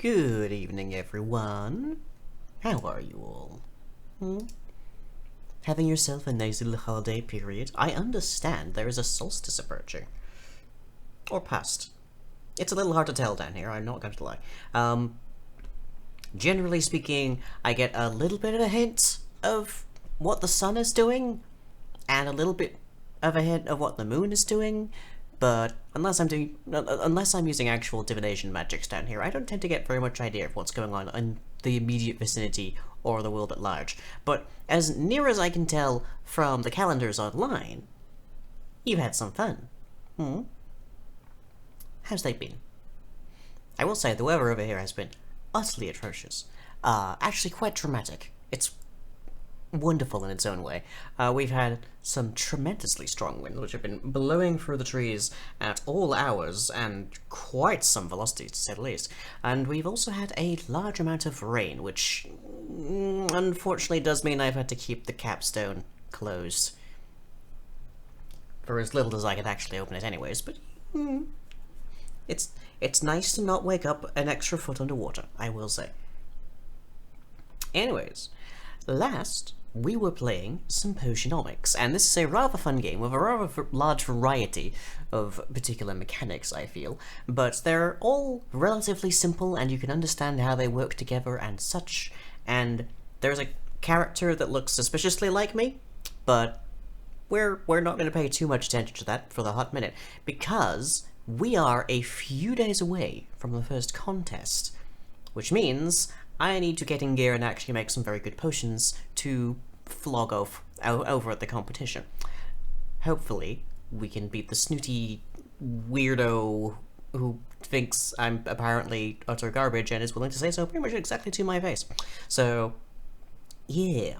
Good evening, everyone. How are you all? Having yourself a nice little holiday period? I understand there is a solstice approaching. Or past. It's a little hard to tell down here, I'm not going to lie. Generally speaking, I get a little bit of a hint of what the sun is doing, and a little bit of a hint of what the moon is doing, but unless I'm using actual divination magics down here, I don't tend to get very much idea of what's going on in the immediate vicinity or the world at large. But as near as I can tell from the calendars online, you've had some fun. How's that been? I will say the weather over here has been utterly atrocious. Actually quite dramatic. It's wonderful in its own way. We've had some tremendously strong winds, which have been blowing through the trees at all hours, and quite some velocity, to say the least. And we've also had a large amount of rain, which unfortunately does mean I've had to keep the capstone closed. For as little as I could actually open it anyways, but it's nice to not wake up an extra foot underwater, I will say. Anyways, last we were playing some Potionomics, and this is a rather fun game with a rather large variety of particular mechanics, I feel, but they're all relatively simple and you can understand how they work together and such, and there's a character that looks suspiciously like me, but we're not going to pay too much attention to that for the hot minute, because we are a few days away from the first contest, which means I need to get in gear and actually make some very good potions to flog over at the competition. Hopefully, we can beat the snooty weirdo who thinks I'm apparently utter garbage and is willing to say so pretty much exactly to my face. So, yeah.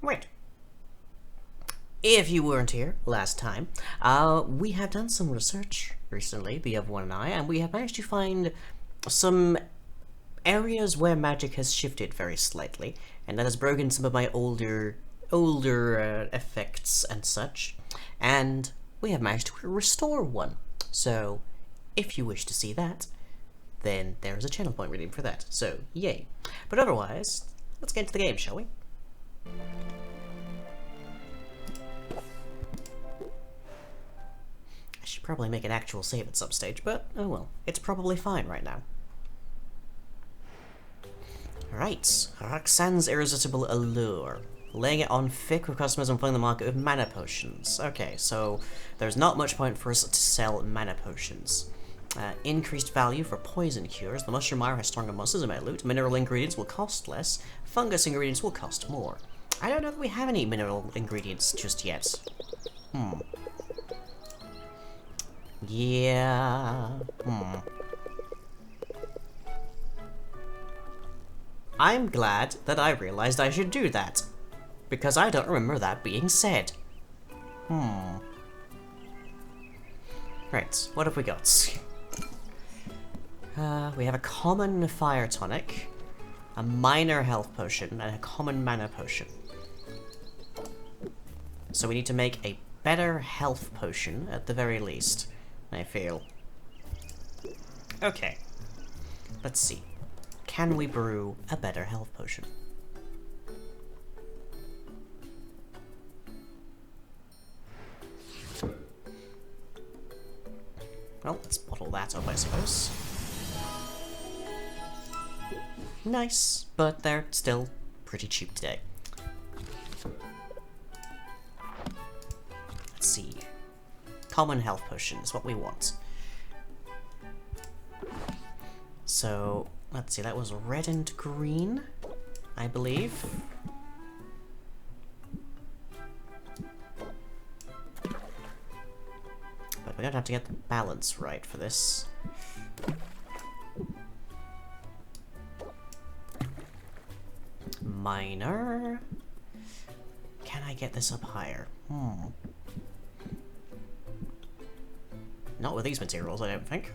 Right. If you weren't here last time, we have done some research recently, the other one and I, and we have managed to find some areas where magic has shifted very slightly, and that has broken some of my older effects and such, and we have managed to restore one. So, if you wish to see that, then there is a channel point reading for that, so yay. But otherwise, let's get into the game, shall we? I should probably make an actual save at some stage, but oh well, it's probably fine right now. Right, Roxanne's Irresistible Allure. Laying it on thick with customers and filling the market with mana potions. Okay, so there's not much point for us to sell mana potions. Increased value for poison cures. The mushroom mire has stronger monsters in my loot. Mineral ingredients will cost less. Fungus ingredients will cost more. I don't know that we have any mineral ingredients just yet. Yeah. I'm glad that I realized I should do that, because I don't remember that being said. Right, what have we got? We have a common fire tonic, a minor health potion, and a common mana potion. So we need to make a better health potion at the very least, I feel. Okay, let's see. Can we brew a better health potion? Well, let's bottle that up, I suppose. Nice, but they're still pretty cheap today. Let's see. Common health potion is what we want. So, let's see, that was red and green, I believe. But we don't have to get the balance right for this. Minor. Can I get this up higher? Not with these materials, I don't think.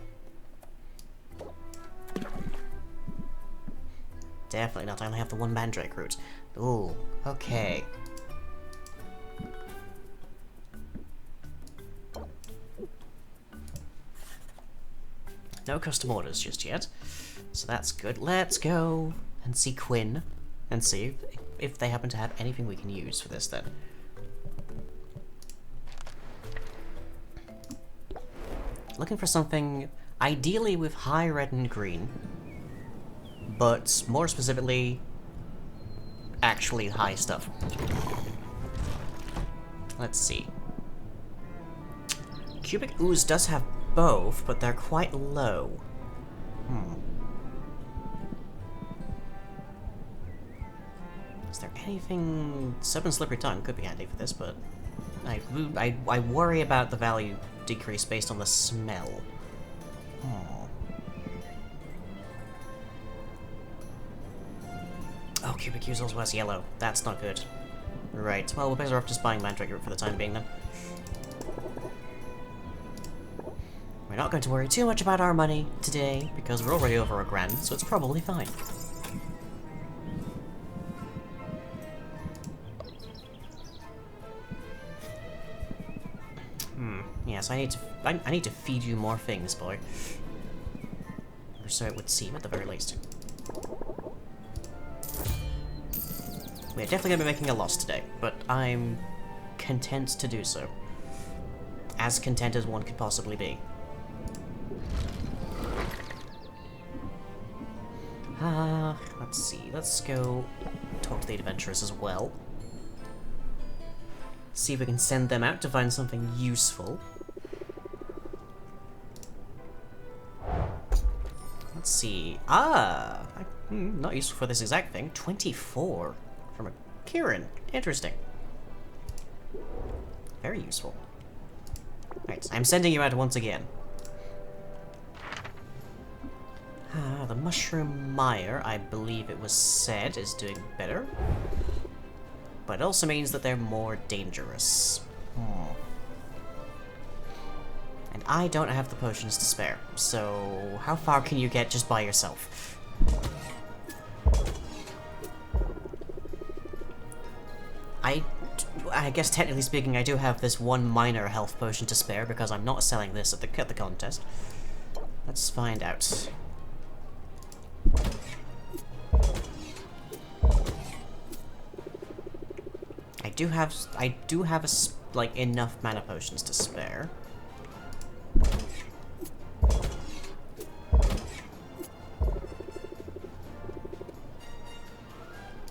Definitely not. I only have the one mandrake root. Ooh, okay. No custom orders just yet. So that's good. Let's go and see Quinn and see if they happen to have anything we can use for this then. Looking for something ideally with high red and green, but more specifically, actually high stuff. Let's see. Cubic Ooze does have both, but they're quite low. Is there anything... Sub and Slippery Tongue could be handy for this, but I worry about the value decrease based on the smell. Oh, Cubic Ooze also has yellow. That's not good. Right, well, we're better off just buying Mandrake Root for the time being then. We're not going to worry too much about our money today, because we're already over $1,000, so it's probably fine. Yes, I need to feed you more things, boy. Or so it would seem, at the very least. We're definitely going to be making a loss today, but I'm content to do so. As content as one could possibly be. Let's see, let's go talk to the adventurers as well. See if we can send them out to find something useful. Let's see. Not useful for this exact thing. 24 from a Kieran. Interesting. Very useful. Right, I'm sending you out once again. The Mushroom Mire, I believe it was said, is doing better. But it also means that they're more dangerous. And I don't have the potions to spare, so how far can you get just by yourself? I guess technically speaking I do have this one minor health potion to spare because I'm not selling this at the contest. Let's find out. I do have like enough mana potions to spare.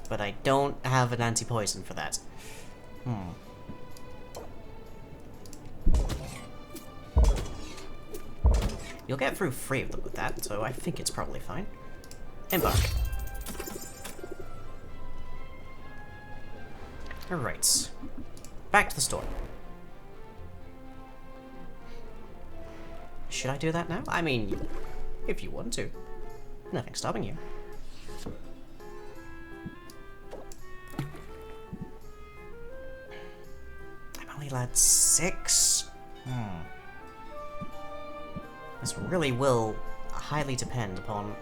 But I don't have an anti-poison for that. You'll get through 3 of them with that, so I think it's probably fine. Embark. Alright. Back to the store. Should I do that now? I mean, if you want to. Nothing's stopping you. I'm only allowed 6? This really will highly depend upon...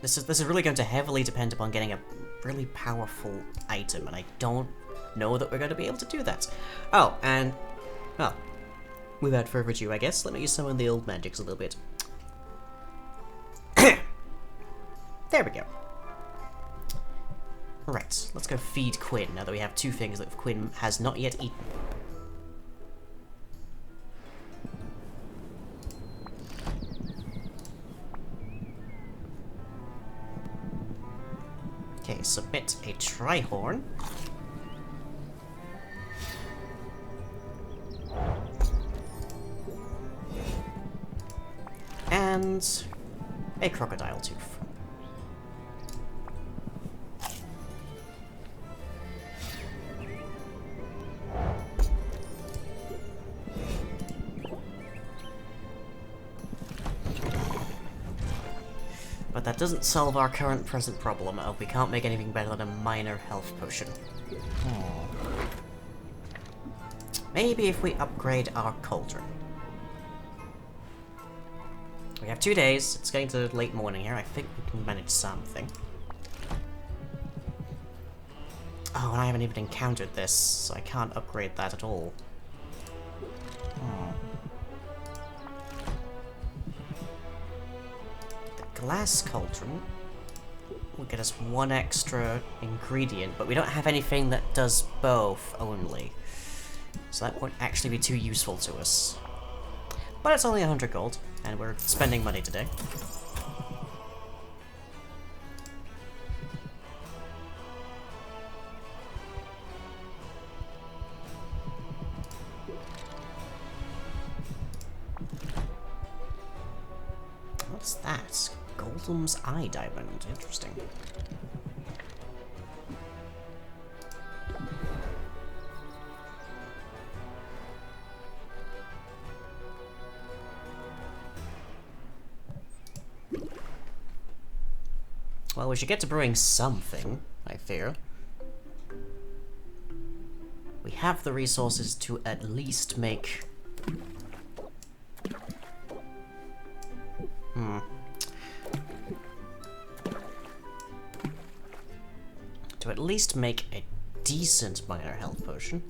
This is really going to heavily depend upon getting a really powerful item, and I don't know that we're going to be able to do that. Oh, and... well, without further ado, I guess, let me summon the old magics a little bit. There we go. Right, let's go feed Quinn, now that we have 2 things that Quinn has not yet eaten. Okay, submit a Trihorn. And a Crocodile Tooth. But that doesn't solve our current present problem of we can't make anything better than a minor health potion. Maybe if we upgrade our cauldron. We have 2 days, it's getting to late morning here, I think we can manage something. Oh, and I haven't even encountered this, so I can't upgrade that at all. glass cauldron will get us one extra ingredient, but we don't have anything that does both only. So that won't actually be too useful to us. But it's only 100 gold, and we're spending money today. What's that? Goldum's Eye Diamond. Interesting. Well, we should get to brewing something, I fear. We have the resources to at least make... To at least make a decent minor health potion.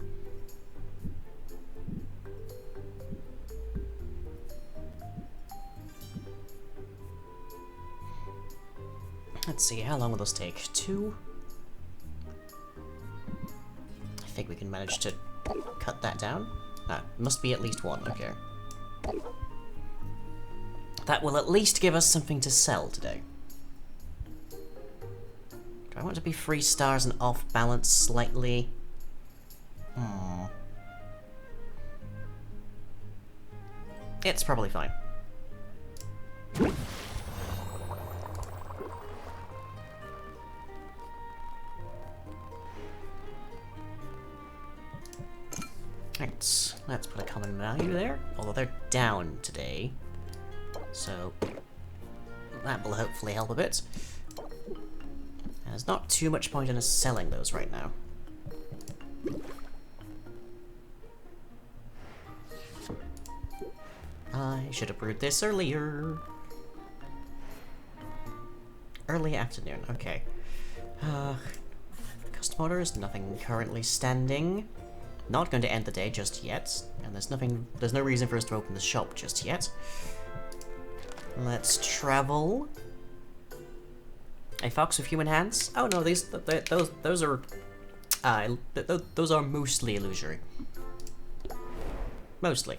Let's see, how long will this take? 2? I think we can manage to cut that down. Ah, must be at least 1, okay. That will at least give us something to sell today. Do I want to be 3 stars and off balance slightly? It's probably fine. Let's put a common value there, although they're down today. So that will hopefully help a bit. There's not too much point in us selling those right now. I should have brewed this earlier. Early afternoon, okay. Custom orders, nothing currently standing. Not going to end the day just yet, and there's no reason for us to open the shop just yet. Let's travel. A fox with human hands? Oh no, those are mostly illusory. Mostly.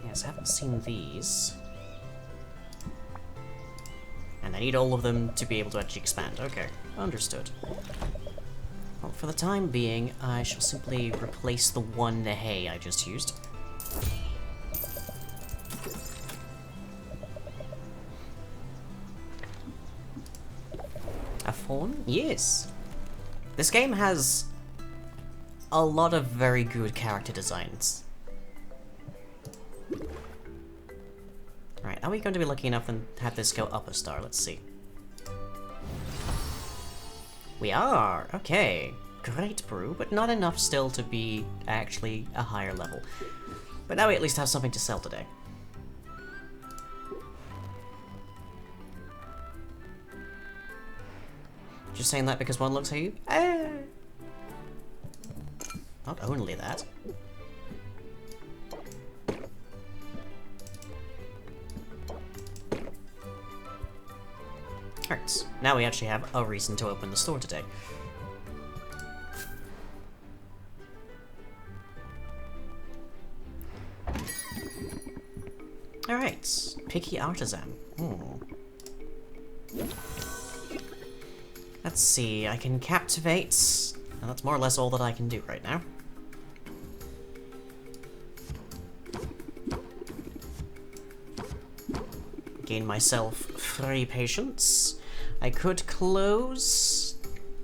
Yes, I haven't seen these. And I need all of them to be able to actually expand. Okay, understood. Well, for the time being, I shall simply replace the 1 hay I just used. A fawn? Yes. This game has a lot of very good character designs. Right, are we going to be lucky enough and have this go up a star? Let's see. We are! Okay. Great brew, but not enough still to be actually a higher level. But now we at least have something to sell today. Just saying that because one looks at you? Not only that. Alright, now we actually have a reason to open the store today. Alright, picky artisan. Let's see, I can captivate. Now, that's more or less all that I can do right now. Gain myself 3 patience. I could close,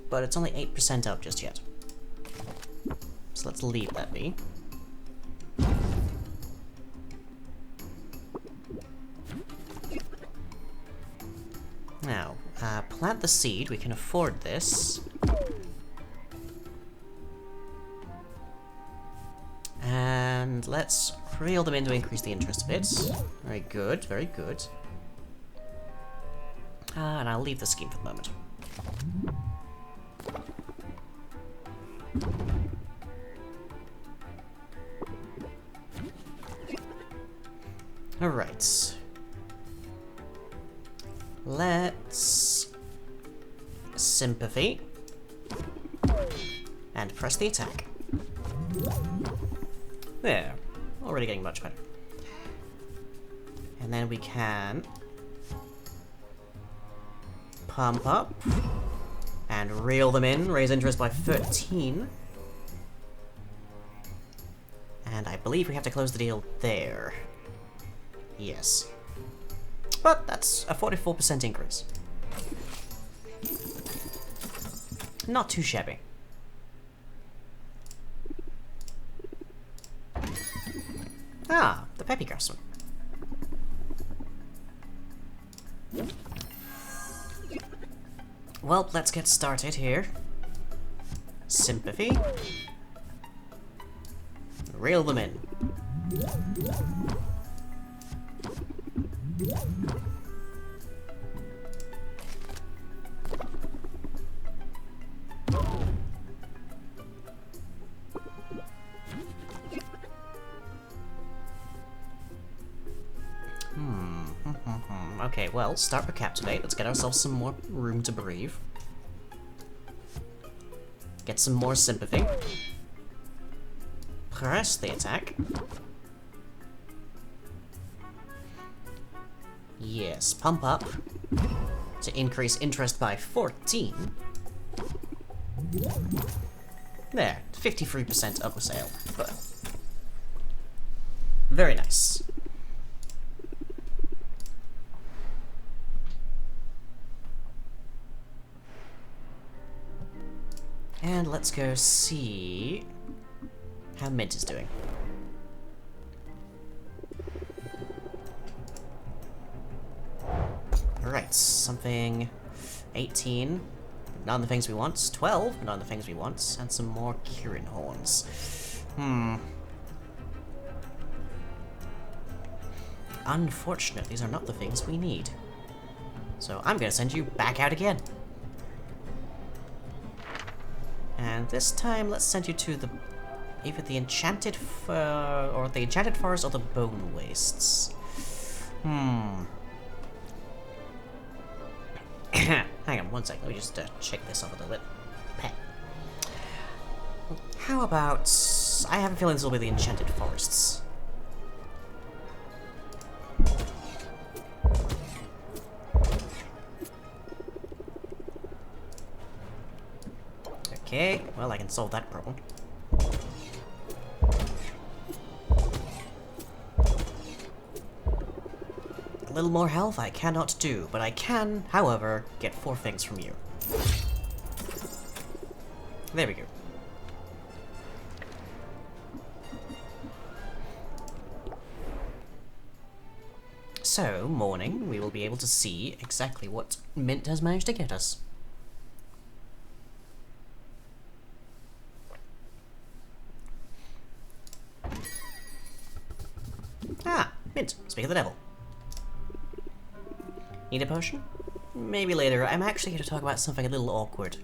but it's only 8% up just yet. So let's leave that be. Now, plant the seed. We can afford this. And let's reel them in to increase the interest a bit. Very good, very good. And I'll leave the scheme for the moment. Alright. Let's... sympathy. And press the attack. There. Already getting much better. And then we can... pump up. And reel them in. Raise interest by 13. And I believe we have to close the deal there. Yes. But that's a 44% increase. Not too shabby. Ah, the Peppy Craftsman. Well, let's get started here. Sympathy. Reel them in. Okay, well, start with Captivate. Let's get ourselves some more room to breathe. Get some more sympathy. Press the attack. Yes, pump up to increase interest by 14. There, 53% up a sale. Very nice. And let's go see how Mint is doing. Alright, something 18, none of the things we want, 12, none of the things we want, and some more Kirin horns. Unfortunate, these are not the things we need. So I'm gonna send you back out again. And this time, let's send you to the either the Enchanted Forest or the Bone Wastes. Hang on one second. Let me just check this off a little bit. How about... I have a feeling this will be the Enchanted Forests. Okay, well, I can solve that problem. A little more health I cannot do, but I can, however, get 4 things from you. There we go. So, morning, we will be able to see exactly what Mint has managed to get us. Ah, Mint, speak of the devil. Need a potion? Maybe later. I'm actually here to talk about something a little awkward.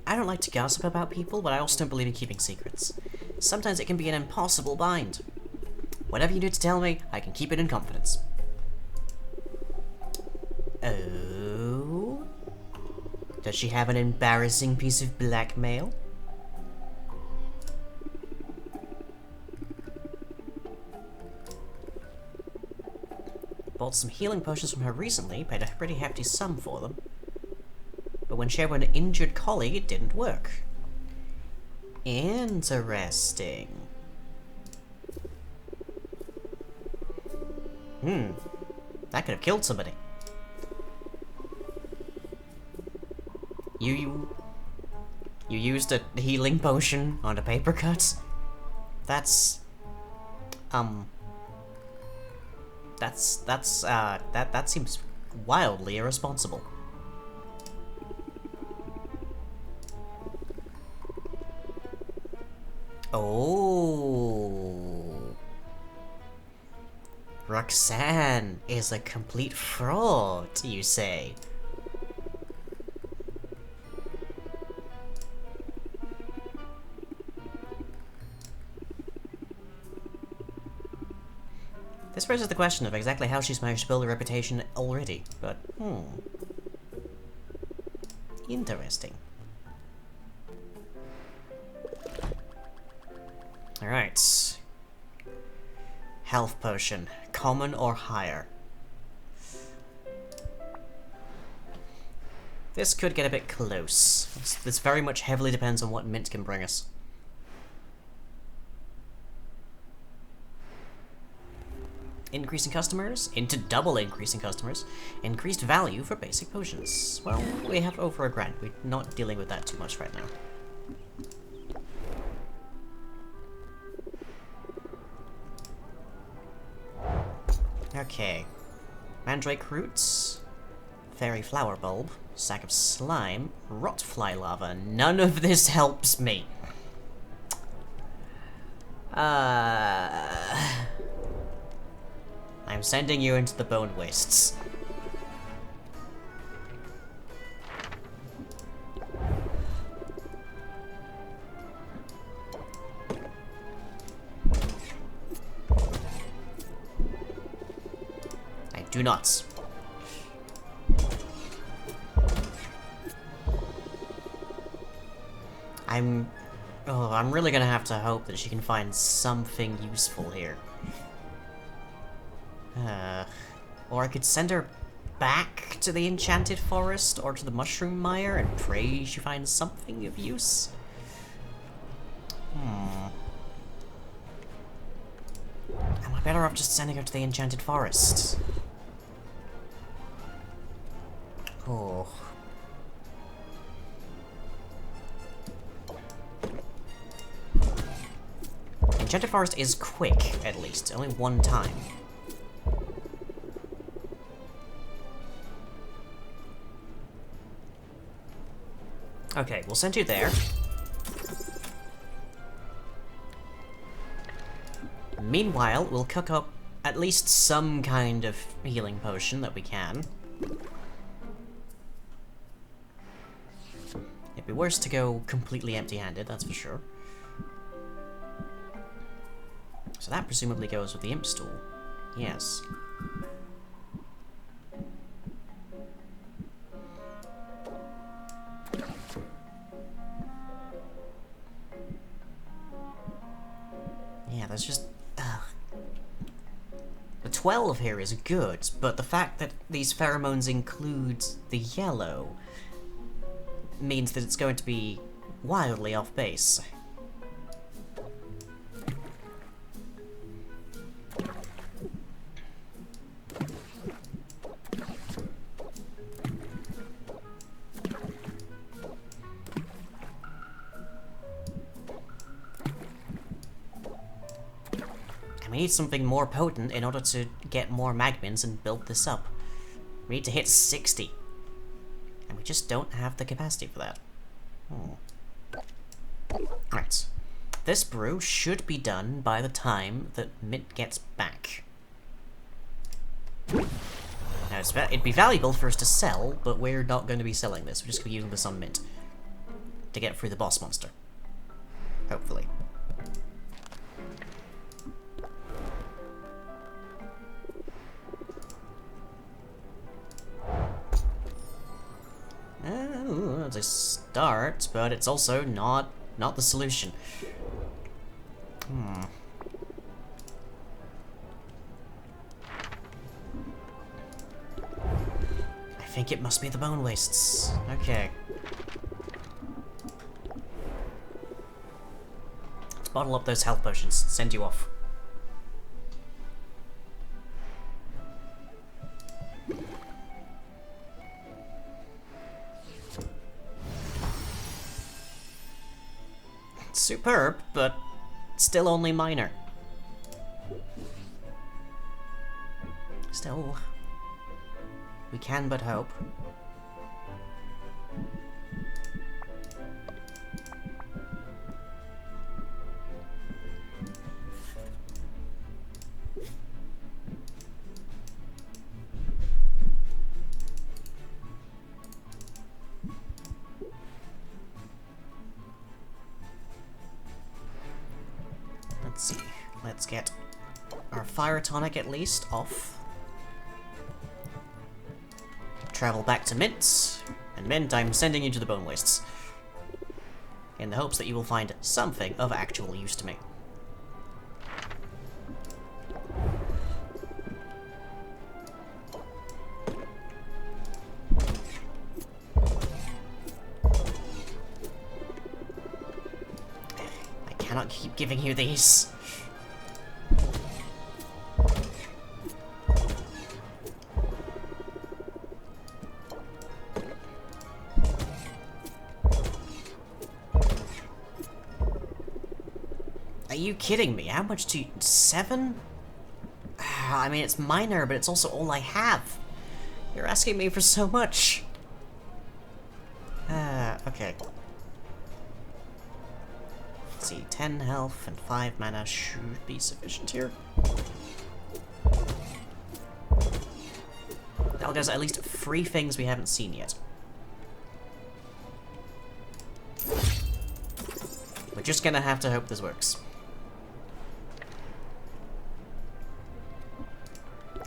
I don't like to gossip about people, but I also don't believe in keeping secrets. Sometimes it can be an impossible bind. Whatever you need to tell me, I can keep it in confidence. Oh? Does she have an embarrassing piece of blackmail? Bought some healing potions from her recently, paid a pretty hefty sum for them. But when shared with an injured colleague, it didn't work. Interesting. That could have killed somebody. You used a healing potion on a paper cut? That seems wildly irresponsible. Oh. Roxanne is a complete fraud, you say? This raises the question of exactly how she's managed to build a reputation already, but, interesting. Alright. Health potion. Common or higher? This could get a bit close. This very much heavily depends on what Mint can bring us. Increasing customers, into double increasing customers, increased value for basic potions. Well, we have over a grand. We're not dealing with that too much right now. Okay. Mandrake roots, fairy flower bulb, sack of slime, rot fly lava. None of this helps me. I'm sending you into the bone wastes. I do not. I'm really gonna have to hope that she can find something useful here. Or I could send her back to the Enchanted Forest or to the Mushroom Mire and pray she finds something of use. Am I better off just sending her to the Enchanted Forest? Oh. Enchanted Forest is quick, at least. Only one time. Okay, we'll send you there. Meanwhile, we'll cook up at least some kind of healing potion that we can. It'd be worse to go completely empty-handed, that's for sure. So that presumably goes with the imp stool. Yes. Yeah, there's just... The 12 here is good, but the fact that these pheromones include the yellow means that it's going to be wildly off base. We need something more potent in order to get more magmins and build this up. We need to hit 60. And we just don't have the capacity for that. Right. This brew should be done by the time that Mint gets back. Now, it'd be valuable for us to sell, but we're not going to be selling this. We're just going to be using this on Mint. To get through the boss monster. Hopefully. It's a start, but it's also not the solution. I think it must be the bone wastes. Okay. Let's bottle up those health potions. Send you off. Superb, but still only minor. Still, we can but hope. Let's see. Let's get our fire tonic at least off. Travel back to Mint, and Mint, I'm sending you to the Bone Wastes, in the hopes that you will find something of actual use to me. I cannot keep giving you these. Are you kidding me? How much do you... 7? I mean, it's minor, but it's also all I have. You're asking me for so much. Okay. Let's see, 10 health and 5 mana should be sufficient here. That'll give us at least 3 things we haven't seen yet. We're just gonna have to hope this works.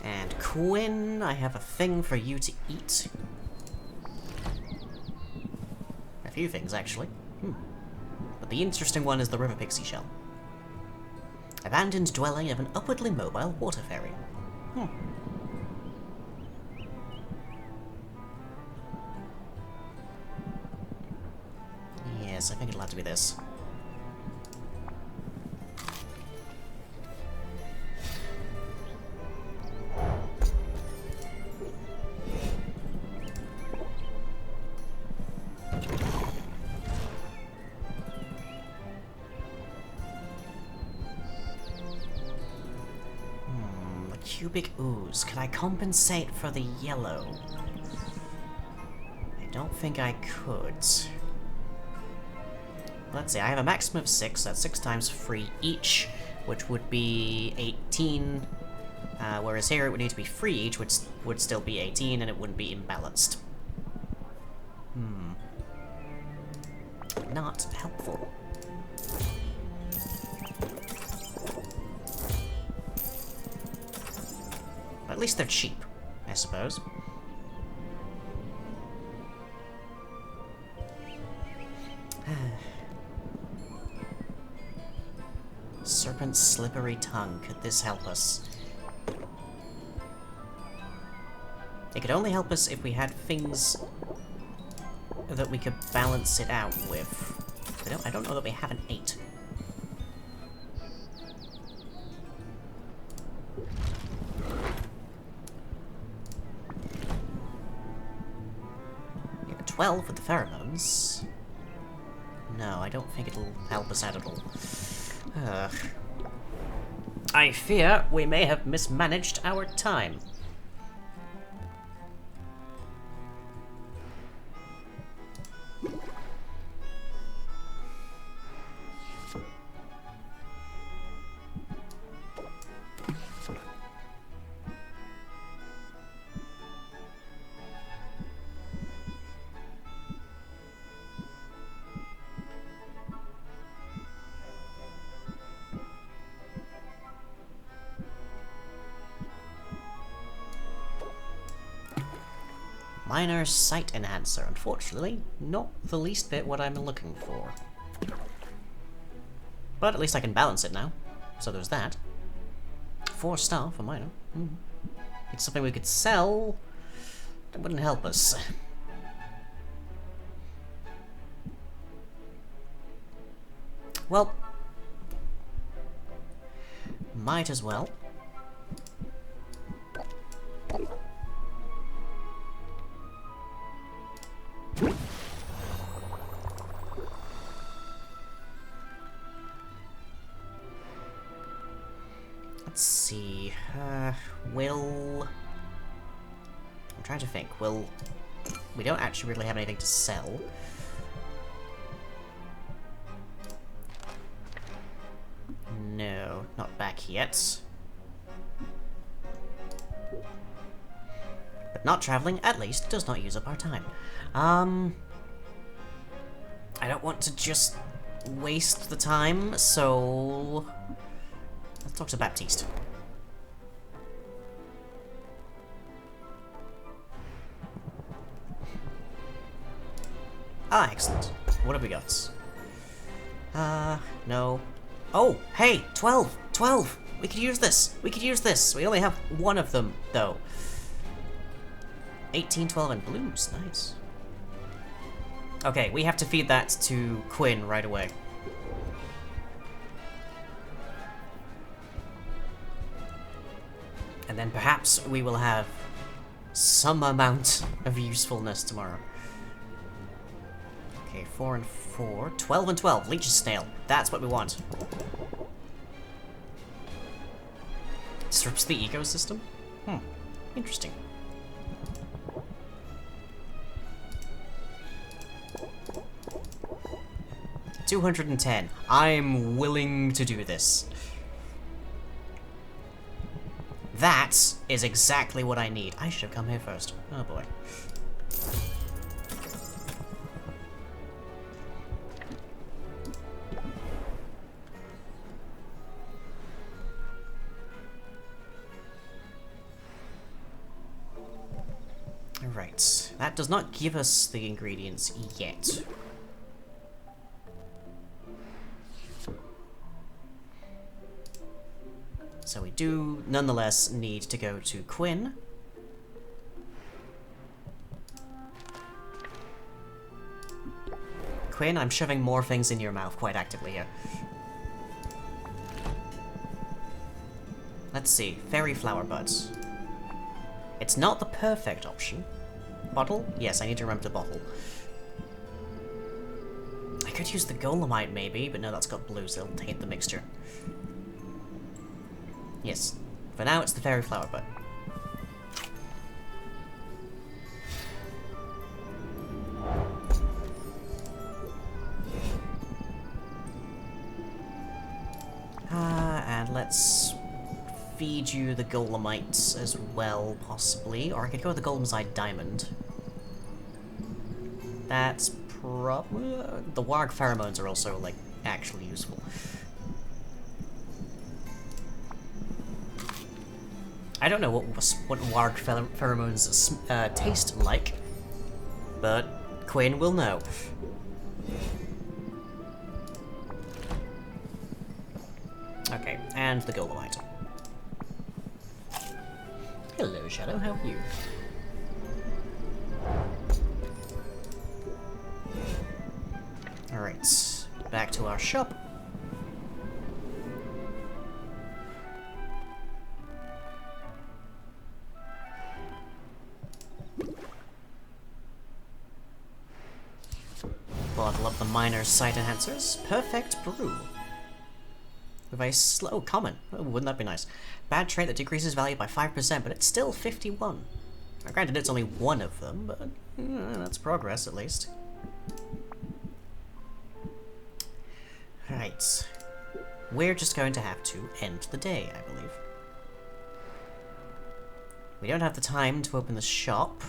And Quinn, I have a thing for you to eat. A few things, actually. But the interesting one is the River Pixie Shell. Abandoned dwelling of an upwardly mobile water fairy. Yes, I think it'll have to be this. Cubic ooze. Can I compensate for the yellow? I don't think I could. Let's see, I have a maximum of 6, that's 6 times 3 each, which would be 18, whereas here it would need to be 3 each, which would still be 18, and it wouldn't be imbalanced. Not helpful. But at least they're cheap, I suppose. Serpent's slippery tongue. Could this help us? It could only help us if we had things that we could balance it out with. I don't know that we have an 8. We have a 12 with the pheromones. No, I don't think it'll help us out at all. I fear we may have mismanaged our time. Minor sight enhancer. Unfortunately, not the least bit what I'm looking for. But at least I can balance it now. So there's that. 4 star for minor. It's something we could sell. That wouldn't help us. Well, might as well. Let's see, I'm trying to think, we don't actually really have anything to sell. No, not back yet. But not traveling, at least, does not use up our time. I don't want to just waste the time, so let's talk to Baptiste. Ah, excellent. What have we got? No. Oh, hey, 12! 12! We could use this! We could use this! We only have one of them, though. 18, 12, and blues. Nice. Okay, we have to feed that to Quinn right away. And then perhaps we will have some amount of usefulness tomorrow. Okay, 4 and 4. 12 and 12. Leech snail. That's what we want. Disrupts the ecosystem? Interesting. $210. I'm willing to do this. That is exactly what I need. I should have come here first. Oh boy. Alright. That does not give us the ingredients yet. So we do, nonetheless, need to go to Quinn. Quinn, I'm shoving more things in your mouth quite actively here. Let's see, fairy flower buds. It's not the perfect option. Bottle? Yes, I need to remember the bottle. I could use the Golemite maybe, but no, that's got blues, it'll taint the mixture. Yes. For now, it's the fairy flower bud. And let's feed you the Golemites as well, possibly. Or I could go with the Golem's Eye Diamond. That's probably... the Warg pheromones are also, like, actually useful. I don't know what Warg pheromones taste like, but Quinn will know. Okay, and the Golemite. Hello, Shadow, how are you? Alright, back to our shop. Bottle up the miner's sight enhancers. Perfect brew. With a slow common. Oh, wouldn't that be nice? Bad trait that decreases value by 5%, but it's still 51. Now, granted, it's only one of them, but that's progress at least. Right. We're just going to have to end the day, I believe. We don't have the time to open the shop.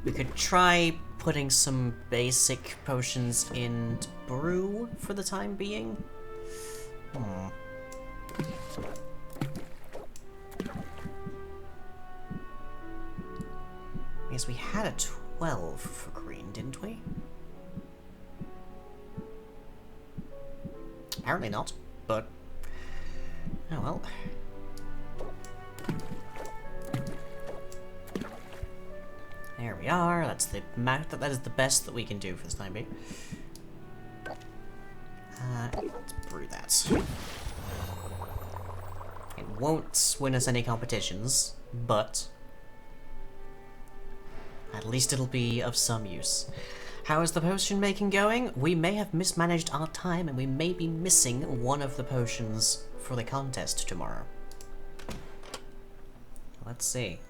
We could try putting some basic potions in brew for the time being. Yes, we had a 12 for green, didn't we? Apparently not, but... oh well. There we are, that's the that is the best that we can do for this time being. Let's brew that. It won't win us any competitions, but at least it'll be of some use. How is the potion making going? We may have mismanaged our time and we may be missing one of the potions for the contest tomorrow. Let's see.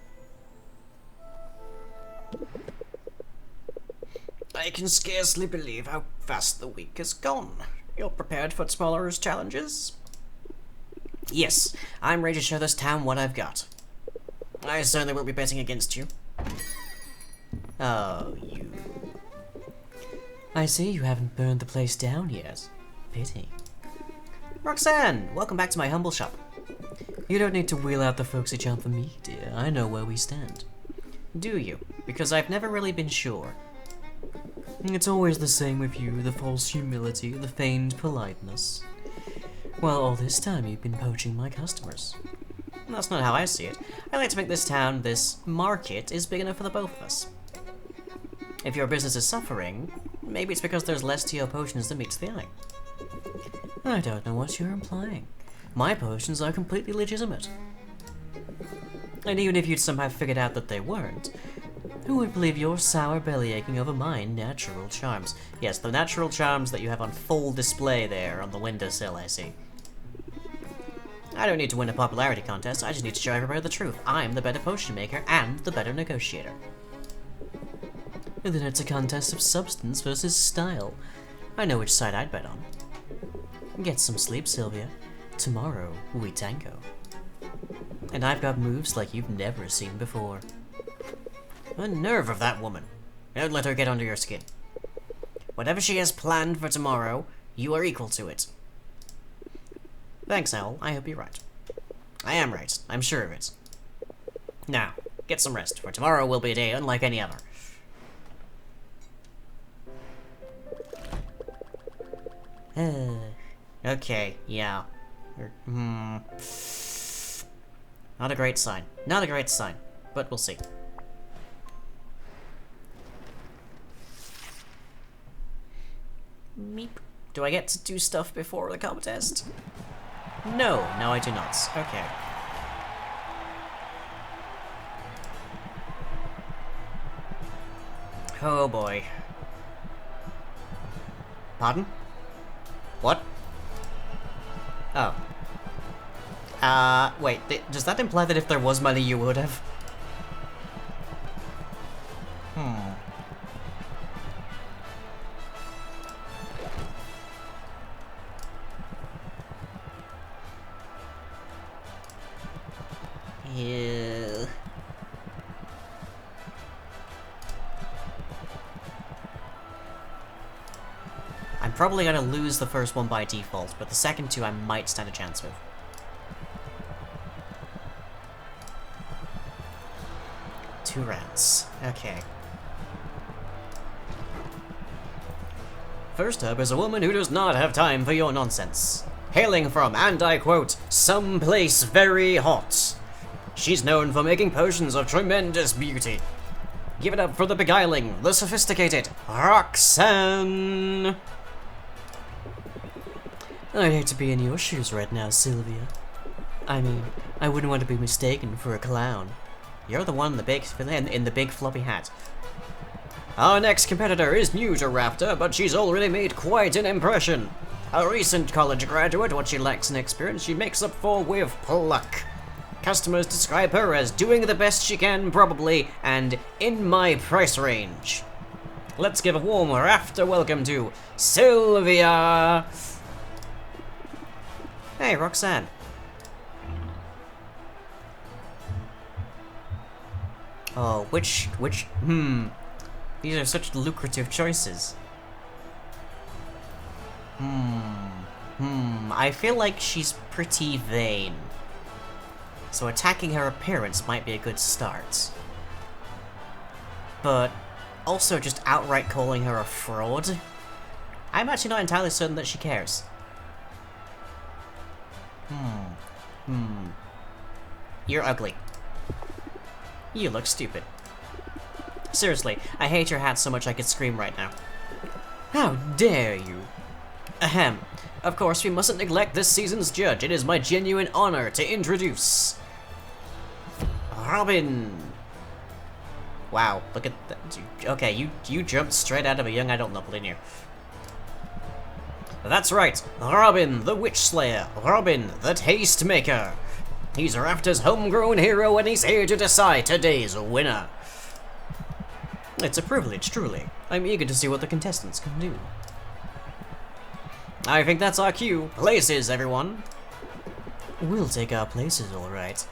I can scarcely believe how fast the week has gone. You're prepared for tomorrow's challenges? Yes, I'm ready to show this town what I've got. I certainly won't be betting against you. Oh, you... I see you haven't burned the place down yet. Pity. Roxanne, welcome back to my humble shop. You don't need to wheel out the folksy charm for me, dear. I know where we stand. Do you? Because I've never really been sure. It's always the same with you, the false humility, the feigned politeness. Well, all this time you've been poaching my customers. That's not how I see it. I like to make this town, this market, is big enough for the both of us. If your business is suffering, maybe it's because there's less to your potions than meets the eye. I don't know what you're implying. My potions are completely legitimate. And even if you'd somehow figured out that they weren't, who would believe your sour bellyaching over my natural charms? Yes, the natural charms that you have on full display there on the windowsill, I see. I don't need to win a popularity contest, I just need to show everybody the truth. I'm the better potion maker and the better negotiator. And then it's a contest of substance versus style. I know which side I'd bet on. Get some sleep, Sylvia. Tomorrow, we tango. And I've got moves like you've never seen before. The nerve of that woman. Don't let her get under your skin. Whatever she has planned for tomorrow, you are equal to it. Thanks, Owl. I hope you're right. I am right. I'm sure of it. Now, get some rest, for tomorrow will be a day unlike any other. Okay, yeah. Not a great sign. Not a great sign. But we'll see. Meep. Do I get to do stuff before the contest? No, I do not. Okay. Oh boy. Pardon? What? Oh. Wait, does that imply that if there was money you would have? Yeah. I'm probably gonna lose the first one by default, but the second two I might stand a chance with. Two rounds. Okay. First up is a woman who does not have time for your nonsense. Hailing from, and I quote, some place very hot. She's known for making potions of tremendous beauty. Give it up for the beguiling, the sophisticated Roxanne! I'd hate to be in your shoes right now, Sylvia. I mean, I wouldn't want to be mistaken for a clown. You're the one in the big floppy hat. Our next competitor is new to Raptor, but she's already made quite an impression. A recent college graduate, what she lacks in experience, she makes up for with pluck. Customers describe her as doing the best she can, probably, and in my price range. Let's give a warm Raptor welcome to Sylvia! Hey, Roxanne. Oh, which, these are such lucrative choices. I feel like she's pretty vain. So attacking her appearance might be a good start. But also just outright calling her a fraud? I'm actually not entirely certain that she cares. You're ugly. You look stupid. Seriously, I hate your hat so much I could scream right now. How dare you? Ahem. Of course, we mustn't neglect this season's judge. It is my genuine honor to introduce... Robin! Wow, look at that. Okay, you jumped straight out of a young adult novel, didn't you? That's right, Robin, the Witch Slayer. Robin, the Taste Maker. He's Raptor's homegrown hero, and he's here to decide today's winner. It's a privilege, truly. I'm eager to see what the contestants can do. I think that's our cue. Places, everyone. We'll take our places, all right.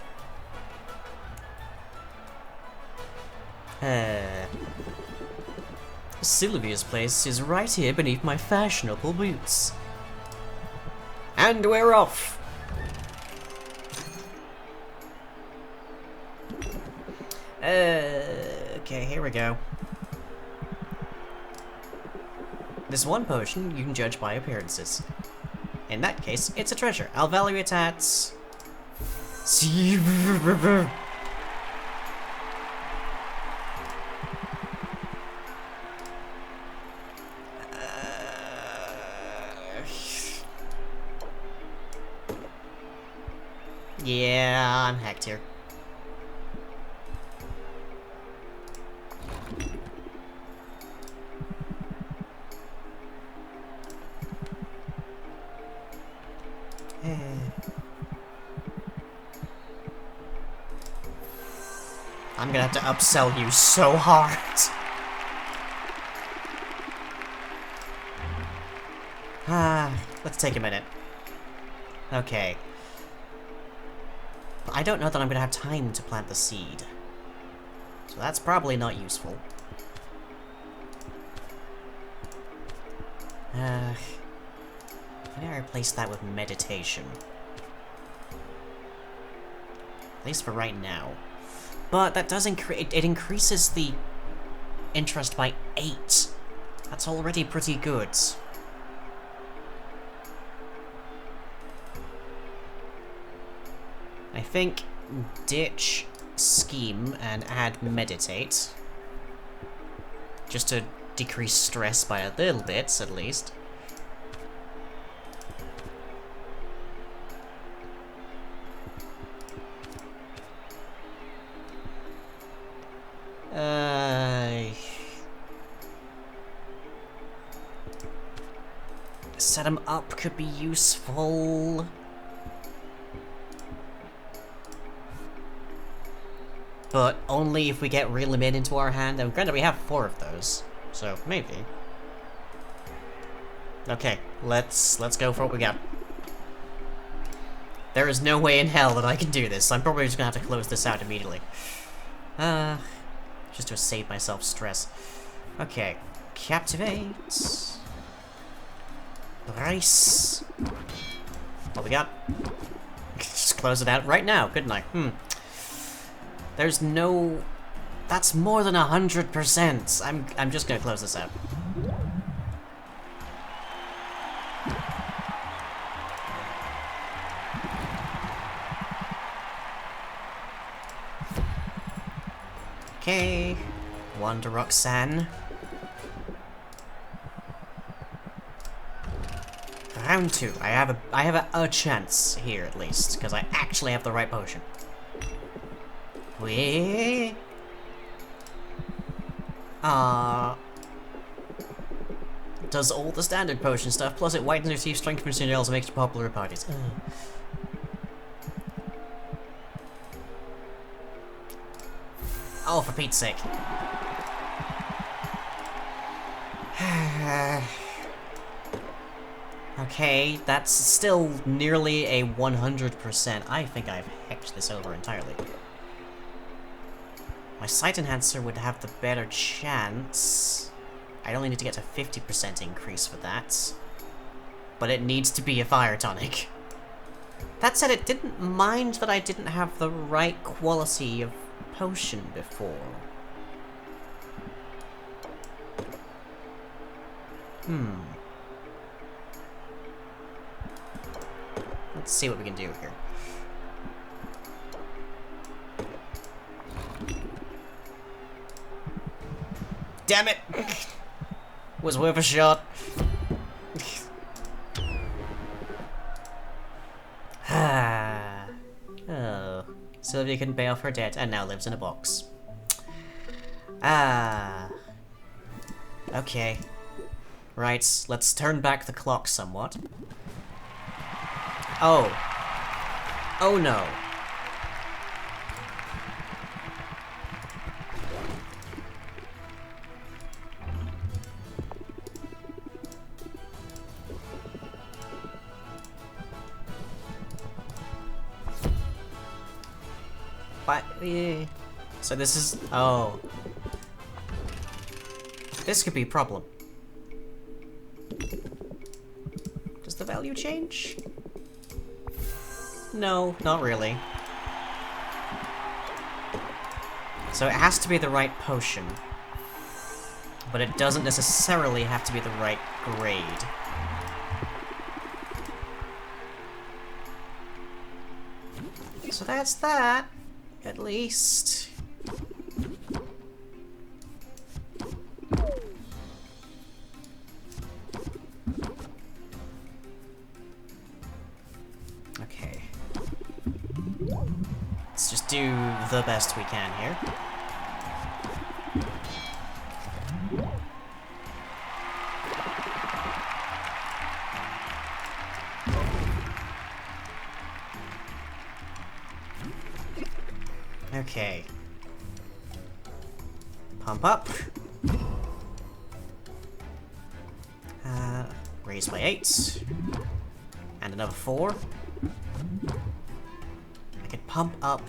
Sylvia's place is right here beneath my fashionable boots. And we're off! Okay, here we go. This one potion you can judge by appearances. In that case, it's a treasure. I'll value it at... Yeah, I'm hacked here. I'm gonna have to upsell you so hard. Let's take a minute. Okay. I don't know that I'm gonna have time to plant the seed. So that's probably not useful. Can I replace that with meditation? At least for right now. But that does it increases the interest by 8. That's already pretty good. I think ditch scheme and add meditate. Just to decrease stress by a little bit, at least. Set 'em up could be useful. But only if we get real men into our hand, and granted we have 4 of those, so maybe. Okay, let's go for what we got. There is no way in hell that I can do this. I'm probably just gonna have to close this out immediately. Just to save myself stress. Okay, captivate. Rice. What we got? Just close it out right now, couldn't I? There's no... That's more than 100%. I'm just gonna close this out. Okay. Wanda Roxanne. Round 2. I have a chance here at least, because I actually have the right potion. Wait. Does all the standard potion stuff, plus it widens your teeth, strengthens your nails, and makes you popular at parties. Oh, for Pete's sake. Okay, that's still nearly a 100%. I think I've hecked this over entirely. My sight enhancer would have the better chance. I only need to get a 50% increase for that. But it needs to be a fire tonic. That said, it didn't mind that I didn't have the right quality of potion before. Let's see what we can do here. Damn it! Was worth a shot. Oh. Sylvia couldn't pay off her debt and now lives in a box. Okay. Right, let's turn back the clock somewhat. Oh. Oh no. But, so this is... Oh. This could be a problem. Does the value change? No, not really. So it has to be the right potion. but it doesn't necessarily have to be the right grade. So that's that, at least. Okay. Let's just do the best we can here. Okay. Pump up. Raise by 8. And another 4. I could pump up.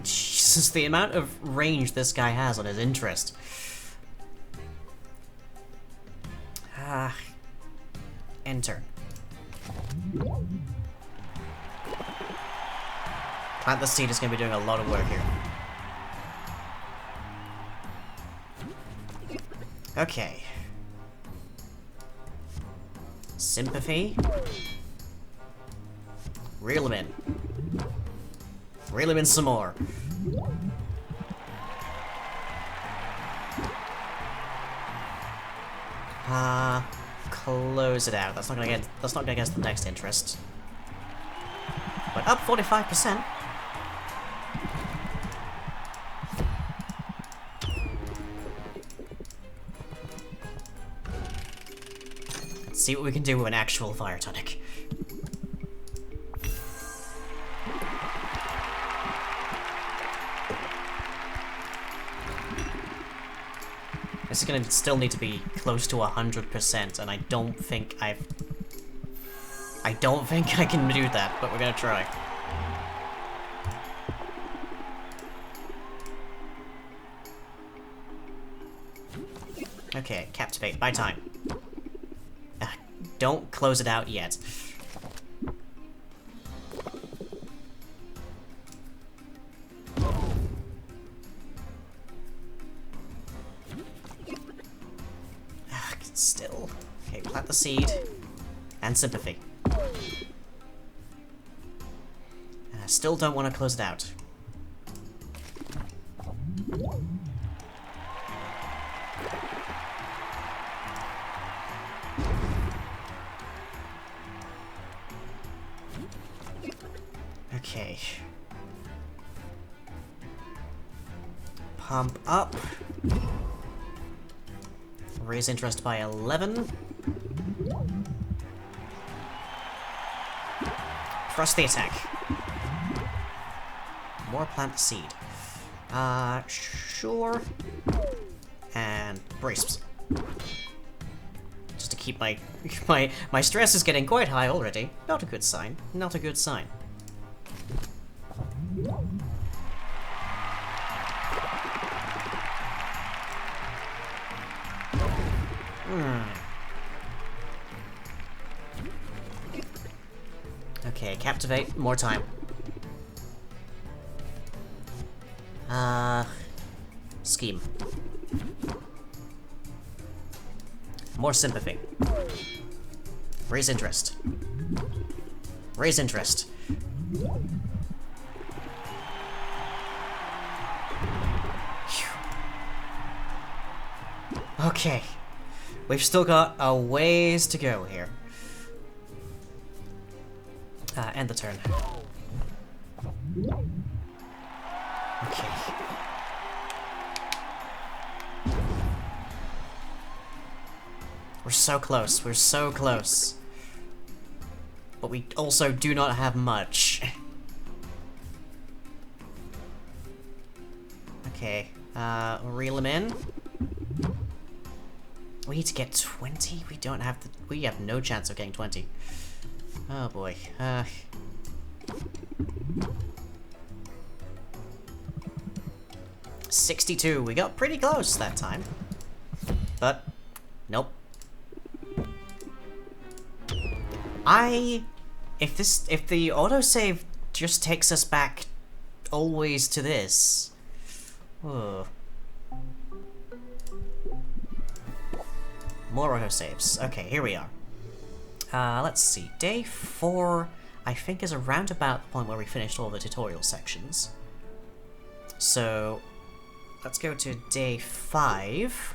Jesus, the amount of range this guy has on his interest. Enter. Plant the seed is going to be doing a lot of work here. Okay. Sympathy. Reel him in. Reel him in some more. Close it out. That's not gonna get us the next interest. But up 45%. Let's see what we can do with an actual fire tonic. This is gonna still need to be close to 100%, and I don't think I can do that, but we're gonna try. Okay, captivate, buy time. Don't close it out yet. Still. Okay, plant the seed. And sympathy. Still don't want to close it out. Okay. Pump up. Raise interest by 11. Trust the attack. More plant seed. Sure. And brace. Just to keep my stress is getting quite high already. Not a good sign. Not a good sign. Okay, captivate. More time. Scheme. More sympathy. Raise interest. Raise interest. Okay. We've still got a ways to go here. End the turn. Okay. We're so close. We're so close. But we also do not have much. Okay. Reel him in. We need to get 20? We don't have the... We have no chance of getting 20. Oh boy. 62. We got pretty close that time. But, nope. If the autosave just takes us back always to this... Oh. more autosaves. Okay, here we are. Let's see. Day 4, I think, is around about the point where we finished all the tutorial sections. So, let's go to day 5.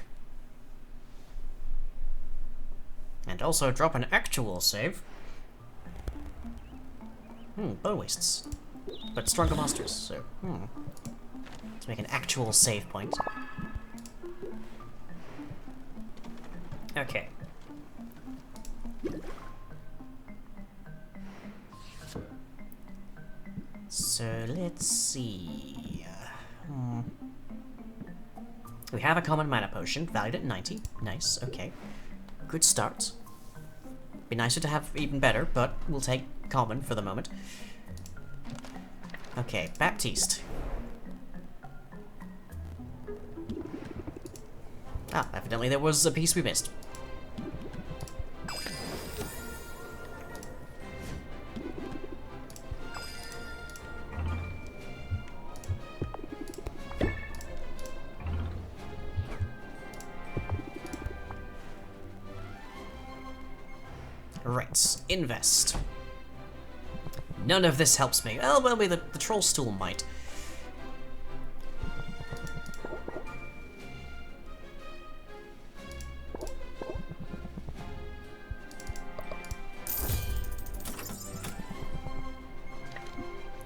And also drop an actual save. Bone wastes. But stronger monsters, so, let's make an actual save point. Okay. So, let's see... We have a common mana potion, valued at 90. Nice, okay. Good start. Be nicer to have even better, but we'll take common for the moment. Okay, Baptiste. Ah, evidently there was a piece we missed. Right, invest. None of this helps me. Oh, well, maybe the troll stool might.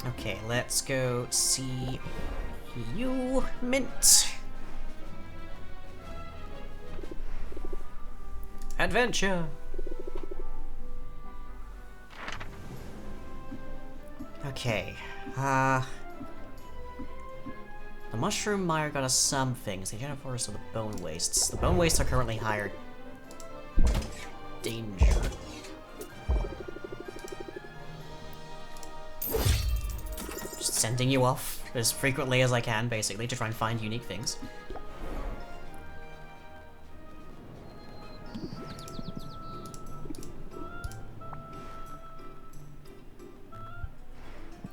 Okay, let's go see you, Mint. Adventure. Okay, the Mushroom Mire got us some things. The General Forest of the Bone Wastes. The Bone Wastes are currently higher danger. Just sending you off as frequently as I can, basically, to try and find unique things.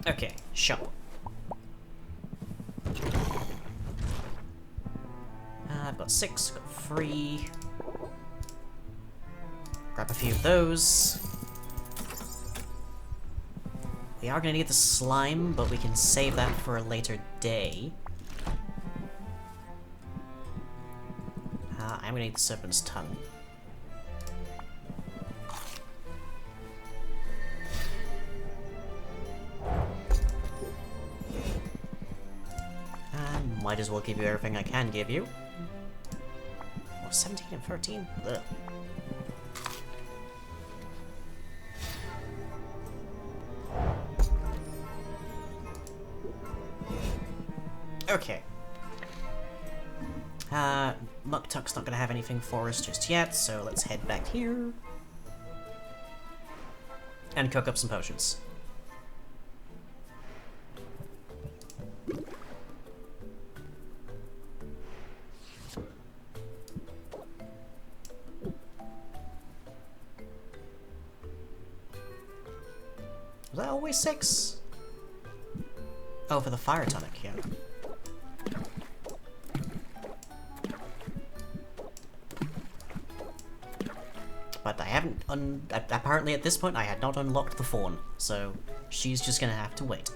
Okay, shop. I've got 6, got 3. Grab a few of those. We are gonna need the slime, but we can save that for a later day. I'm gonna need the serpent's tongue. Might as well give you everything I can give you. Oh, 17 and 13? Ugh. Okay. Muktuk's not gonna have anything for us just yet, so let's head back here. And cook up some potions. Was that always 6? Oh, for the fire tonic, yeah. But I haven't apparently at this point I had not unlocked the fawn, so she's just gonna have to wait.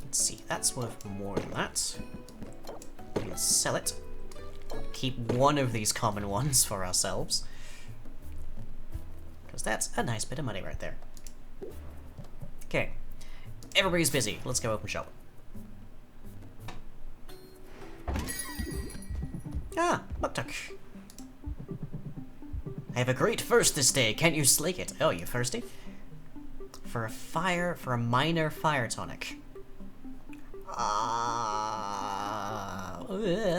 Let's see, that's worth more than that. We can sell it. Keep one of these common ones for ourselves. Because that's a nice bit of money right there. Okay. Everybody's busy. Let's go open shop. Ah, Muktuk. I have a great thirst this day. Can't you slake it? Oh, you thirsty? For a minor fire tonic.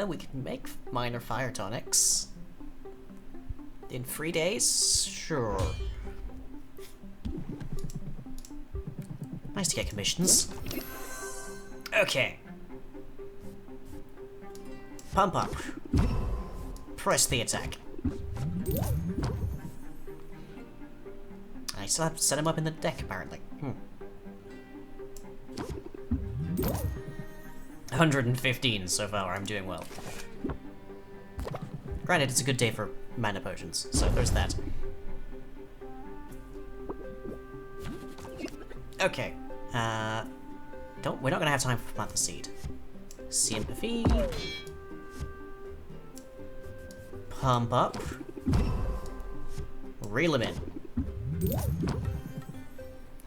We can make minor fire tonics. In 3 days? Sure. Nice to get commissions. Okay. Pump up. Press the attack. still have to set him up in the deck, apparently. 115 so far, I'm doing well. Granted, it's a good day for mana potions, so there's that. Okay. We're not gonna have time for plant the seed. Sympathy. Pump up. Reel him in.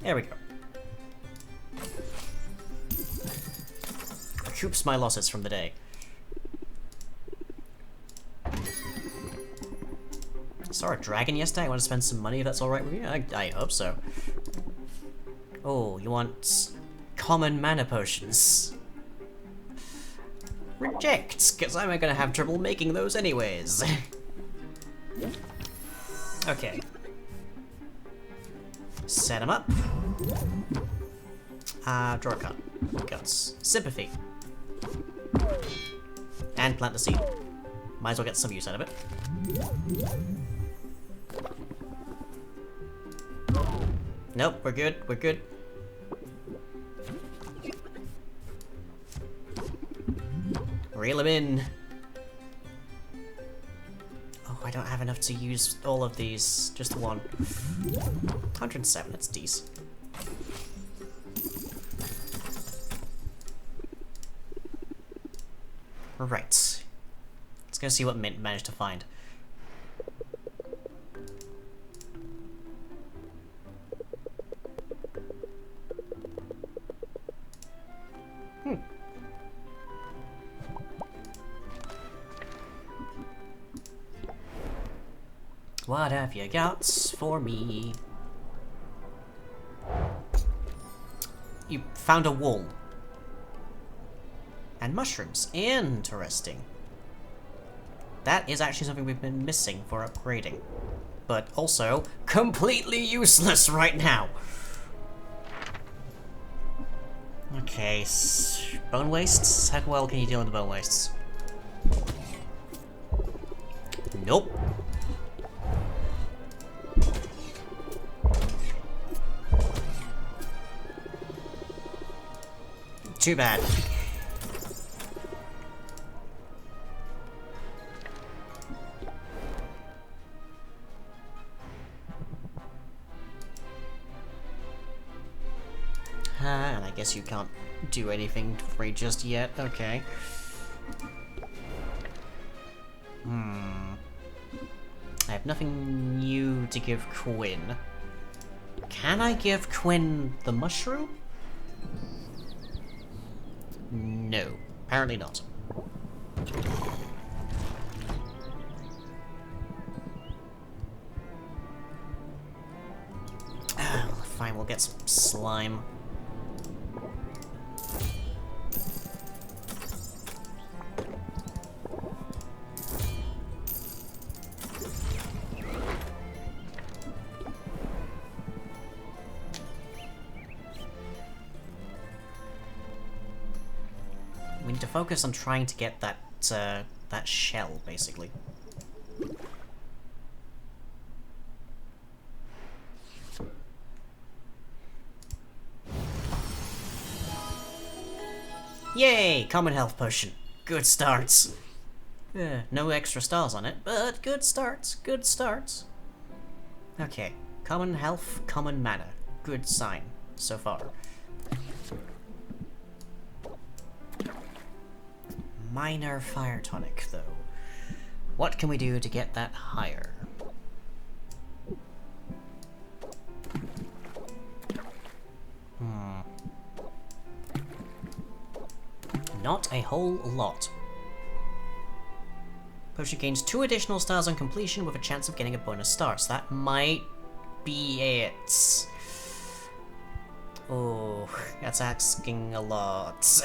There we go. Recoups my losses from the day. Saw a dragon yesterday. I want to spend some money if that's alright with you. I hope so. Oh, you want common mana potions? Reject, because I'm gonna have trouble making those anyways. Okay. Set him up. Draw a card. Guts. Sympathy. And plant the seed. Might as well get some use out of it. Nope, we're good, we're good. Reel him in. Oh, I don't have enough to use all of these. Just one. 107, that's decent. Right. Let's go see what Mint managed to find. What have you got for me? You found a wool. And mushrooms. Interesting. That is actually something we've been missing for upgrading. But also, completely useless right now. Okay, bone wastes? How well can you deal with the bone wastes? Nope. Too bad. And I guess you can't do anything for me just yet. Okay. I have nothing new to give Quinn. Can I give Quinn the mushroom? No, apparently not. Fine, we'll get some slime. We need to focus on trying to get that that shell, basically. Yay! Common health potion. Good starts. No extra stars on it, but good starts. Good starts. Okay. Common health, common mana. Good sign so far. Minor fire tonic, though. What can we do to get that higher? Not a whole lot. Potion gains 2 additional stars on completion with a chance of getting a bonus star, so that might be it. Oh, that's asking a lot.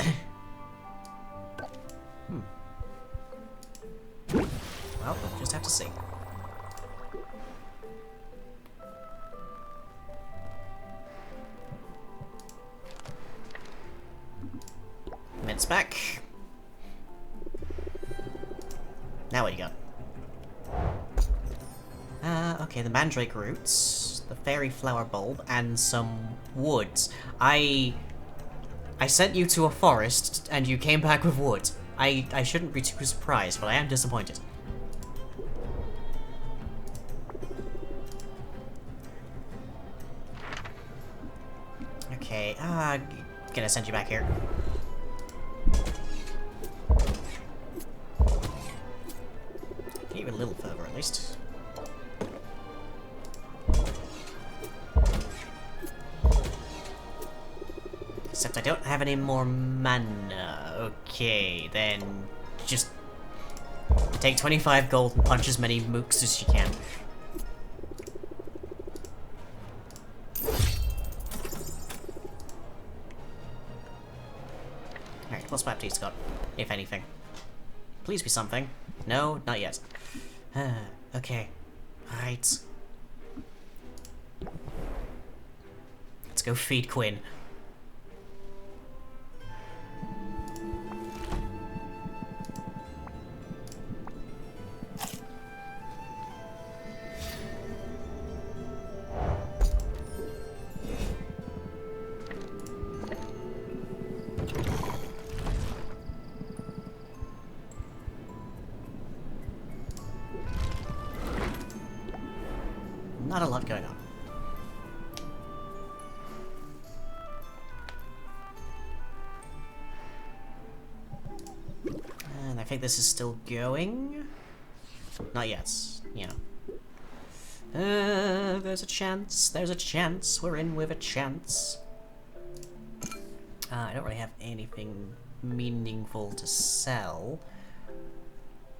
Well, we'll just have to see. Mint's back. Now what you got? Okay, the mandrake roots. the fairy flower bulb, and some woods. I sent you to a forest, and you came back with wood. I shouldn't be too surprised, but I am disappointed. Okay, gonna send you back here. Get you a little further, at least. Except I don't have any more mana. Okay, then just take 25 gold and punch as many mooks as you can. Alright, what's Baptiste got, if anything? Please be something. No, not yet. Okay. Alright. Let's go feed Quinn. Not a lot going on. And I think this is still going. Not yet, you know. There's a chance, we're in with a chance. I don't really have anything meaningful to sell.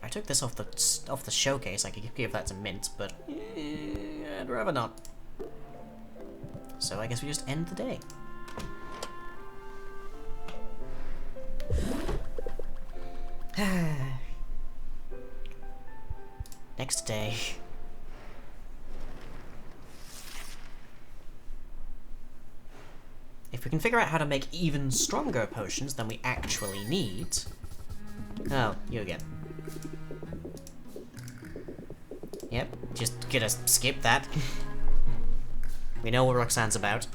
I took this off the showcase. I could give that to Mint, but I'd rather not. So I guess we just end the day. Next day. If we can figure out how to make even stronger potions than we actually need. Oh, you again. Yep, just gonna skip that. We know what Roxanne's about.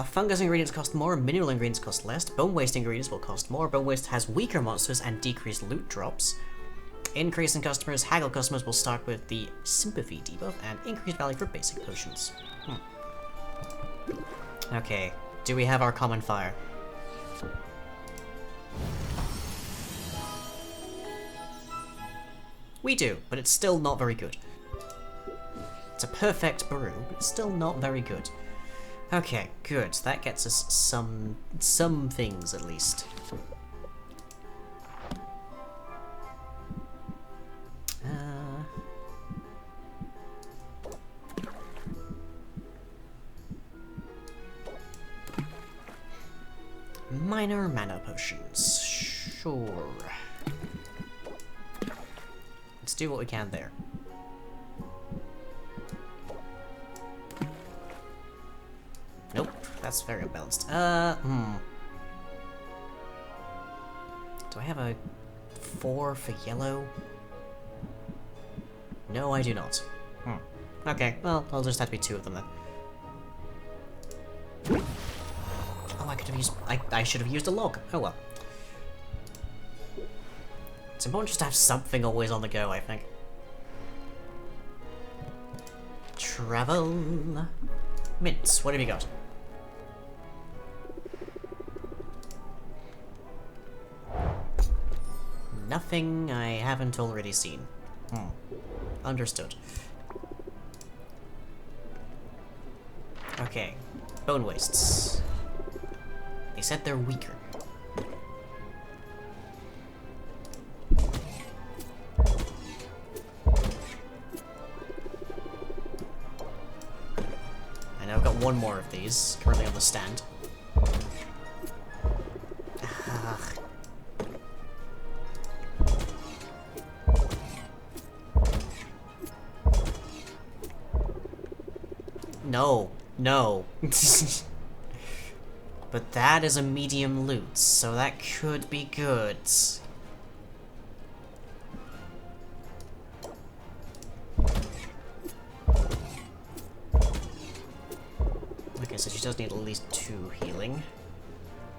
Fungus ingredients cost more, mineral ingredients cost less, bone waste ingredients will cost more, bone waste has weaker monsters and decreased loot drops. Increase in customers, haggle customers will start with the sympathy debuff, and increased value for basic potions. Okay, do we have our common fire? We do, but it's still not very good. It's a perfect brew, but it's still not very good. Okay, good. That gets us some things at least. Minor mana potions. Sure. Let's do what we can there. Nope, that's very unbalanced. Do I have a 4 for yellow? No, I do not. Okay, well, I'll just have to be 2 of them then. Oh, I could have used... I should have used a log. Oh well. It's important just to have something always on the go, I think. Travel. Mints, what have you got? Nothing I haven't already seen. Understood. Okay. Bone wastes. They said they're weaker. I know I've got one more of these currently on the stand. No, no. But that is a medium loot, so that could be good. least 2 healing.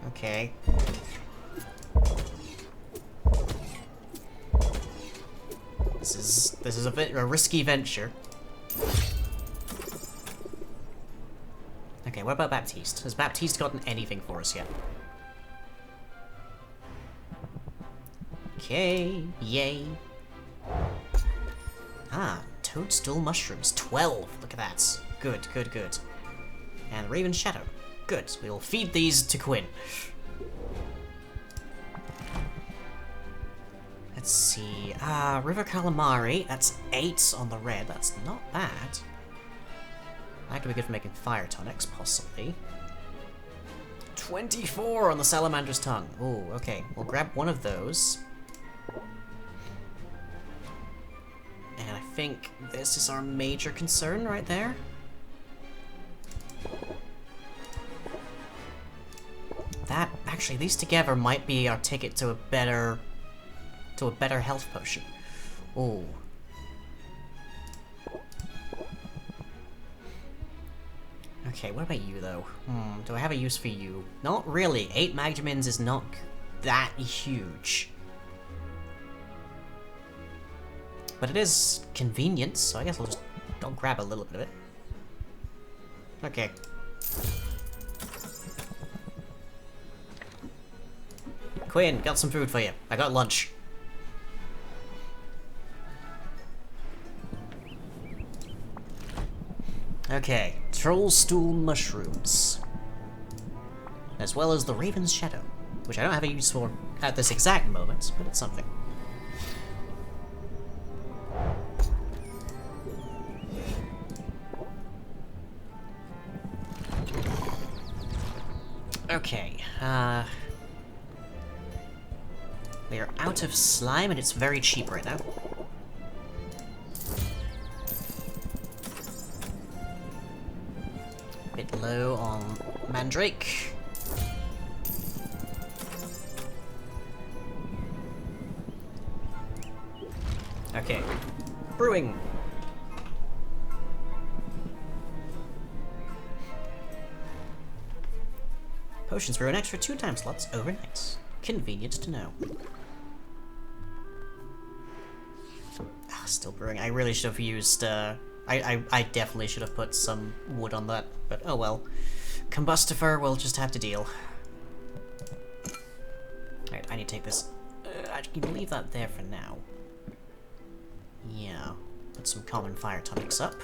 Okay. This is a bit a risky venture. Okay, what about Baptiste? Has Baptiste gotten anything for us yet? Okay, yay. Ah, toadstool mushrooms, 12. Look at that. Good, good, good. And Raven Shadow. Good, we'll feed these to Quinn. Let's see, River Calamari, that's 8 on the red, that's not bad. That could be good for making fire tonics, possibly. 24 on the Salamander's Tongue. Ooh, okay, we'll grab one of those. And I think this is our major concern right there. That, actually, these together might be our ticket to a better health potion. Ooh. Okay, what about you, though? Do I have a use for you? Not really. 8 Magdamins is not that huge. But it is convenient, so I guess I'll grab a little bit of it. Okay. Quinn, got some food for you. I got lunch. Okay, Trollstool mushrooms. As well as the Raven's Shadow, which I don't have a use for at this exact moment, but it's something. Okay, we are out of slime and it's very cheap right now. Bit low on Mandrake. Okay, brewing. Potions brew an extra 2 time slots overnight. Convenient to know. Ah, still brewing. I really should have used, I definitely should have put some wood on that, but oh well. Combustifer will just have to deal. Alright, I need to take this. I can leave that there for now. Yeah. Put some common fire tonics up.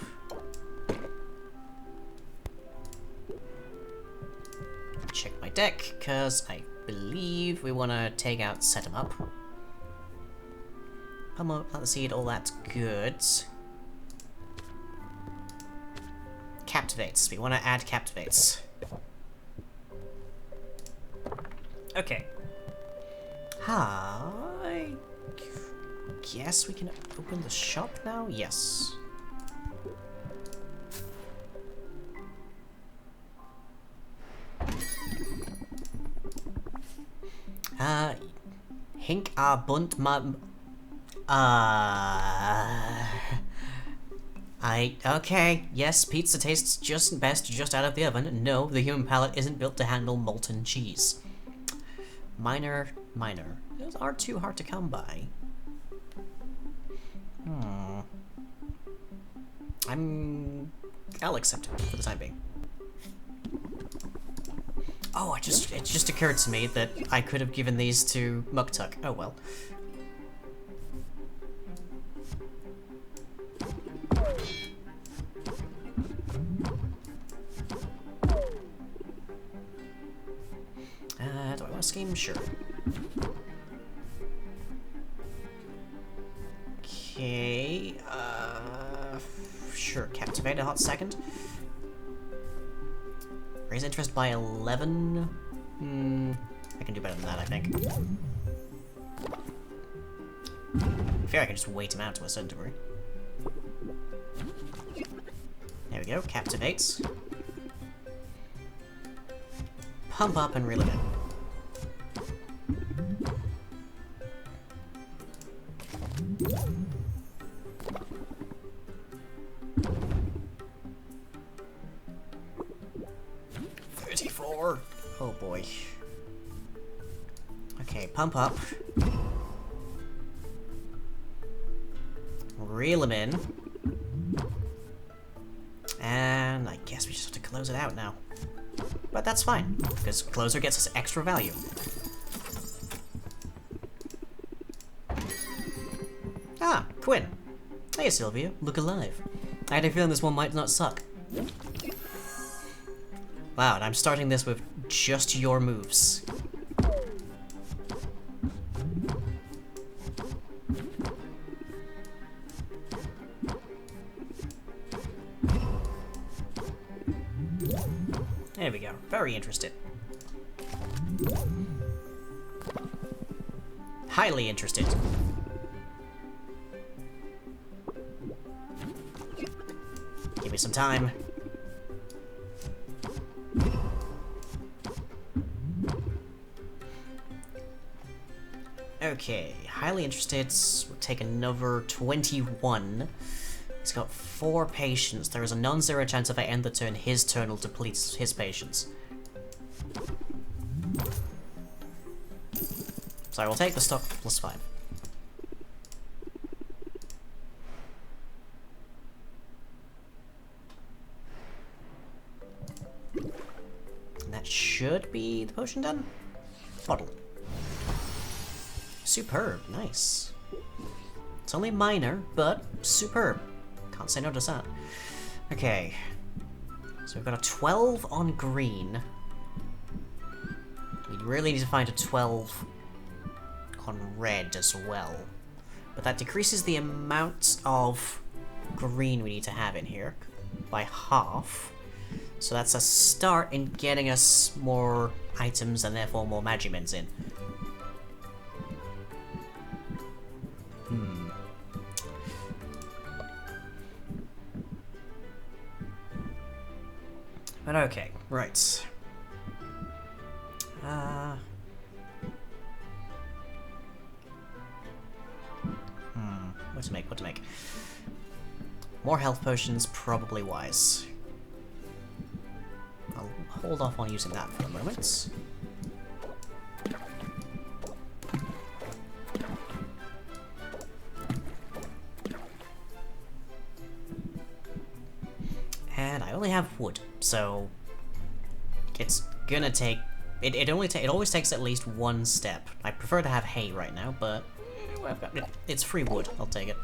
Check my deck, because I believe we want to take out Set 'em Up. Plant the seed, all that's good. Captivates. We want to add captivates. Okay. I guess we can open the shop now? Yes. Hink bunt okay, yes, pizza tastes just best just out of the oven. No, the human palate isn't built to handle molten cheese. Minor. Those are too hard to come by. I'll accept it for the time being. Oh, it just occurred to me that I could have given these to Muktuk. Oh well. Do I want to scheme? Sure. Okay, sure, captivate a hot second. Raise interest by 11? I can do better than that, I think. I feel like I can just wait him out to a certain degree. There we go, captivates. Pump up and reel it in. more. Oh boy. Okay, pump up. Reel him in. And I guess we just have to close it out now. But that's fine, because closer gets us extra value. Ah, Quinn. Hey, Sylvia. Look alive. I had a feeling this one might not suck. Wow, and I'm starting this with just your moves. There we go. Very interested. Highly interested. Give me some time. Okay, highly interested. We'll take another 21. He's got 4 patients. There is a non-zero chance if I end the turn, his turn will deplete his patients. So I will take the stock +5. And that should be the potion done. Bottle. Superb, nice. It's only minor, but superb. Can't say no to that. Okay. So we've got a 12 on green. We really need to find a 12 on red as well. But that decreases the amount of green we need to have in here by half. So that's a start in getting us more items and therefore more Magimens in. But okay, right. What to make? More health potions, probably wise. I'll hold off on using that for a moment. And I only have wood, so it's gonna take. It always takes at least one step. I prefer to have hay right now, but it's free wood. I'll take it.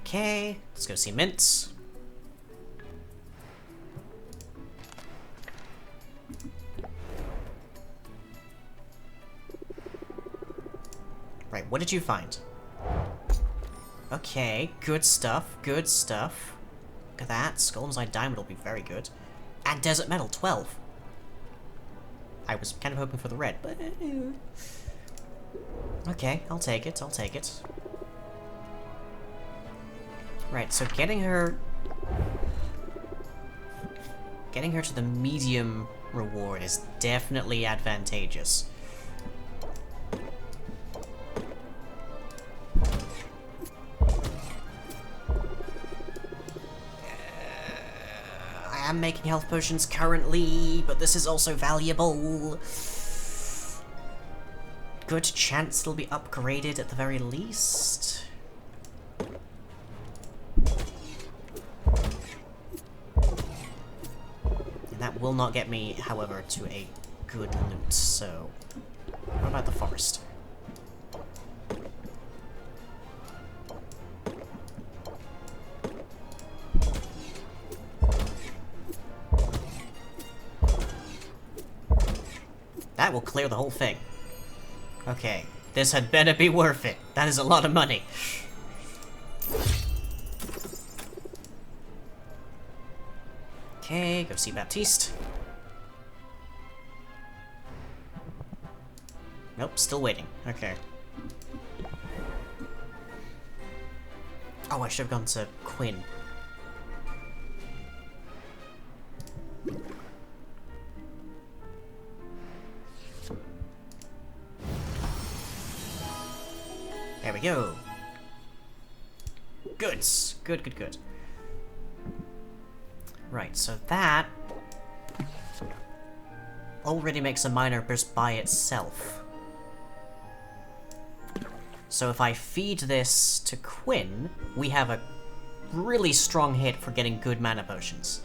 Okay, let's go see Mints. Right, what did you find? Okay, good stuff, good stuff. Look at that, Skull's Eye Diamond will be very good. And Desert Metal, 12. I was kind of hoping for the red, but... Okay, I'll take it, I'll take it. Right, so getting her to the medium reward is definitely advantageous. I am making health potions currently, but this is also valuable. Good chance it'll be upgraded at the very least. That will not get me, however, to a good loot, so... What about the forest? That will clear the whole thing. Okay, this had better be worth it. That is a lot of money. Okay, go see Baptiste. Nope, still waiting. Okay. Oh, I should have gone to Quinn. There we go. Good. Good. Right, so that already makes a minor burst by itself. So if I feed this to Quinn, we have a really strong hit for getting good mana potions.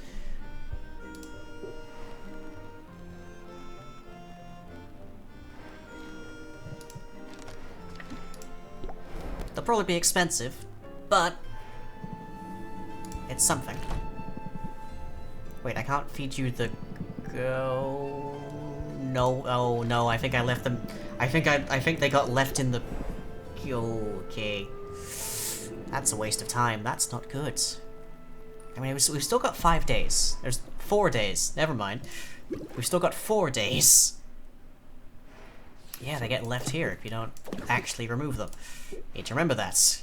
They'll probably be expensive, but it's something. Wait, I can't feed you the go. No, oh no, I think I left them. I think they got left in the. Okay, that's a waste of time. That's not good. I mean, we've still got 5 days. There's 4 days. Never mind. We've still got 4 days. Yeah, they get left here if you don't actually remove them. Need to remember that.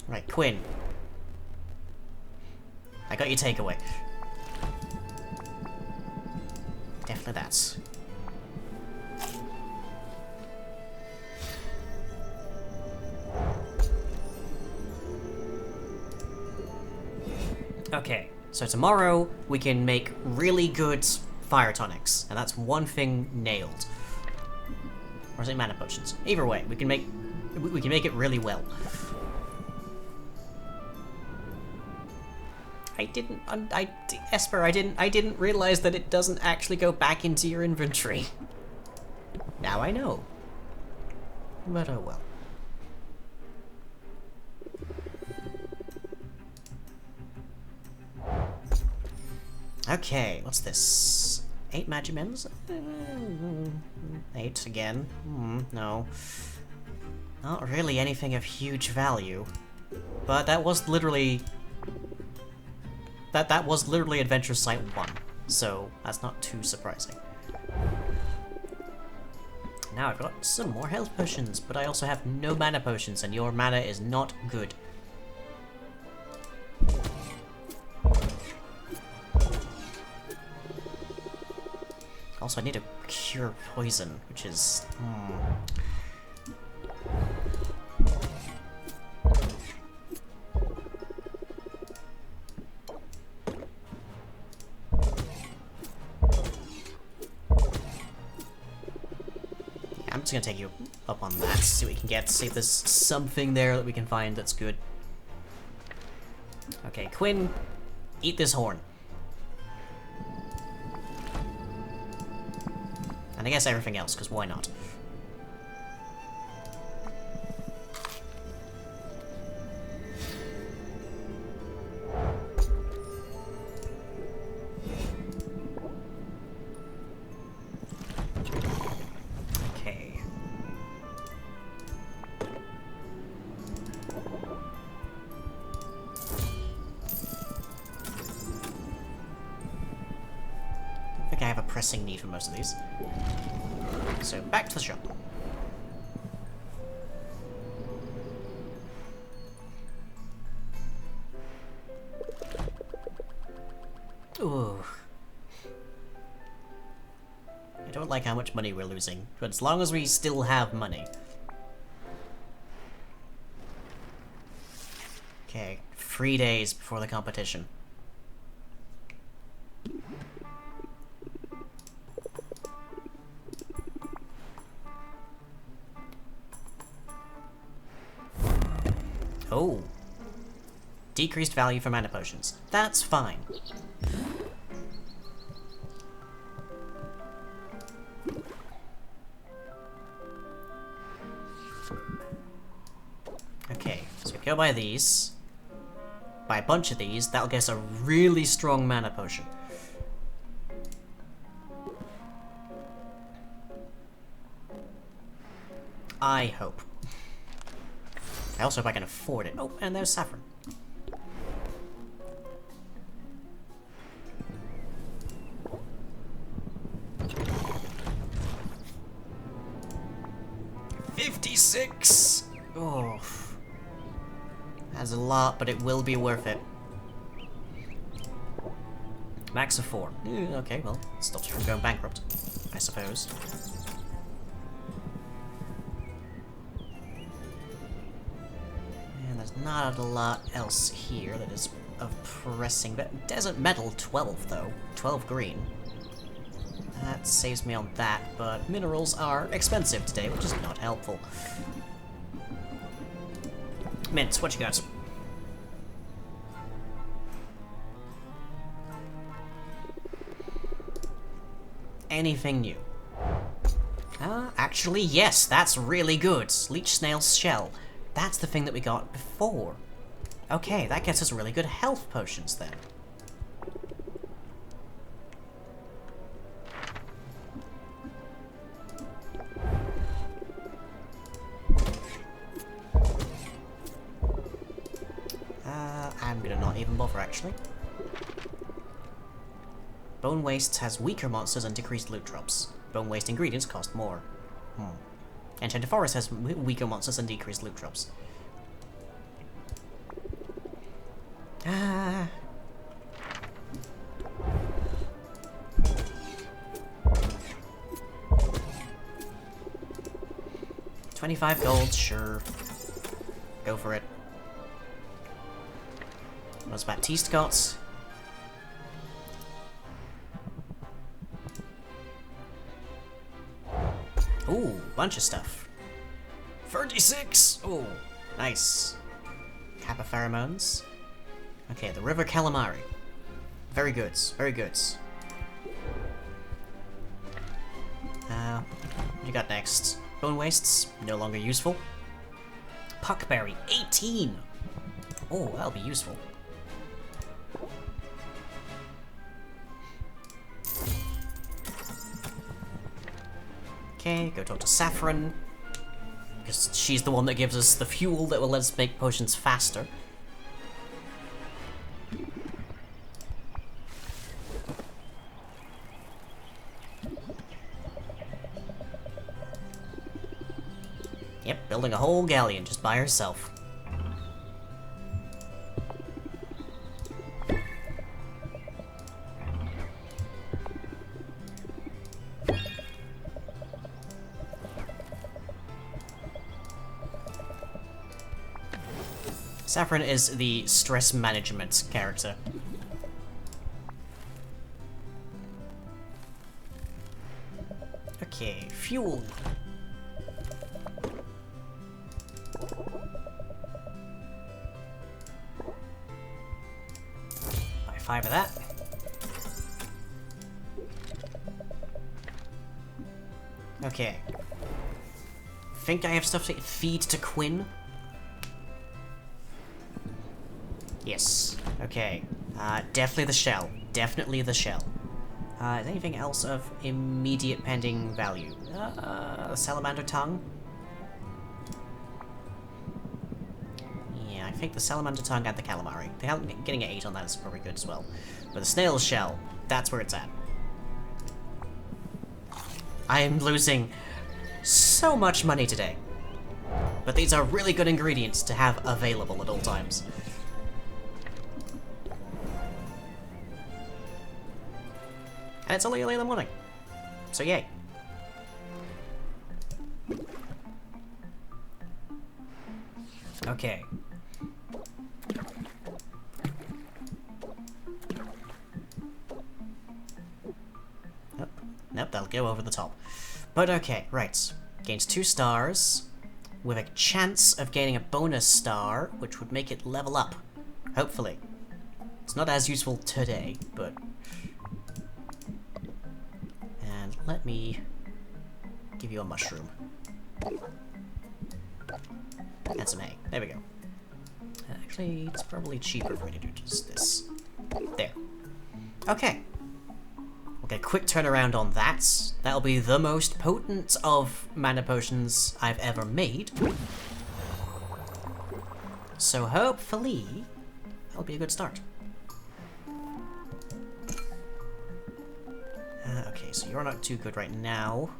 Right, Quinn. I got your takeaway. Definitely that. Okay, so tomorrow we can make really good fire tonics, and that's one thing nailed. Or is it mana potions? Either way, we can make it really well. Esper, I didn't realize that it doesn't actually go back into your inventory. Now I know. But oh well. Okay, what's this? 8 Magimens? 8 again. No. Not really anything of huge value. But that was literally... That was literally Adventure Site 1, so that's not too surprising. Now I've got some more health potions, but I also have no mana potions, and your mana is not good. Also, I need to cure poison, which is... I'm just gonna take you up on that, see what we can get, see if there's something there that we can find that's good. Okay, Quinn, eat this horn. And I guess everything else, because why not? Okay. I think I have a pressing need for most of these. So, back to the shop. Ooh. I don't like how much money we're losing, but as long as we still have money. Okay, 3 days before the competition. Oh. Decreased value for mana potions. That's fine. Okay, so we go buy these. Buy a bunch of these, that'll get us a really strong mana potion. I hope. I also hope I can afford it. Oh, and there's saffron. $56! Oh. That's a lot, but it will be worth it. Max of 4. Okay, well, stops you from going bankrupt, I suppose. not a lot else here that is of pressing. But desert metal, 12 though. 12 green. That saves me on that, but minerals are expensive today, which is not helpful. Mint, what you got? Anything new? Actually, yes, that's really good. Leech snail's shell. That's the thing that we got before. Okay, that gets us really good health potions then. I'm gonna not even bother, actually. Bone Waste has weaker monsters and decreased loot drops. Bone Waste ingredients cost more. Enchanted Forest has weaker monsters and decreased loot drops. Ah. $25 gold, sure. Go for it. What's Baptiste got? Ooh, bunch of stuff. 36! Ooh, nice. Kappa pheromones. Okay, the river calamari. Very good, very good. What you got next? Bone wastes, no longer useful. Puckberry, 18! Oh, that'll be useful. Okay, go talk to Saffron. Because she's the one that gives us the fuel that will let us make potions faster. Yep, building a whole galleon just by herself. Saffron is the stress management character. Okay, fuel. Buy 5 of that. Okay. Think I have stuff to feed to Quinn? Yes. Okay. Definitely the shell. Definitely the shell. Is anything else of immediate pending value? Salamander tongue? Yeah, I think the salamander tongue and the calamari. Getting an 8 on that is probably good as well. But the snail's shell, that's where it's at. I am losing so much money today. But these are really good ingredients to have available at all times. And it's only early in the morning. So yay. Okay. Nope, that'll go over the top. But okay, right. Gains 2 stars, with a chance of gaining a bonus star, which would make it level up. Hopefully. It's not as useful today, but... And let me give you a mushroom. And some hay. There we go. Actually, it's probably cheaper for me to do just this. There. Okay. We'll get a quick turnaround on that. That'll be the most potent of mana potions I've ever made. So hopefully, that'll be a good start. Okay, so you're not too good right now.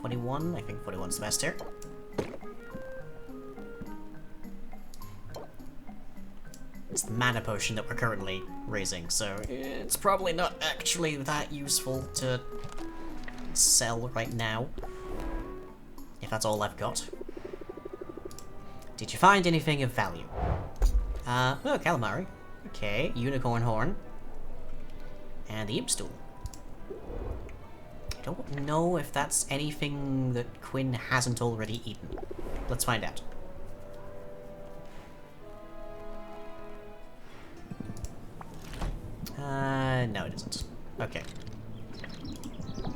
41, I think 41's the best here. It's the mana potion that we're currently raising, so it's probably not actually that useful to sell right now. If that's all I've got. Did you find anything of value? Oh, calamari. Okay, unicorn horn. And the imp stool. I don't know if that's anything that Quinn hasn't already eaten. Let's find out. No it isn't. Okay.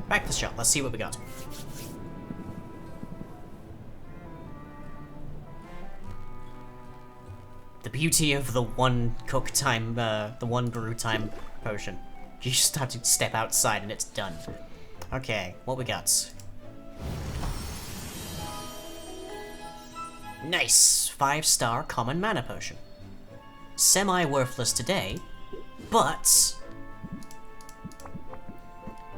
Back to the shop, let's see what we got. The beauty of the one cook time, the one brew time potion. You just have to step outside and it's done. Okay, what we got? Nice! 5-star common mana potion. Semi-worthless today, but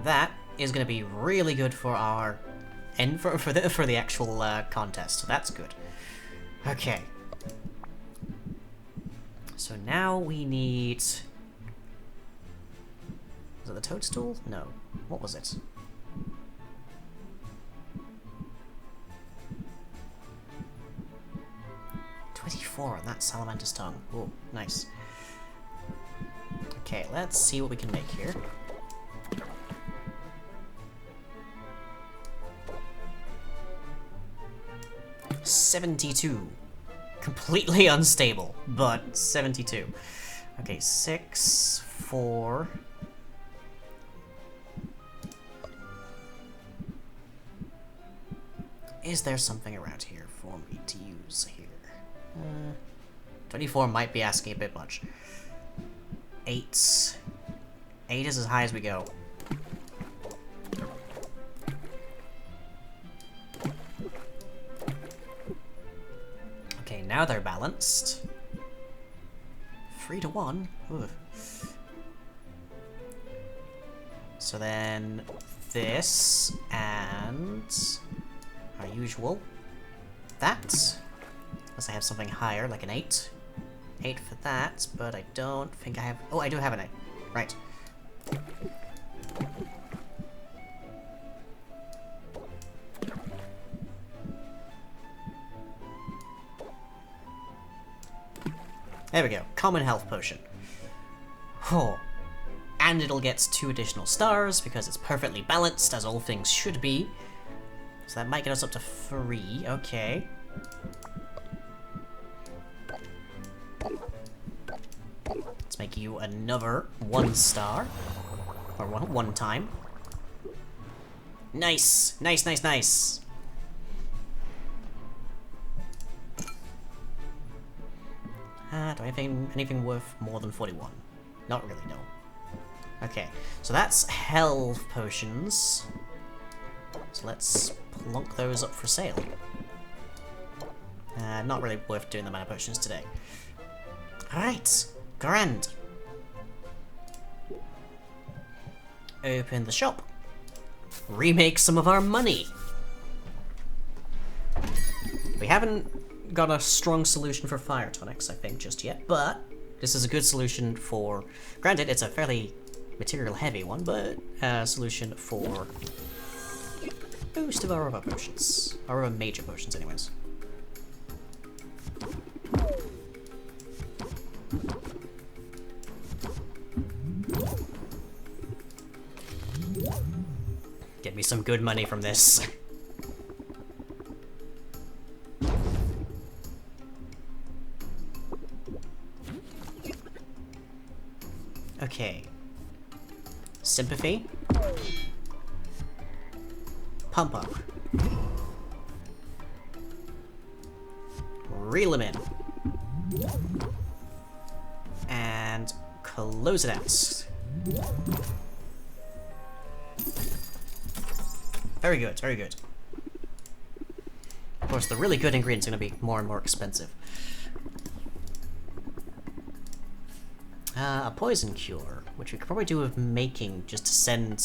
that is going to be really good for our for the actual contest. So that's good. Okay. So now we need. Was it the toadstool? No. What was it? $24 on that salamander's tongue. Oh, nice. Okay, let's see what we can make here. $72. Completely unstable, but 72. Okay, 6, 4. Is there something around here for me to use here? 24 might be asking a bit much. 8. 8 is as high as we go. Okay, now they're balanced. 3 to 1. Ugh. So then this and our usual that. Unless I have something higher, like an 8. 8 for that, but I don't think I have. Oh, I do have an 8. Right. There we go. Common health potion. Oh. And it'll get 2 additional stars because it's perfectly balanced, as all things should be. So that might get us up to 3. Okay. Let's make you another 1 star. Or 1 time. Nice! Nice, nice, nice! Do I have anything worth more than 41? Not really, no. Okay, so that's health potions. So let's plonk those up for sale. Not really worth doing the mana potions today. Alright, grand. Open the shop. Remake some of our money. We haven't got a strong solution for fire tonics, I think, just yet, but this is a good solution for... Granted, it's a fairly material heavy one, but a solution for most of our other potions. Our other major potions, anyways. Get me some good money from this. Okay. Sympathy. Pump up. Reel him in. And close it out. Very good, very good. Of course, the really good ingredients are going to be more and more expensive. A poison cure, which we could probably do with making just to send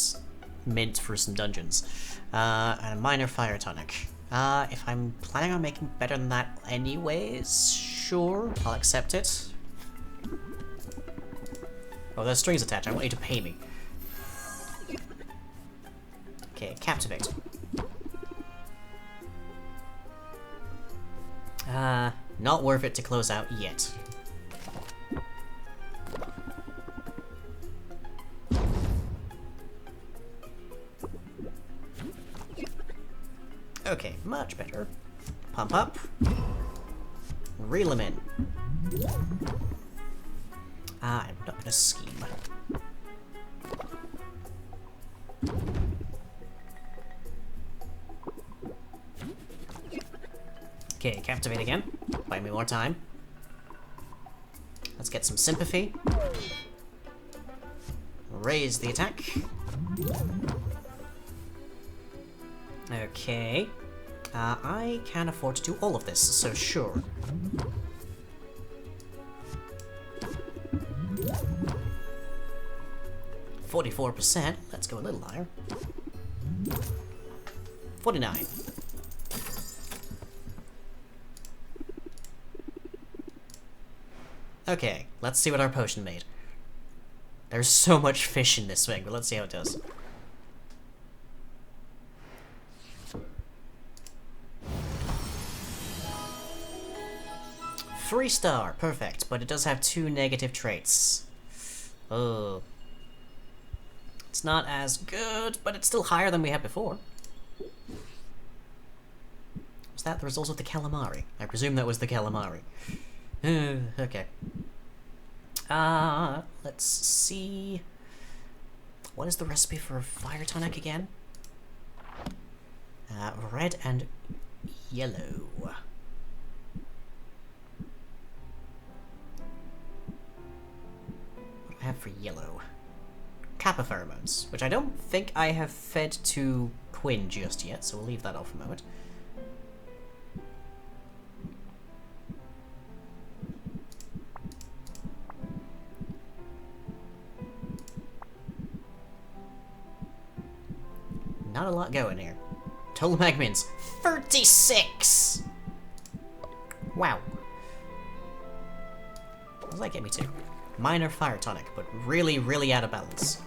mint for some dungeons. And a minor fire tonic. If I'm planning on making better than that anyways, sure, I'll accept it. Oh, there's strings attached. I want you to pay me. Okay, captivate. Not worth it to close out yet. much better. Pump up. Reel him in. I'm not gonna scheme. Okay, captivate again. Buy me more time. Let's get some sympathy. Raise the attack. Okay. I can afford to do all of this, so sure. %. Let's go a little higher. 49. Okay, let's see what our potion made. There's so much fish in this thing, but let's see how it does. Three-star, perfect, but it does have 2 negative traits. Oh. It's not as good, but it's still higher than we had before. Was that the result of the calamari? I presume that was the calamari. Okay. Let's see. What is the recipe for a fire tonic again? Red and yellow. What do I have for yellow? Kappa pheromones, which I don't think I have fed to Quinn just yet, so we'll leave that off a moment. Not a lot going here. Total mag mins, 36! Wow. What does that get me to? Minor fire tonic, but really, really out of balance.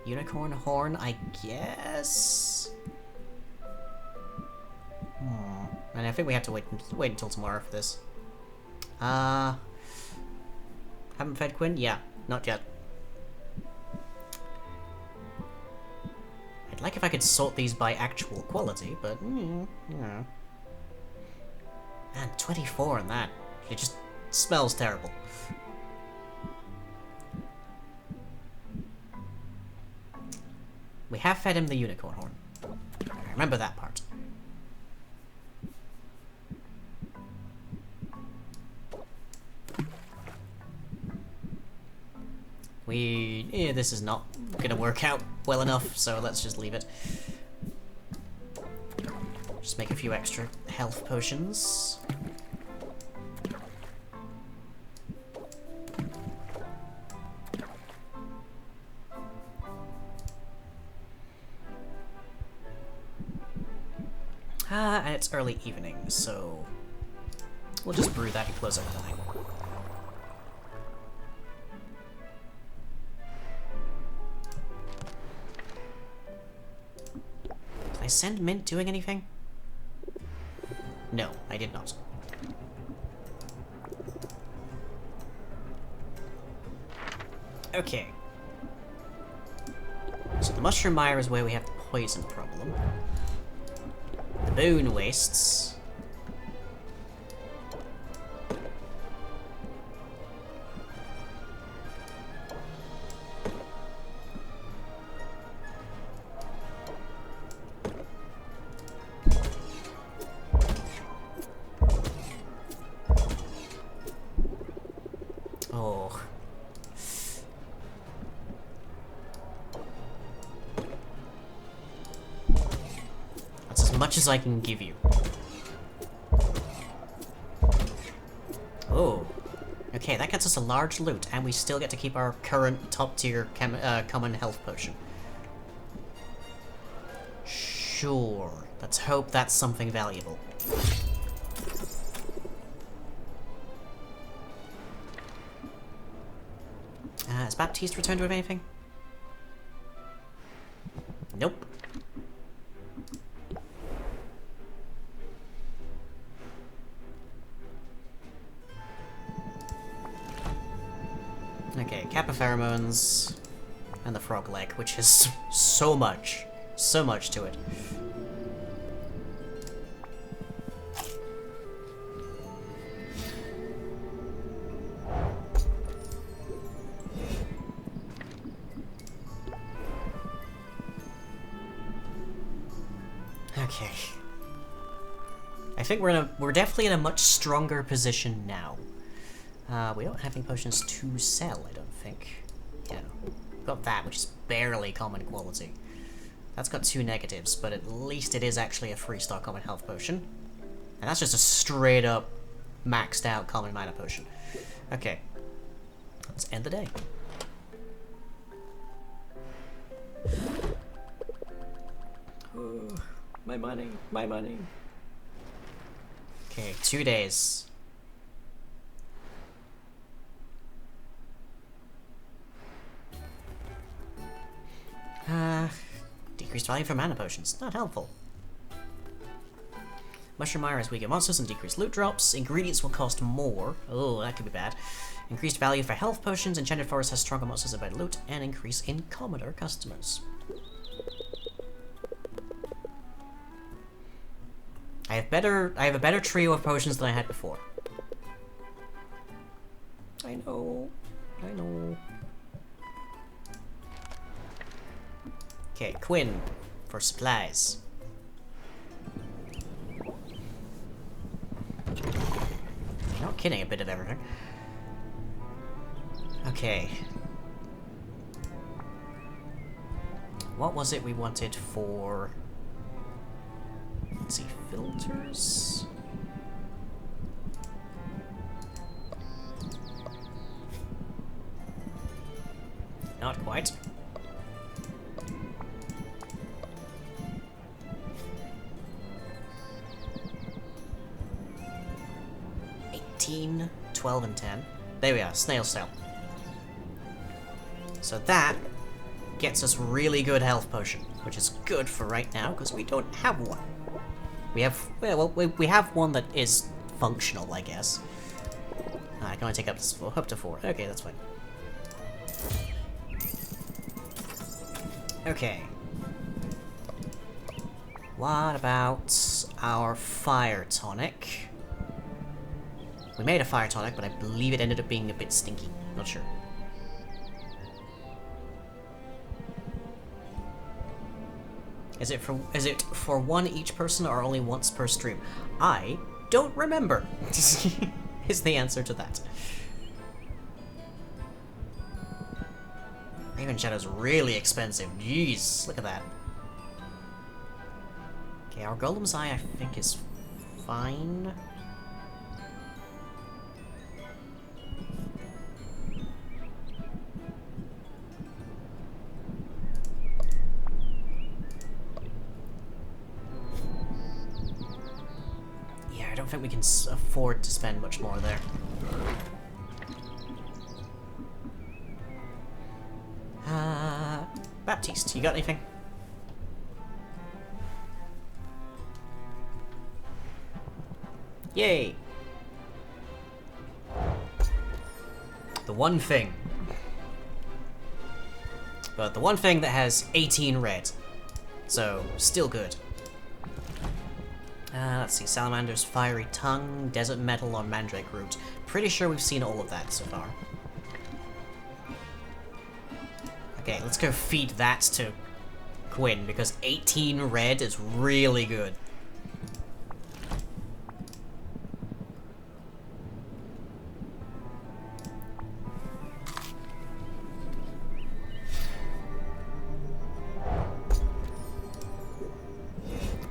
Unicorn horn, I guess? And I think we have to wait until tomorrow for this. Haven't fed Quinn? Yeah, not yet. I'd like if I could sort these by actual quality, but, you know. Man, 24 on that. It just smells terrible. We have fed him the unicorn horn. I remember that part. This is not gonna work out well enough, so let's just leave it. Just make a few extra health potions. And it's early evening, so we'll just brew that and close up the night. Did I send Mint doing anything? No, I did not. Okay. So the Mushroom Mire is where we have the poison problem. The Bone Wastes. Oh. That's as much as I can give you. Oh. Okay, that gets us a large loot, and we still get to keep our current top-tier common health potion. Sure. Let's hope that's something valuable. Has Baptiste returned with anything? Nope. Okay, Kappa pheromones, and the frog leg, which is so much to it. Okay. I think we're definitely in a much stronger position now. We don't have any potions to sell, I don't think. Yeah. Got that, which is barely common quality. That's got 2 negatives, but at least it is actually a 3-star common health potion. And that's just a straight up maxed out common mana potion. Okay. Let's end the day. Oh, my money, my money. Okay, 2 days. Decreased value for mana potions. Not helpful. Mushroom Mire has weaker monsters and decreased loot drops. Ingredients will cost more. Oh, that could be bad. Increased value for health potions. Enchanted Forest has stronger monsters and better loot. And increase in Commodore customers. I have a better trio of potions than I had before. I know. Okay, Quinn for supplies. You're not kidding, a bit of everything. Okay. What was it we wanted for... Let's see, filters? Not quite. $18, $12, and 10. There we are, snail cell. So that gets us really good health potion, which is good for right now because we don't have one. We have, well, we have one that is functional, I guess. I can only take up to 4. Okay, that's fine. Okay. What about our fire tonic? We made a fire tonic, but I believe it ended up being a bit stinky. Not sure. Is it for one each person or only once per stream? I don't remember. Is the answer to that. Raven Shadow's really expensive. Jeez, look at that. Okay, our Golem's Eye I think is fine. I don't think we can afford to spend much more there. Baptiste, you got anything? Yay! The one thing. But the one thing that has 18 red. So, still good. Let's see, Salamander's Fiery Tongue, Desert Metal, or Mandrake Root. Pretty sure we've seen all of that so far. Okay, let's go feed that to Quinn, because 18 red is really good.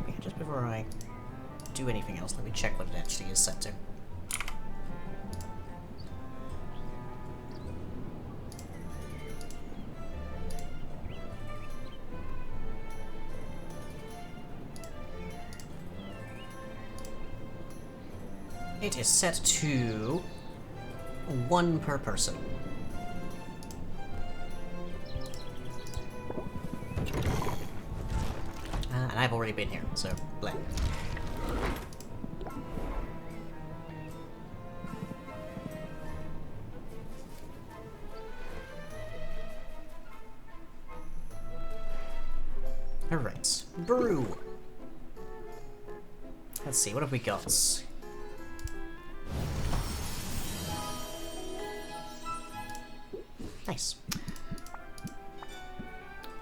Okay, just before I do anything else, let me check what it actually is set to. It is set to 1 per person. And I've already been here, so bleh. Alright. Brew. Let's see, what have we got? Nice.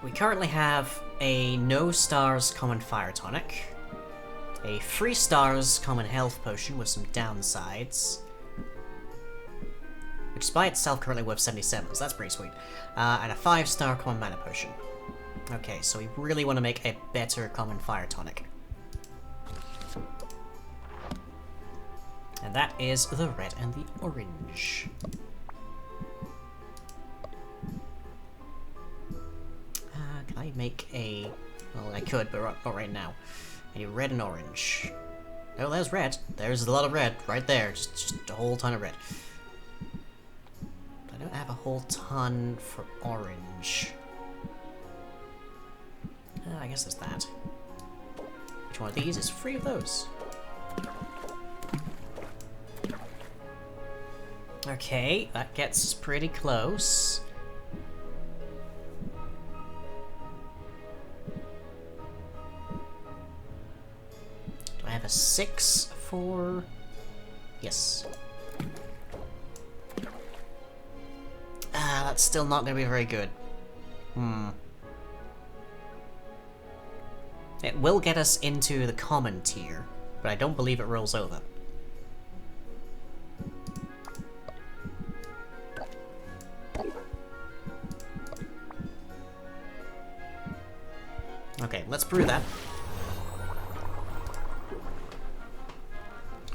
We currently have a no stars common fire tonic, a 3 stars common health potion with some downsides, which is by itself currently worth 77, so that's pretty sweet, and a 5-star common mana potion. Okay, so we really want to make a better common fire tonic. And that is the red and the orange. Can I make a... well, I could, but not right now. A red and orange. Oh, there's red. There's a lot of red right there. Just a whole ton of red. I don't have a whole ton for orange. I guess there's that. Which one of these is free of those? Okay, that gets us pretty close. Do I have a 6 for... yes. That's still not going to be very good. It will get us into the common tier, but I don't believe it rolls over. Okay, let's brew that.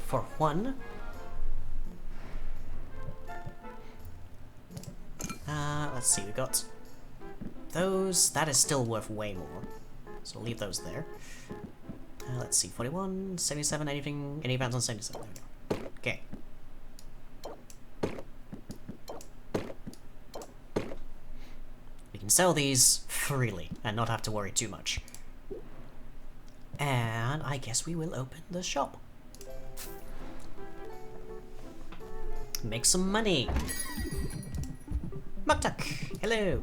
For 1. Let's see, we got those. That is still worth way more. So we'll leave those there. Let's see, 41, 77, anything, any advance on 77, there we go. Okay. We can sell these freely and not have to worry too much. And I guess we will open the shop. Make some money. Muktuk, hello.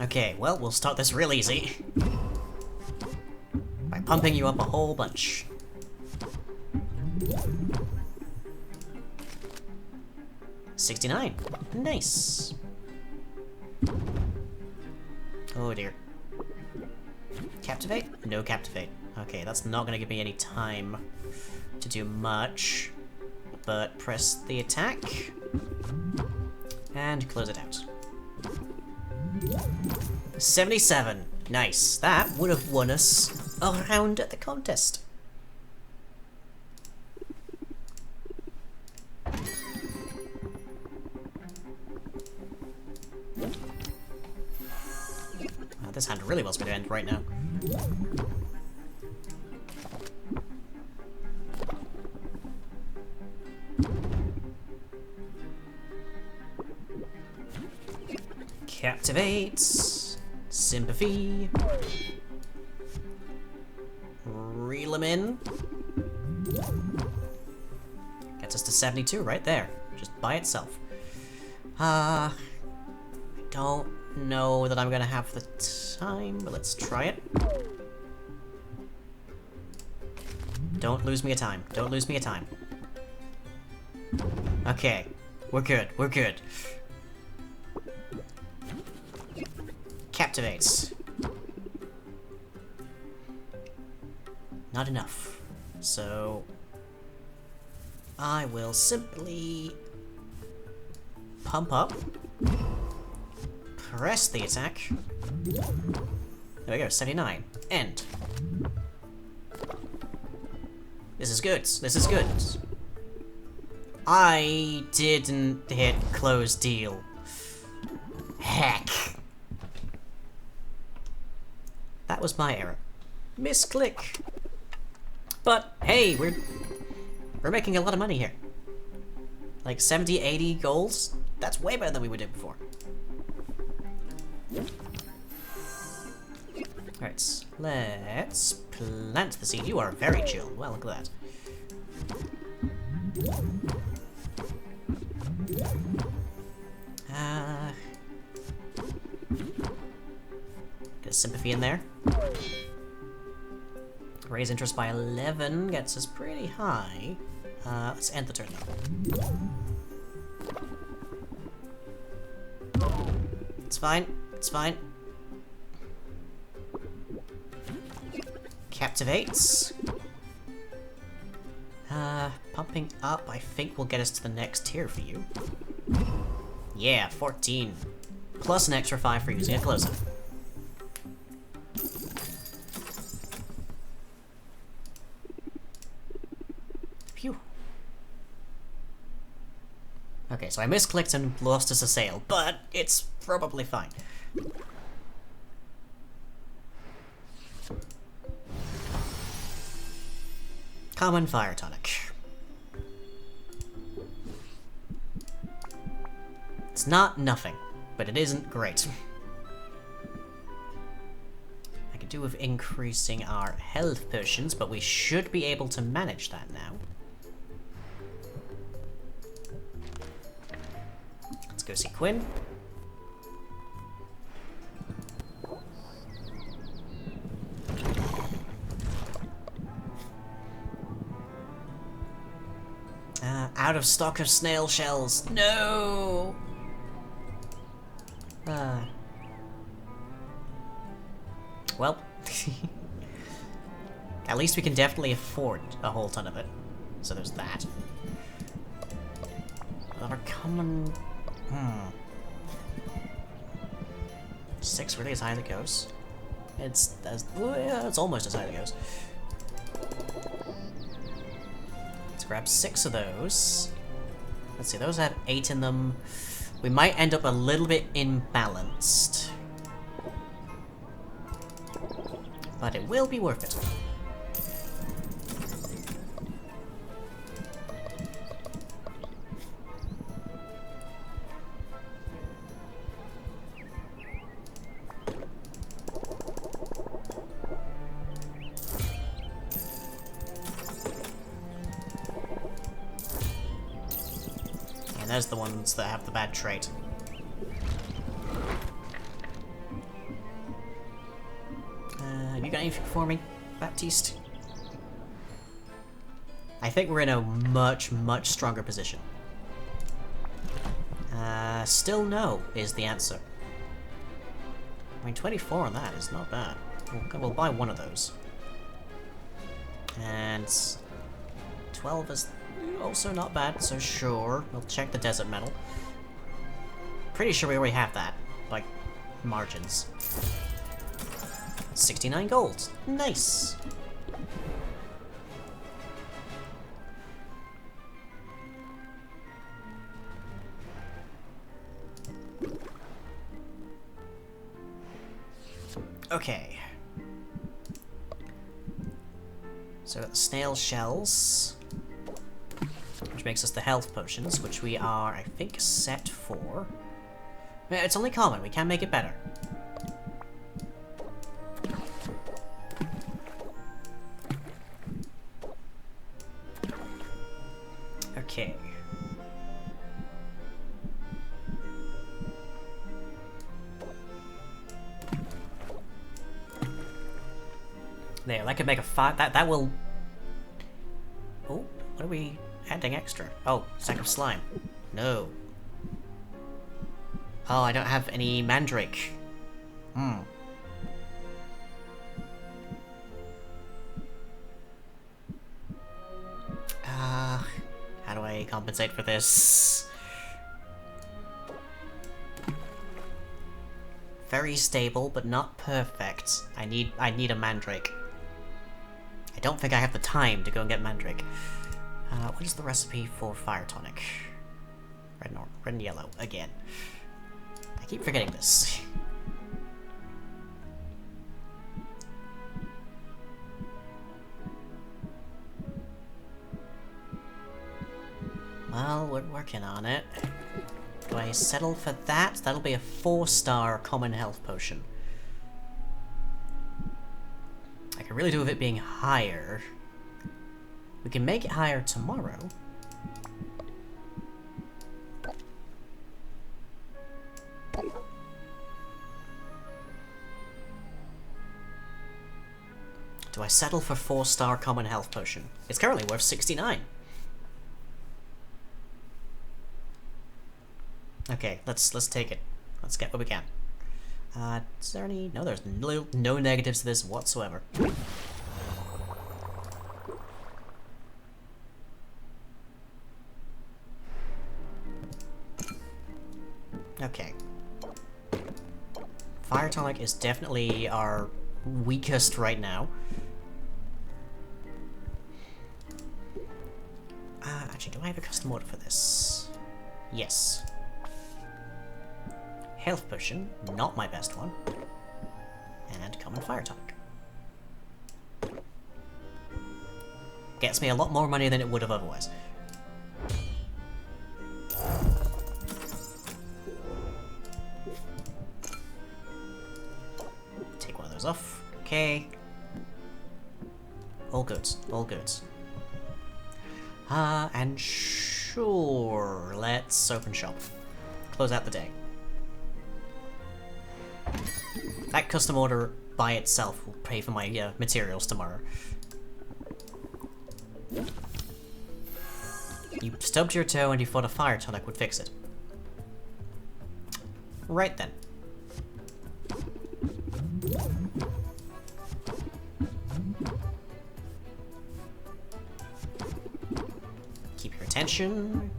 Okay, well, we'll start this real easy by pumping you up a whole bunch. $69. Nice. Oh dear. Captivate? No captivate. Okay, that's not gonna give me any time to do much. But press the attack and close it out. 77. Nice. That would have won us a round at the contest. This hand really wants me to end right now. Captivates. Sympathy. Reel him in. Gets us to 72 right there. Just by itself. Don't know that I'm gonna have the time, but let's try it. Don't lose me a time. Don't lose me a time. Okay. We're good. We're good. Captivates. Not enough. So I will simply pump up. Press the attack. There we go, 79. End. This is good. This is good. I didn't hit close deal. Heck. That was my error. Misclick. But hey, we're making a lot of money here. Like 70, 80 golds. That's way better than we were doing before. Alright, let's plant the seed. You are very chill. Well, look at that. Gonna of sympathy in there. Raise interest by 11 gets us pretty high. Let's end the turn though. It's fine. It's fine. Captivates. Pumping up, I think, will get us to the next tier for you. Yeah, 14. Plus an extra 5 for using a closer. Phew. Okay, so I misclicked and lost us a sail, but it's probably fine. Common fire tonic. It's not nothing, but it isn't great. I could do with increasing our health potions, but we should be able to manage that now. Let's go see Quinn. Out of stock of snail shells. No! Well, at least we can definitely afford a whole ton of it. So there's that. Another common... 6 really as high as it goes? It's almost as high as it goes. Let's grab 6 of those. Let's see, those have 8 in them. We might end up a little bit imbalanced. But it will be worth it. And there's the ones that have the bad trait. You got anything for me, Baptiste? I think we're in a much, much stronger position. Still no is the answer. I mean, 24 on that is not bad. We'll buy one of those. And 12 is also not bad, so sure. We'll check the desert metal. Pretty sure we already have that, like, margins. 69 gold. Nice. Okay. So the snail shells, which makes us the health potions, which we are, I think, set for. It's only common. We can make it better. Okay. There, that could make a 5. That will. Oh, what are we adding extra? Oh, sack of slime. No. Oh, I don't have any mandrake. How do I compensate for this? Very stable, but not perfect. I need a mandrake. I don't think I have the time to go and get mandrake. What is the recipe for fire tonic? Red and yellow again. I keep forgetting this. Well, we're working on it. Do I settle for that? That'll be a 4-star common health potion. I could really do with it being higher. We can make it higher tomorrow. Do I settle for 4-star common health potion? It's currently worth 69. Okay, let's take it. Let's get what we can. Is there any... No, there's no negatives to this whatsoever. Okay. Fire tonic is definitely our weakest right now. Actually, do I have a custom order for this? Yes. Health potion, not my best one. And common fire tonic. Gets me a lot more money than it would have otherwise. Take one of those off. Okay. All goods. All goods. And sure, let's open shop. Close out the day. That custom order by itself will pay for my materials tomorrow. You stubbed your toe and you thought a fire tonic would fix it. Right then. Keep your attention.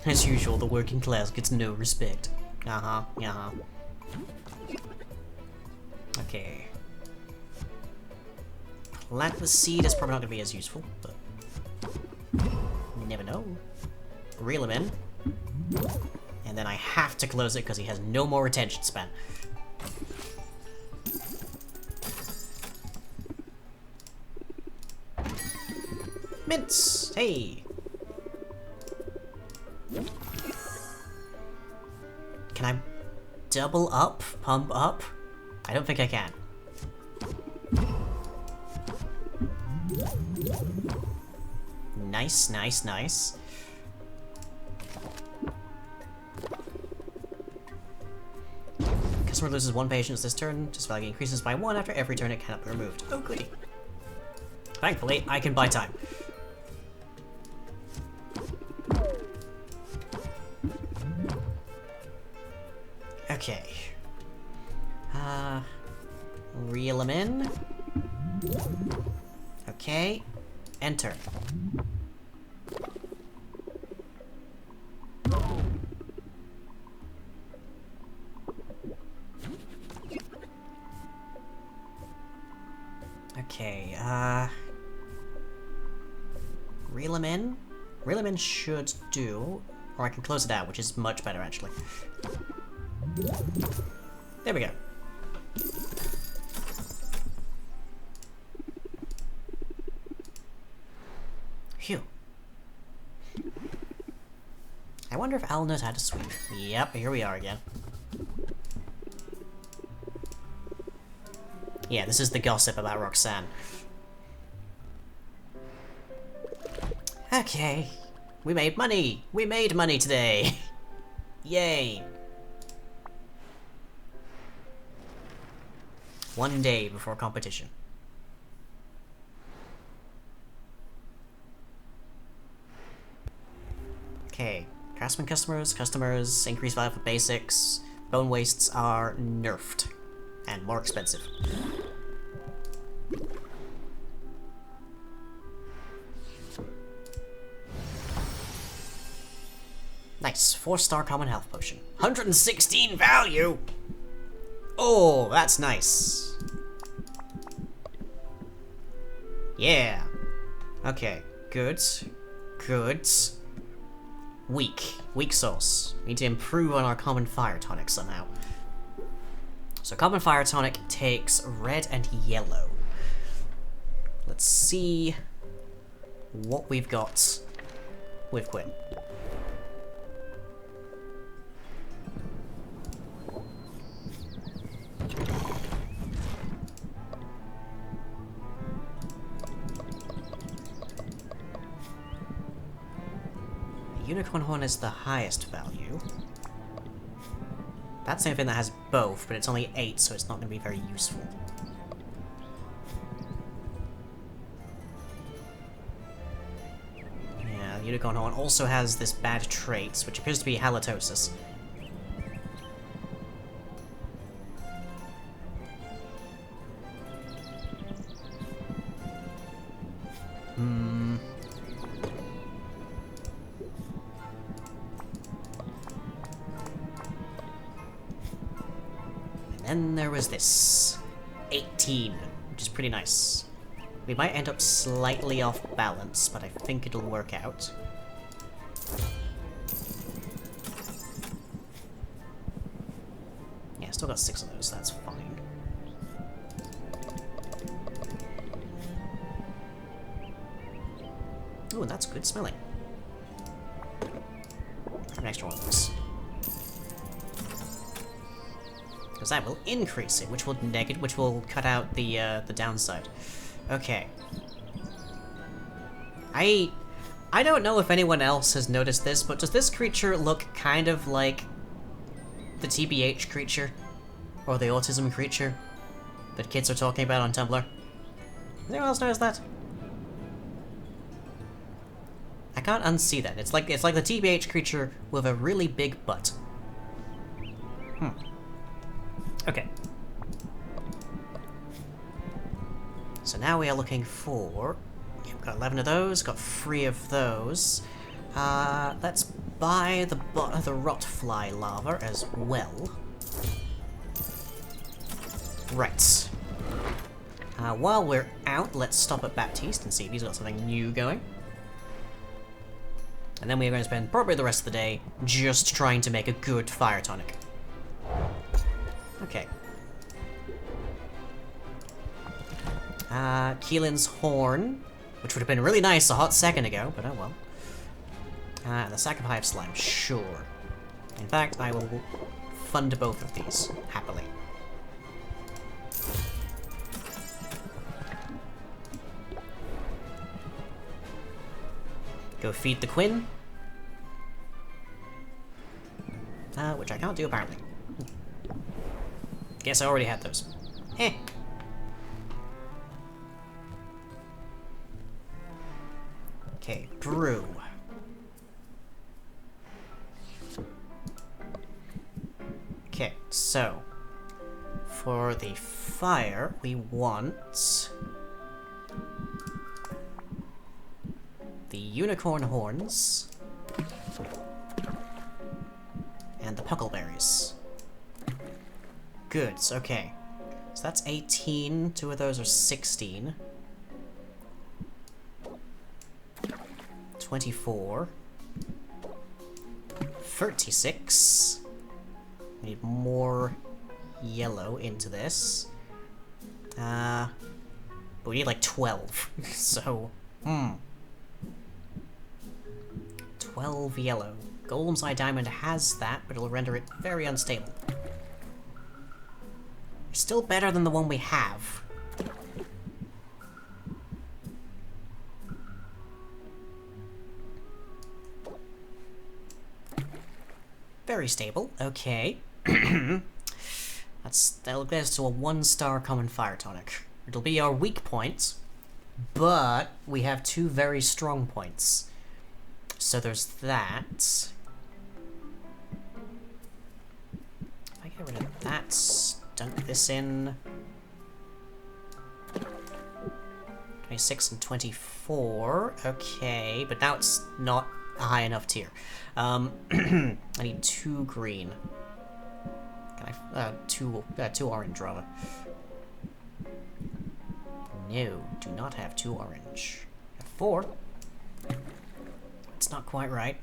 As usual, the working class gets no respect. Okay. Plant the seed is probably not going to be as useful, but... You never know. Reel him in. And then I have to close it because he has no more attention span. Mints! Hey! Can I double up? Pump up? I don't think I can. Nice, nice, nice. Customer loses 1 patience this turn. Just value increases by 1 after every turn it cannot be removed. Oh goody. Thankfully, I can buy time. Okay. Reel him in. Okay. Enter. Okay, reel him in? Reel him in should do, or I can close it out, which is much better actually. There we go. Phew. I wonder if Al knows how to sweep. Yep, here we are again. Yeah, this is the gossip about Roxanne. Okay. We made money! We made money today! Yay! 1 day before competition. Okay. Craftsman customers, increased value for basics. Bone wastes are nerfed. And more expensive. Nice. 4-star common health potion. 116 value! Oh, that's nice. Yeah. Okay. Good. Good. Weak. Weak sauce. We need to improve on our common fire tonic somehow. So common fire tonic takes red and yellow. Let's see what we've got with Quinn. Unicorn horn is the highest value. That's the only thing that has both, but it's only 8, so it's not going to be very useful. Yeah, the unicorn horn also has this bad trait, which appears to be halitosis. And there was this. 18, which is pretty nice. We might end up slightly off balance, but I think it'll work out. Yeah, still got 6 of those, that's fine. Ooh, that's good smelling. An extra one of those. Because that will increase it, which will cut out the downside. Okay. I don't know if anyone else has noticed this, but does this creature look kind of like the TBH creature? Or the autism creature that kids are talking about on Tumblr? Does anyone else notice that? I can't unsee that. It's like the TBH creature with a really big butt. Okay. So now we are looking for... We've got 11 of those, got 3 of those. Let's buy the rotfly larva as well. Right. While we're out, let's stop at Baptiste and see if he's got something new going. And then we are going to spend probably the rest of the day just trying to make a good fire tonic. Okay. Keelan's horn, which would have been really nice a hot second ago, but oh well. And the sack of hive slime, sure. In fact, I will fund both of these, happily. Go feed the Quinn. Which I can't do apparently. Guess I already had those. Eh. Okay, brew. Okay, so for the fire, we want the unicorn horns and the puckleberries. Good, okay. So that's 18, 2 of those are 16. 24. 36. Need more yellow into this. But we need like 12. So, 12 yellow. Golem's Eye Diamond has that, but it'll render it very unstable. Still better than the one we have. Very stable, okay. That'll get us to a 1-star common fire tonic. It'll be our weak point, but we have 2 very strong points. So there's that. If I get rid of that, dunk this in. 26 and 24, okay, but now it's not a high enough tier. I need 2 green. Can I, two orange rather. No, do not have 2 orange. I have 4. It's not quite right.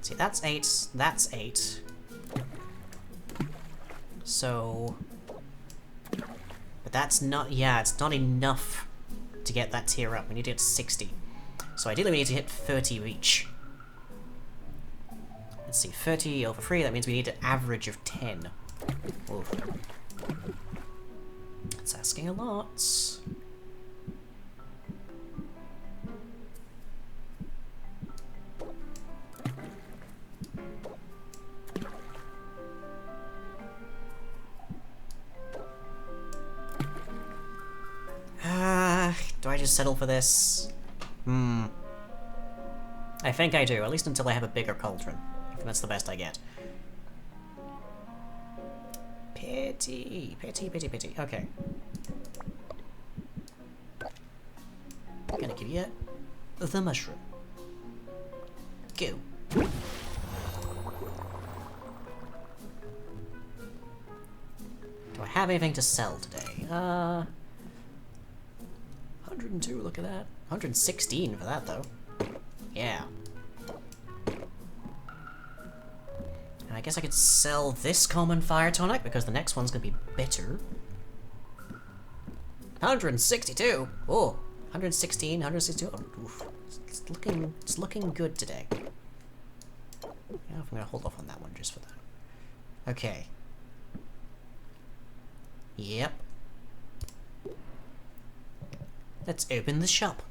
See, that's 8, that's 8. So... But that's not, yeah, it's not enough to get that tier up. We need to get 60. So ideally we need to hit 30 of each. Let's see, 30 over 3, that means we need an average of 10. Oof. That's asking a lot. just settle for this? I think I do, at least until I have a bigger cauldron. I think that's the best I get. Pity. Okay. I'm gonna give you the mushroom. Go. Do I have anything to sell today? 102, look at that. 116 for that, though. Yeah. And I guess I could sell this common fire tonic, because the next one's gonna be bitter. 162! Oh! 116, 162. Oh, oof. It's looking good today. Yeah, I'm gonna hold off on that one just for that. Okay. Yep. Let's open the shop.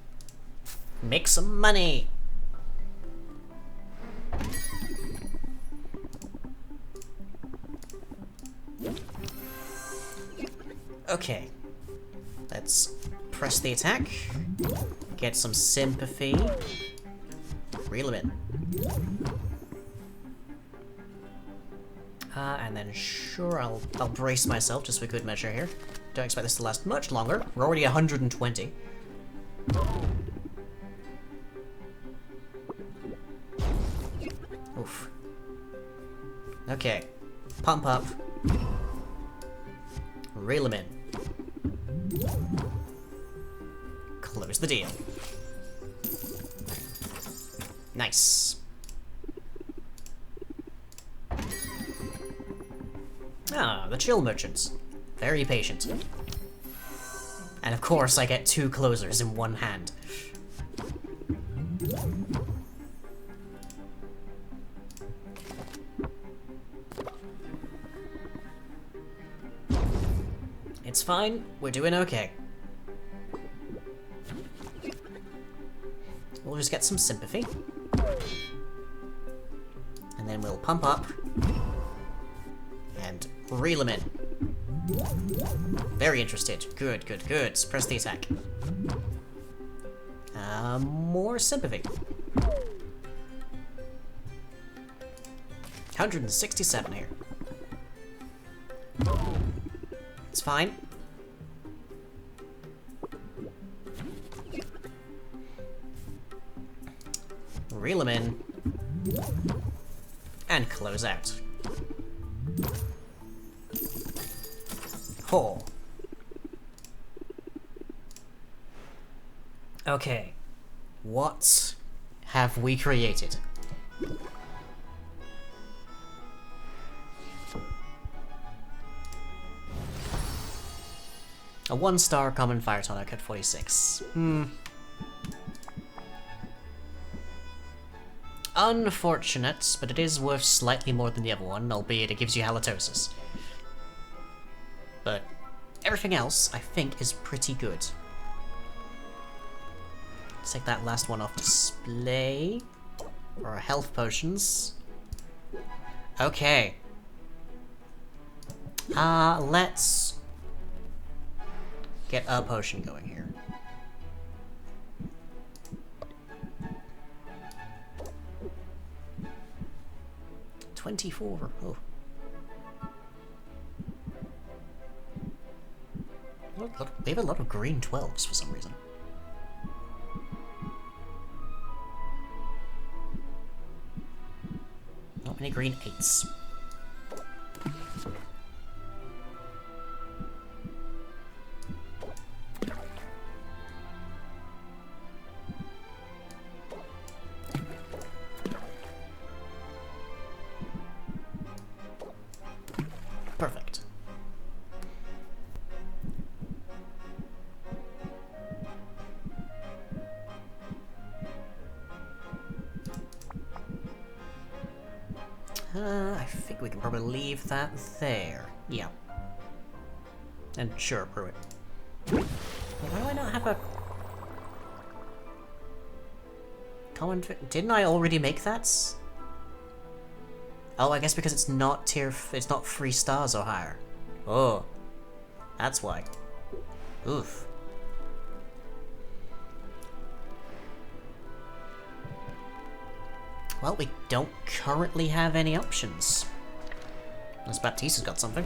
Make some money! Okay. Let's press the attack. Get some sympathy. Reel him in. And then sure, I'll brace myself just for good measure here. Don't expect this to last much longer. We're already 120. Oof. Okay. Pump up. Reel him in. Close the deal. Nice. Ah, the chill merchants. Very patient. And of course I get 2 closers in one hand. It's fine, we're doing okay. We'll just get some sympathy. And then we'll pump up. And reel him in. Very interested. Good. Press the attack. More sympathy. 167 here. It's fine. Reel him in. And close out. Oh. Okay. What have we created? A 1-star common fire tonic at 46. Unfortunate, but it is worth slightly more than the other one, albeit it gives you halitosis. But everything else, I think, is pretty good. Let's take that last one off display. For our health potions. Okay. Let's get a potion going here. $24. Oh. We have a lot of green 12s for some reason. Not many green 8s. Perfect. I think we can probably leave that there. Yeah. And sure, brew it. Why do I not have a common? Didn't I already make that? Oh, I guess because it's not it's not 3 stars or higher. Oh, that's why. Oof. Well, we don't currently have any options. Unless Baptiste's got something.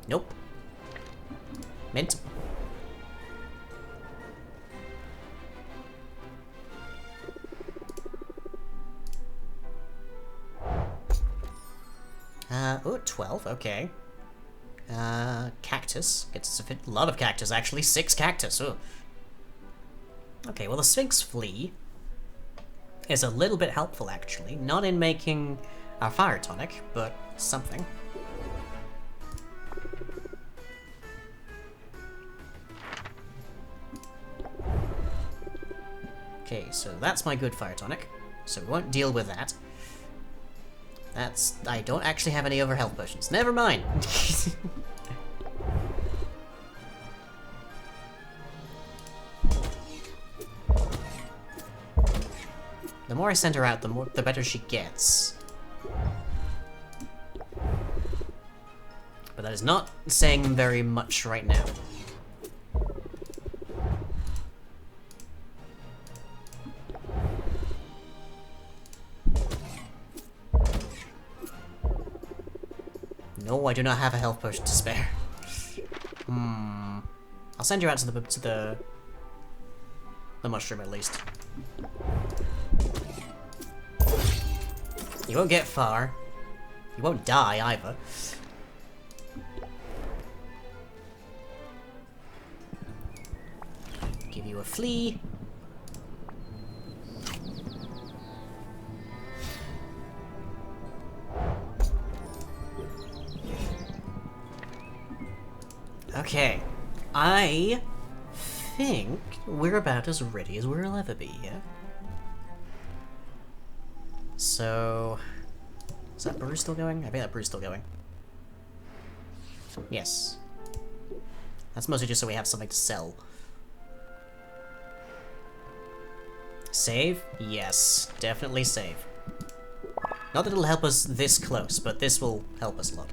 Nope. Mint. Oh, 12, okay. Cactus. Gets a lot of cactus, actually. 6 cactus, oh. Okay, well the Sphinx Flea is a little bit helpful, actually. Not in making our fire tonic, but something. Okay, so that's my good fire tonic. So we won't deal with that. I don't actually have any other health potions. Never mind! The more I send her out, the better she gets. But that is not saying very much right now. No, I do not have a health potion to spare. I'll send you out to the mushroom at least. You won't get far. You won't die either. Give you a flea. Okay, I think we're about as ready as we'll ever be, yeah? So... is that brew still going? I think that brew's still going. Yes. That's mostly just so we have something to sell. Save? Yes. Definitely save. Not that it'll help us this close, but this will help us a lot.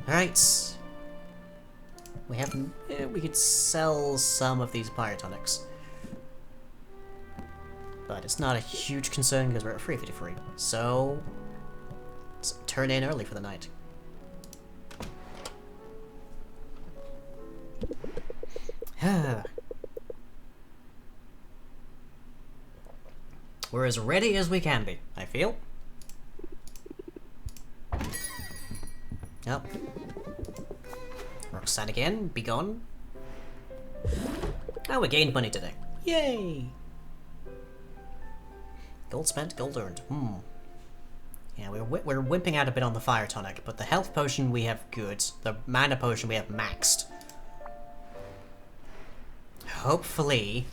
Alright. We have... we could sell some of these pyotonics. But it's not a huge concern because we're at 353. So... let's turn in early for the night. We're as ready as we can be, I feel. Yep. Roxanne again, be gone. Oh, we gained money today. Yay! Gold spent, gold earned. Yeah, we're wimping out a bit on the fire tonic, but the health potion we have good. The mana potion we have maxed. Hopefully,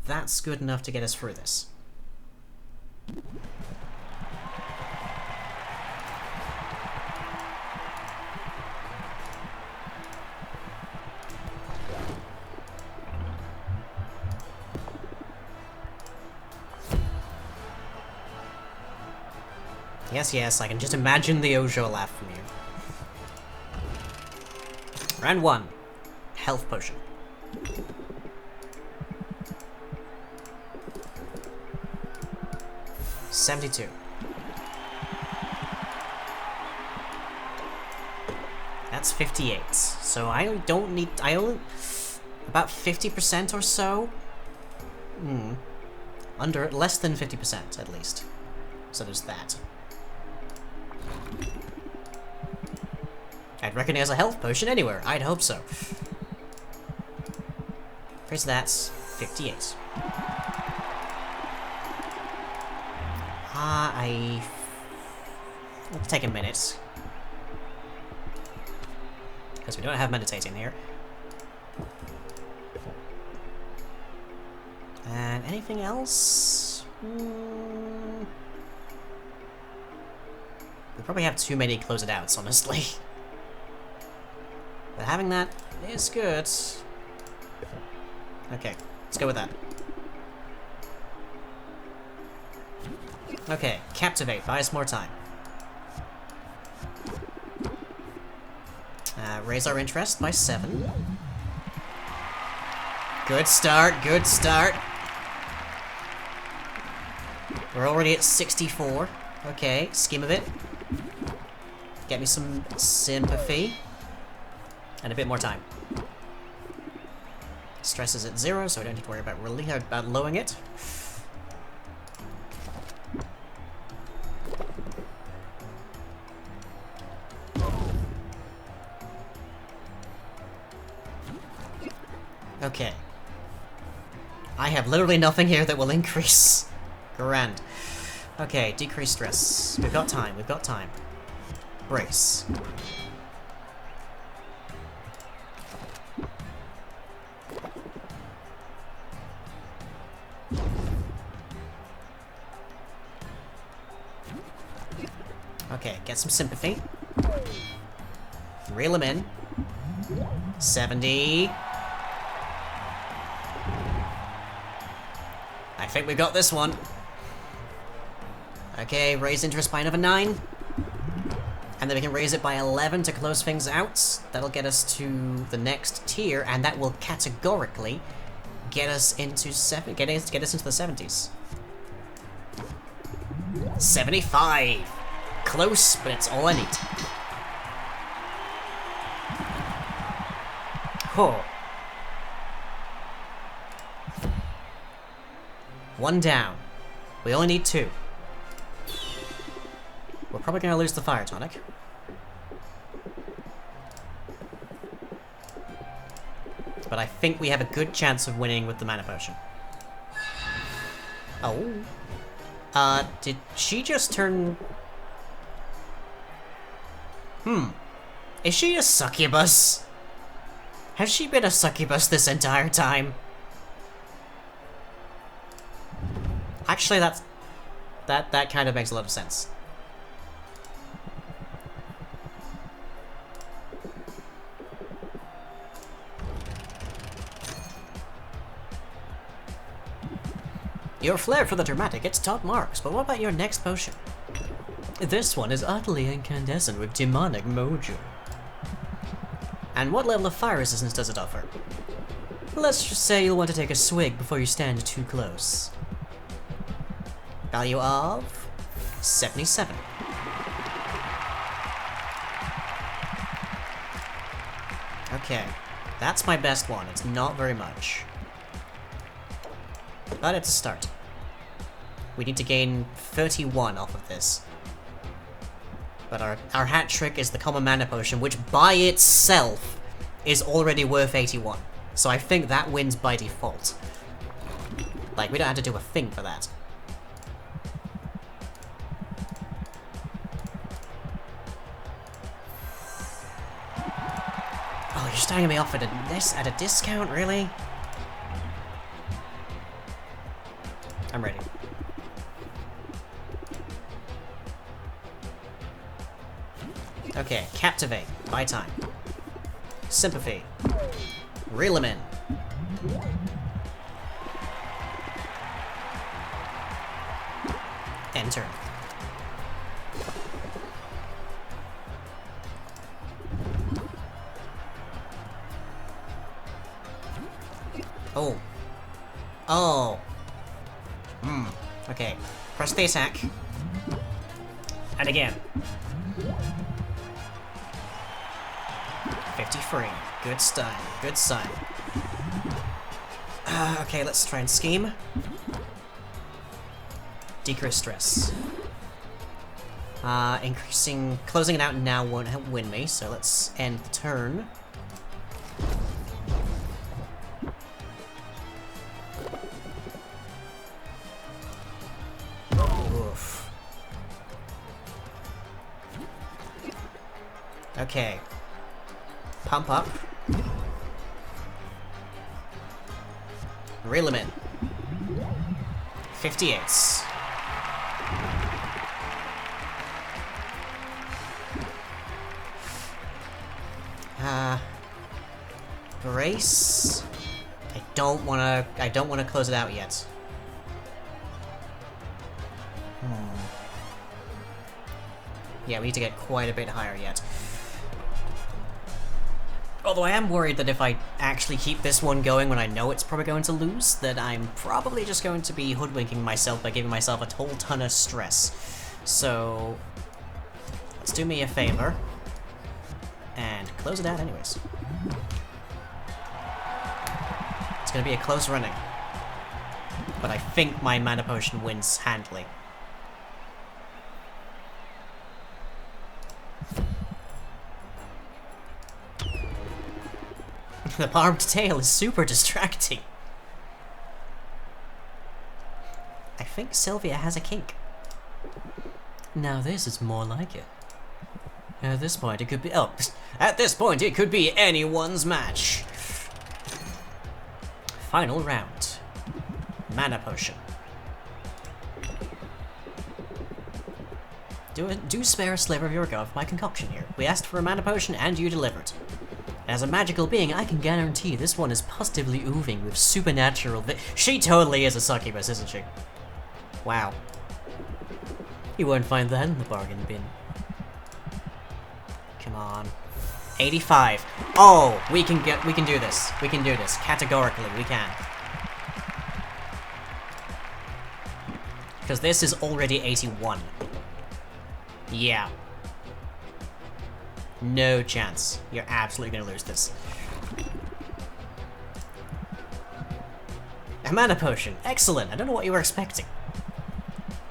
that's good enough to get us through this. Yes, yes, I can just imagine the Ojo laugh from you. Round 1. Health potion. $72. That's 58. So I don't need... I only... about 50% or so? Under... less than 50%, at least. So there's that. I'd recognize a health potion anywhere. I'd hope so. Here's that. 58. It'll take a minute. Because we don't have meditating here. And anything else? We probably have too many close it outs, honestly. But having that is good. Okay, let's go with that. Okay, captivate, buy us more time. Raise our interest by 7. Good start, good start. We're already at 64. Okay, skim of it. Get me some sympathy. And a bit more time. Stress is at 0, so we don't need to worry about lowering it. Okay. I have literally nothing here that will increase. Grand. Okay, decrease stress. We've got time, we've got time. Brace. Okay, get some sympathy. Reel him in. 70. I think we got this one. Okay, raise interest by another 9. And then we can raise it by 11 to close things out. That'll get us to the next tier, and that will categorically get us into get us into the 70s. 75. Close, but it's all I need. Oh. 1 down. We only need 2. We're probably gonna lose the fire tonic. But I think we have a good chance of winning with the mana potion. Oh. Did she just turn... Is she a succubus? Has she been a succubus this entire time? Actually, that kind of makes a lot of sense. Your flair for the dramatic, it's top marks, but what about your next potion? This one is utterly incandescent with demonic mojo. And what level of fire resistance does it offer? Let's just say you'll want to take a swig before you stand too close. Value of 77. Okay, that's my best one. It's not very much. But it's a start. We need to gain 31 off of this. But our hat trick is the common mana potion, which by itself is already worth 81. So I think that wins by default. Like, we don't have to do a thing for that. Oh, you're starting me off at a discount, really? I'm ready. Okay, captivate. Buy time. Sympathy. Reel him in. Enter. Oh. Oh. Okay. Press the attack. And again. 53. Good sign. Good sign. Okay, let's try and scheme. Decrease stress. Closing it out now won't win me, so let's end the turn. Oof. Okay. Pump up. Reel him in. 58s. Brace. I don't wanna close it out yet. Yeah, we need to get quite a bit higher yet. Although I am worried that if I actually keep this one going when I know it's probably going to lose, that I'm probably just going to be hoodwinking myself by giving myself a whole ton of stress. So, let's do me a favor and close it out anyways. It's going to be a close running, but I think my mana potion wins handily. The barbed tail is super distracting. I think Sylvia has a kink. Now this is more like it. At this point it could be— oh, at this point it could be anyone's match. Final round. Mana potion. Do spare a sliver of your go for my concoction here. We asked for a mana potion and you delivered. As a magical being, I can guarantee this one is positively oozing with supernatural She totally is a succubus, isn't she? Wow. You won't find that in the bargain bin. Come on. 85. Oh, we can do this. We can do this. Categorically, we can. Because this is already 81. Yeah. No chance. You're absolutely gonna lose this. A mana potion. Excellent. I don't know what you were expecting.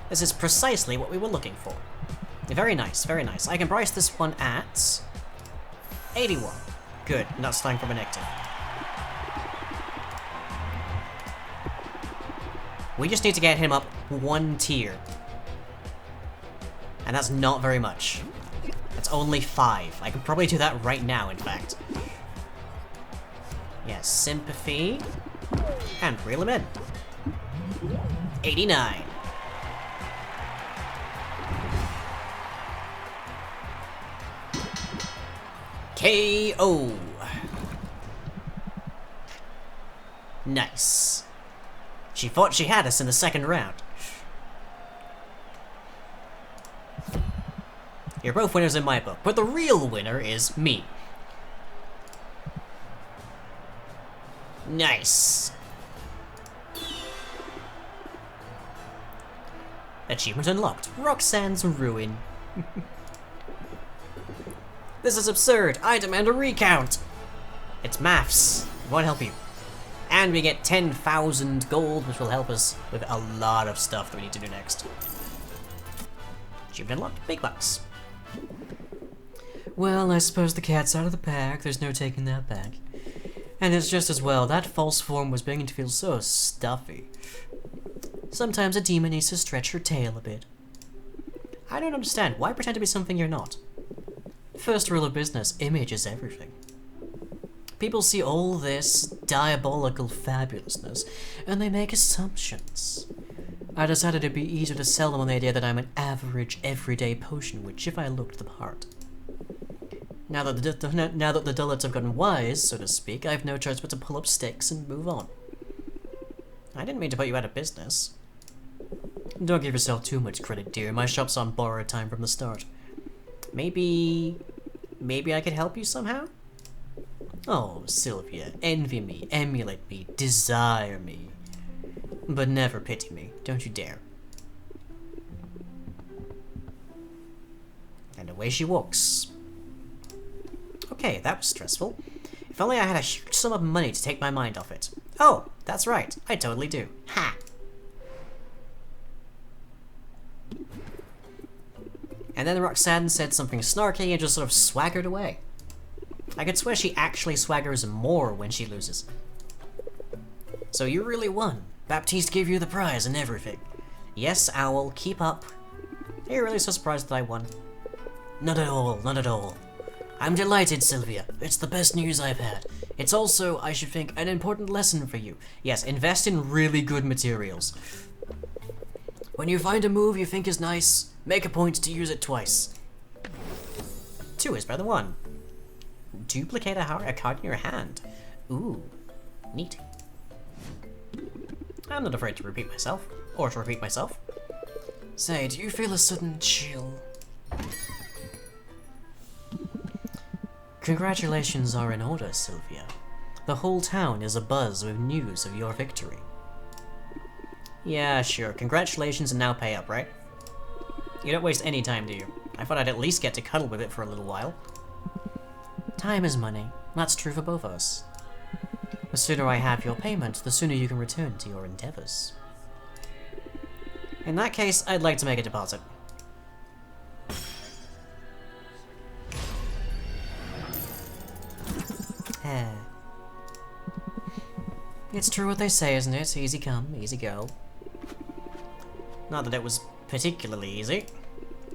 This is precisely what we were looking for. Very nice, very nice. I can price this one at 81. Good. Not starting from a negative. We just need to get him up one tier. And that's not very much. That's only 5. I can probably do that right now, in fact. Yes, sympathy. And reel him in. 89. KO. Nice. She thought she had us in the second round. You're both winners in my book, but the real winner is me. Nice. Achievement unlocked. Roxanne's Ruin. This is absurd. I demand a recount. It's maths. It won't help you. And we get 10,000 gold, which will help us with a lot of stuff that we need to do next. Achievement unlocked. Big bucks. Well, I suppose the cat's out of the bag. There's no taking that back. And it's just as well. That false form was beginning to feel so stuffy. Sometimes a demon needs to stretch her tail a bit. I don't understand. Why pretend to be something you're not? First rule of business, image is everything. People see all this diabolical fabulousness, and they make assumptions. I decided it'd be easier to sell them on the idea that I'm an average, everyday potion witch if I looked the part. Now that the dullets have gotten wise, so to speak, I have no choice but to pull up sticks and move on. I didn't mean to put you out of business. Don't give yourself too much credit, dear. My shop's on borrowed time from the start. Maybe I could help you somehow? Oh, Sylvia, envy me, emulate me, desire me. But never pity me, don't you dare. And away she walks. Okay, that was stressful. If only I had a huge sum of money to take my mind off it. Oh, that's right, I totally do. Ha! And then Roxanne said something snarky and just sort of swaggered away. I could swear she actually swaggers more when she loses. So you really won. Baptiste gave you the prize and everything. Yes, Owl, keep up. Are you really so surprised that I won? Not at all, not at all. I'm delighted, Sylvia. It's the best news I've had. It's also, I should think, an important lesson for you. Yes, invest in really good materials. When you find a move you think is nice, make a point to use it twice. 2 is better than 1. Duplicate a card in your hand. Ooh, neat. I'm not afraid to repeat myself, or to repeat myself. Say, do you feel a sudden chill? Congratulations are in order, Sylvia. The whole town is abuzz with news of your victory. Yeah, sure. Congratulations and now pay up, right? You don't waste any time, do you? I thought I'd at least get to cuddle with it for a little while. Time is money. That's true for both of us. The sooner I have your payment, the sooner you can return to your endeavors. In that case, I'd like to make a deposit. It's true what they say, isn't it? Easy come, easy go. Not that it was particularly easy.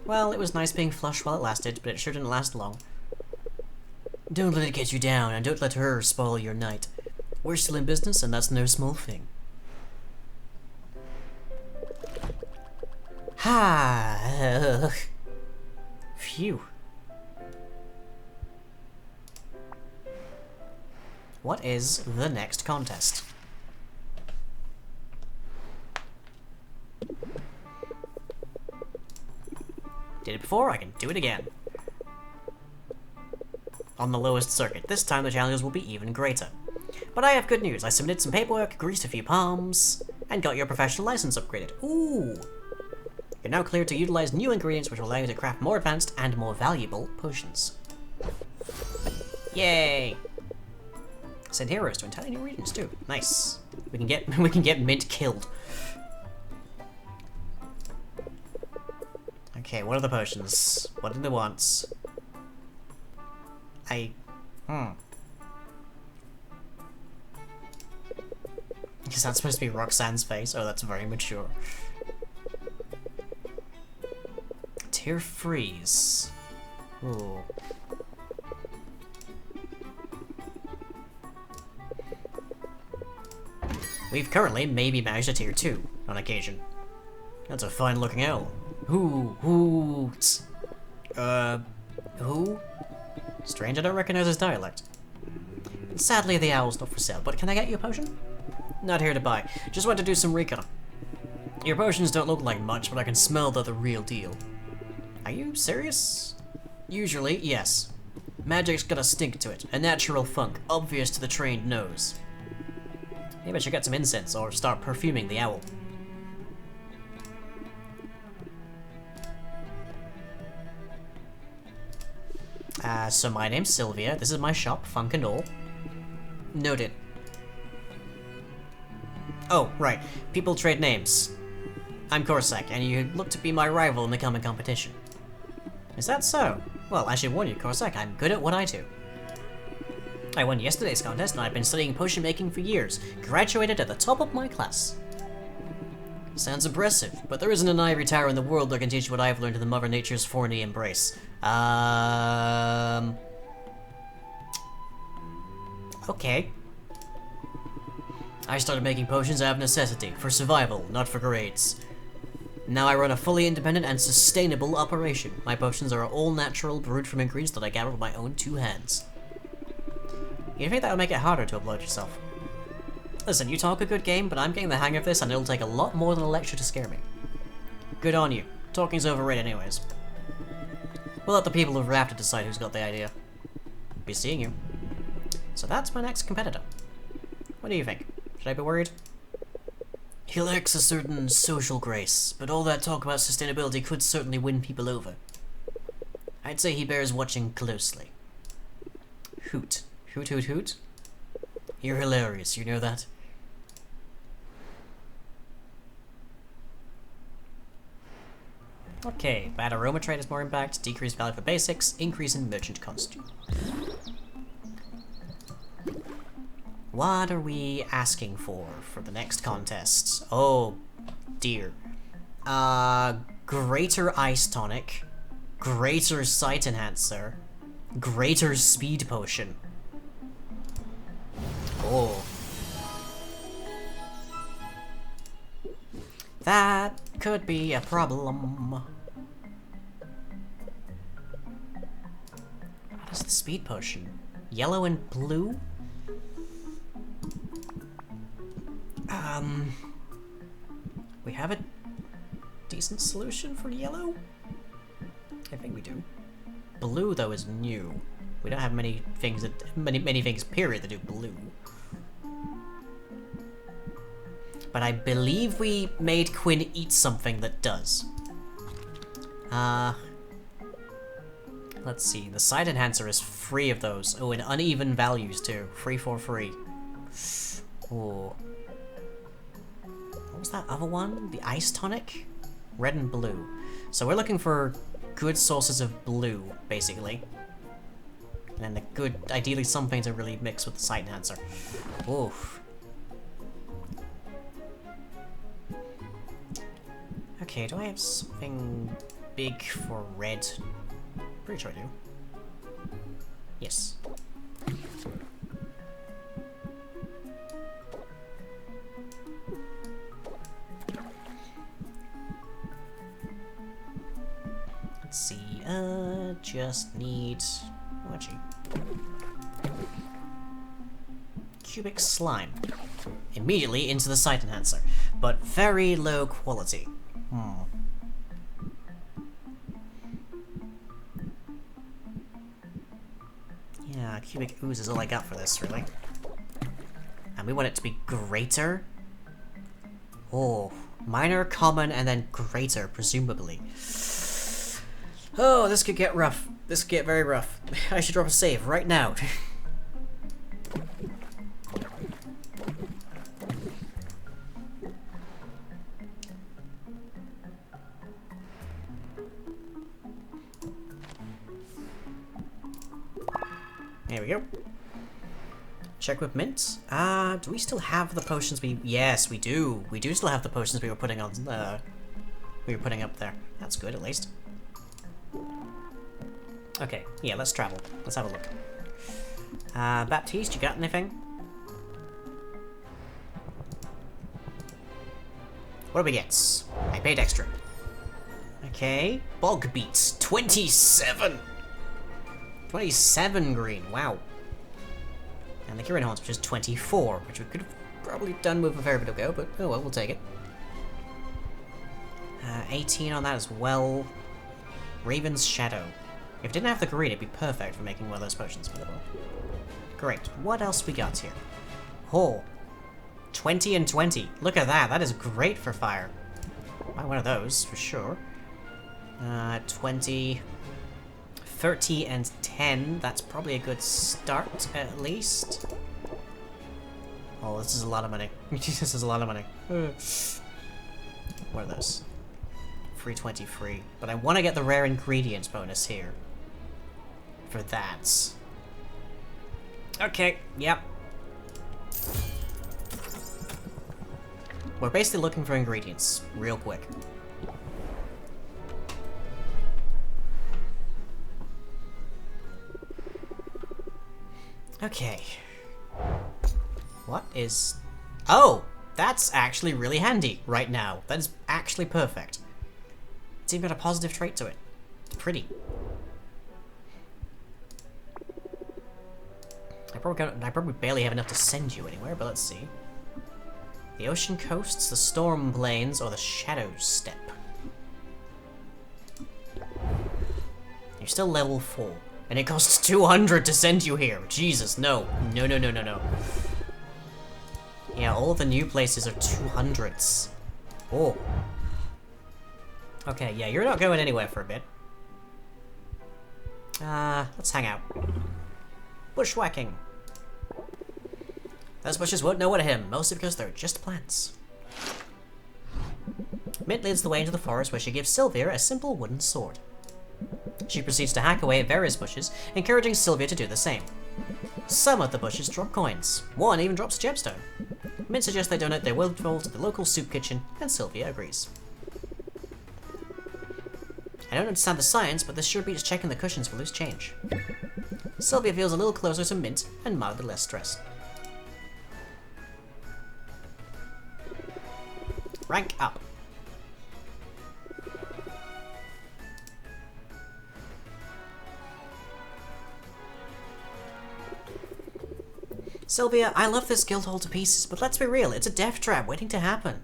Well, it was nice being flush while it lasted, but it sure didn't last long. Don't let it get you down, and don't let her spoil your night. We're still in business, and that's no small thing. Ha! Phew. What is the next contest? Did it before, I can do it again. On the lowest circuit. This time the challenges will be even greater. But I have good news. I submitted some paperwork, greased a few palms, and got your professional license upgraded. Ooh! You're now cleared to utilize new ingredients which will allow you to craft more advanced and more valuable potions. Yay! Send heroes to entirely new regions too. Nice. We can get Mint killed. Okay, what are the potions? What do they want? Is that supposed to be Roxanne's face? Oh, that's very mature. Tear freeze. Ooh. We've currently maybe managed a tier 2 on occasion. That's a fine looking owl. Who? Strange, I don't recognize his dialect. Sadly, the owl's not for sale, but can I get you a potion? Not here to buy. Just want to do some recon. Your potions don't look like much, but I can smell they're the real deal. Are you serious? Usually, yes. Magic's got a stink to it, a natural funk, obvious to the trained nose. Maybe I should get some incense or start perfuming the owl. So my name's Sylvia, this is my shop, Funk and All. Noted. Oh, right. People trade names. I'm Corsac, and you look to be my rival in the coming competition. Is that so? Well, I should warn you, Corsac, I'm good at what I do. I won yesterday's contest, and I've been studying potion making for years. Graduated at the top of my class. Sounds impressive, but there isn't an ivory tower in the world that can teach what I've learned in the Mother Nature's thorny embrace. Okay. I started making potions out of necessity, for survival, not for grades. Now I run a fully independent and sustainable operation. My potions are all natural, brewed from ingredients that I gather with my own 2 hands. You think that would make it harder to upload yourself? Listen, you talk a good game, but I'm getting the hang of this and it'll take a lot more than a lecture to scare me. Good on you. Talking's overrated anyways. We'll let the people of Raptor decide who's got the idea. Be seeing you. So that's my next competitor. What do you think? Should I be worried? He lacks a certain social grace, but all that talk about sustainability could certainly win people over. I'd say he bears watching closely. Hoot. Hoot hoot hoot? You're hilarious, you know that? Okay, bad aroma trait has more impact, decreased value for basics, increase in merchant costume. What are we asking for the next contest? Oh, dear. Greater ice tonic, greater sight enhancer, greater speed potion. Oh. That could be a problem. What is the speed potion? Yellow and blue? We have a decent solution for yellow? I think we do. Blue, though, is new. We don't have many things that many things period that do blue. But I believe we made Quinn eat something that does. Let's see. The side enhancer is 3 of those. Oh, and uneven values too. 3 for 3. Oh. What was that other one? The ice tonic? Red and blue. So we're looking for good sources of blue, basically. And then the good, ideally something to really mix with the side enhancer. Oof. Okay, do I have something big for red? Pretty sure I do. Yes. Let's see, just need... oh, actually. Cubic slime. Immediately into the sight enhancer, but very low quality. Yeah, cubic ooze is all I got for this, really. And we want it to be greater. Oh, minor, common, and then greater, presumably. Oh, this could get rough. This could get very rough. I should drop a save right now. There we go. Check with mint. Do we still have the potions we... yes, we do. We do still have the potions we were putting on, we were putting up there. That's good, at least. Okay, yeah, let's travel. Let's have a look. Baptiste, you got anything? What do we get? I paid extra. Okay. Bog beats. 27! 27 green, wow. And the Kirin Horns, which is 24, which we could have probably done with a fair bit ago, but oh well, we'll take it. 18 on that as well. Raven's Shadow. If it didn't have the green, it'd be perfect for making one of those potions. Great. What else we got here? Oh. 20 and 20. Look at that. That is great for fire. Buy one of those, for sure. 20... 30 and 10, that's probably a good start, at least. Oh, this is a lot of money. This is a lot of money. What are those? 323. But I want to get the rare ingredients bonus here. For that. Okay, yep. We're basically looking for ingredients, real quick. Okay. What is... oh! That's actually really handy right now. That is actually perfect. It's even got a positive trait to it. It's pretty. I probably barely have enough to send you anywhere, but let's see. The ocean coasts, the storm plains, or the shadow steppe. You're still level 4. And it costs 200 to send you here. Jesus, no. No, no, no, no, no. Yeah, all the new places are 200s. Oh. Okay, yeah, you're not going anywhere for a bit. Let's hang out. Bushwhacking. Those bushes won't know what to hit him, mostly because they're just plants. Mint leads the way into the forest where she gives Sylvia a simple wooden sword. She proceeds to hack away at various bushes, encouraging Sylvia to do the same. Some of the bushes drop coins. One even drops a gemstone. Mint suggests they donate their windfall to the local soup kitchen, and Sylvia agrees. I don't understand the science, but this sure beats checking the cushions for loose change. Sylvia feels a little closer to Mint and mildly less stressed. Rank up. Sylvia, I love this guild hall to pieces, but let's be real, it's a death trap waiting to happen.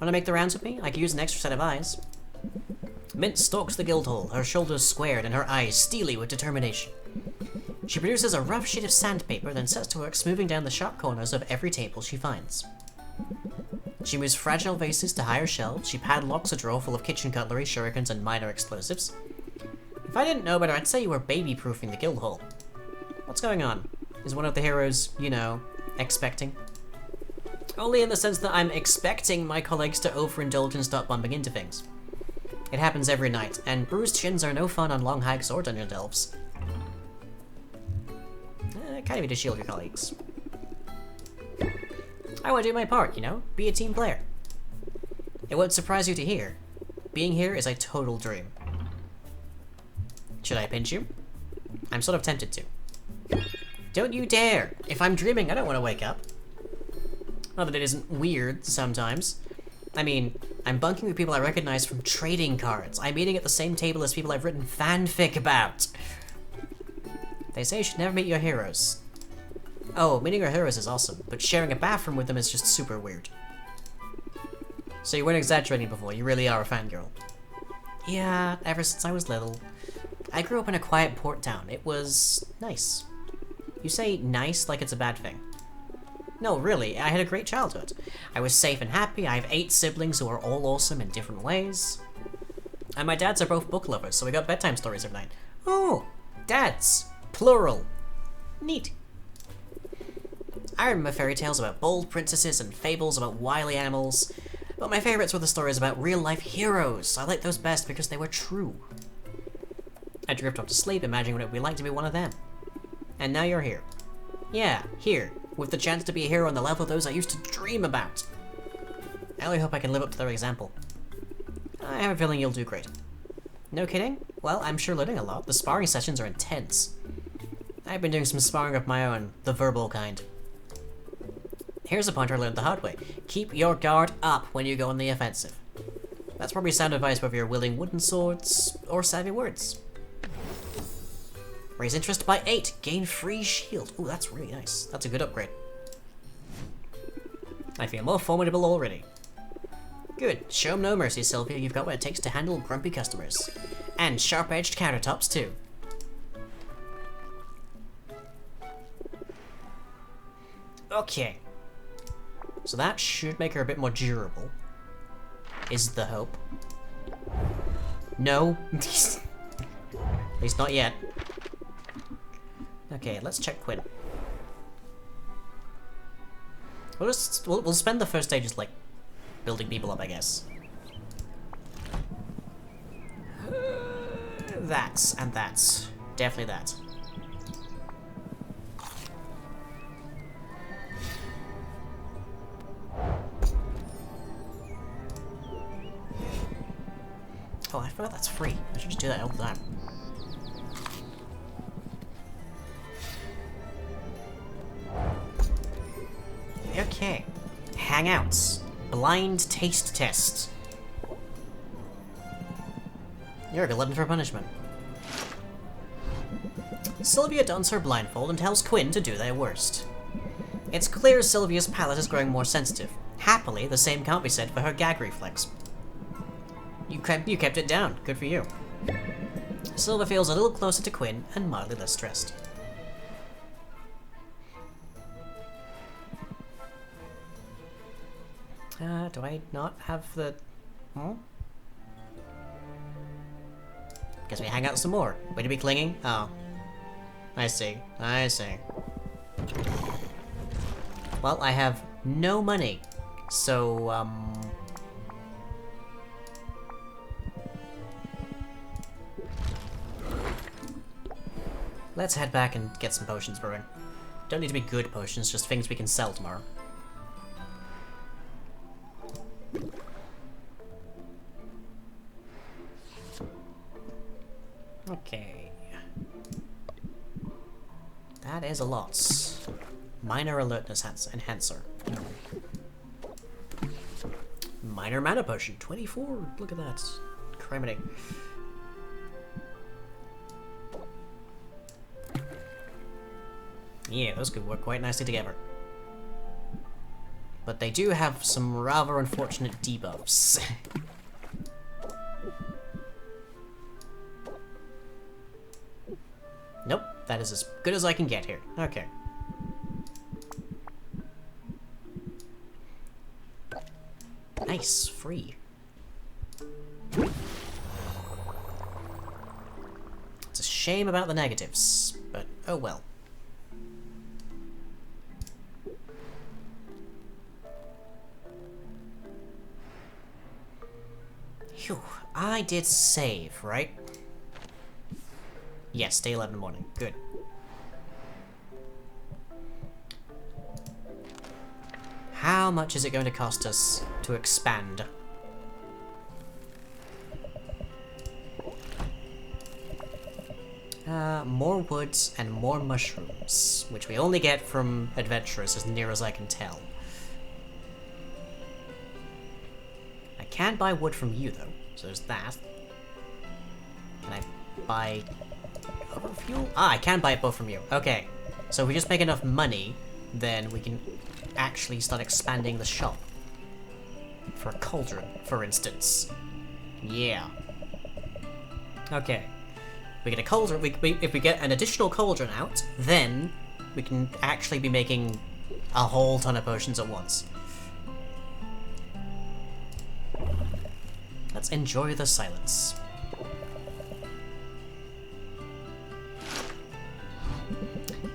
Wanna make the rounds with me? I could use an extra set of eyes. Mint stalks the guild hall, her shoulders squared and her eyes steely with determination. She produces a rough sheet of sandpaper, then sets to work smoothing down the sharp corners of every table she finds. She moves fragile vases to higher shelves. She padlocks a drawer full of kitchen cutlery, shurikens, and minor explosives. If I didn't know better, I'd say you were baby-proofing the guild hall. What's going on? Is one of the heroes, you know, expecting? Only in the sense that I'm expecting my colleagues to overindulge and start bumping into things. It happens every night, and bruised shins are no fun on long hikes or dungeon delves. Kind of need to shield your colleagues. I want to do my part, you know? Be a team player. It won't surprise you to hear. Being here is a total dream. Should I pinch you? I'm sort of tempted to. Don't you dare! If I'm dreaming, I don't want to wake up. Not that it isn't weird sometimes. I mean, I'm bunking with people I recognize from trading cards. I'm eating at the same table as people I've written fanfic about. They say you should never meet your heroes. Oh, meeting your heroes is awesome, but sharing a bathroom with them is just super weird. So you weren't exaggerating before, you really are a fangirl. Yeah, ever since I was little. I grew up in a quiet port town. It was nice. You say nice like it's a bad thing. No, really, I had a great childhood. I was safe and happy. I have 8 siblings who are all awesome in different ways. And my dads are both book lovers, so we got bedtime stories every night. Oh, dads. Plural. Neat. I remember fairy tales about bold princesses and fables about wily animals, but my favorites were the stories about real-life heroes. I liked those best because they were true. I drift off to sleep imagining what it would be like to be one of them. And now you're here. Yeah, here, with the chance to be a hero on the level of those I used to dream about. I only hope I can live up to their example. I have a feeling you'll do great. No kidding? Well, I'm sure learning a lot. The sparring sessions are intense. I've been doing some sparring of my own, the verbal kind. Here's a point I learned the hard way. Keep your guard up when you go on the offensive. That's probably sound advice whether you're wielding wooden swords or savvy words. Raise interest by 8. Gain free shield. Ooh, that's really nice. That's a good upgrade. I feel more formidable already. Good. Show 'em no mercy, Sylvia. You've got what it takes to handle grumpy customers. And sharp-edged countertops, too. Okay. So that should make her a bit more durable. Is the hope. No. At least not yet. Okay, let's check Quinn. We'll spend the first stages, like, building people up, I guess. That's, and that's. Definitely that. Oh, I forgot that's free. I should just do that all the time. Okay. Hangouts. Blind taste test. You're a glutton for punishment. Sylvia dons her blindfold and tells Quinn to do their worst. It's clear Sylvia's palate is growing more sensitive. Happily, the same can't be said for her gag reflex. You kept it down. Good for you. Sylvia feels a little closer to Quinn and mildly less stressed. Do I not have the... Hmm? Guess we hang out some more. Way to be clinging? Oh. I see. I see. Well, I have no money. So, let's head back and get some potions brewing. Don't need to be good potions, just things we can sell tomorrow. Okay. That is a lot. Minor alertness enhancer. Minor mana potion. 24. Look at that. Criminy. Yeah, those could work quite nicely together. But they do have some rather unfortunate debuffs. Nope, that is as good as I can get here. Okay. Nice, free. It's a shame about the negatives, but oh well. Phew, I did save, right? Yes, day 11 in the morning. Good. How much is it going to cost us to expand? More woods and more mushrooms, which we only get from adventurers as near as I can tell. I can buy wood from you though, so there's that. Can I buy other fuel? Ah, I can buy it both from you. Okay, so if we just make enough money, then we can actually start expanding the shop. For a cauldron, for instance. Yeah. Okay. We get a cauldron. If we get an additional cauldron out, then we can actually be making a whole ton of potions at once. Let's enjoy the silence.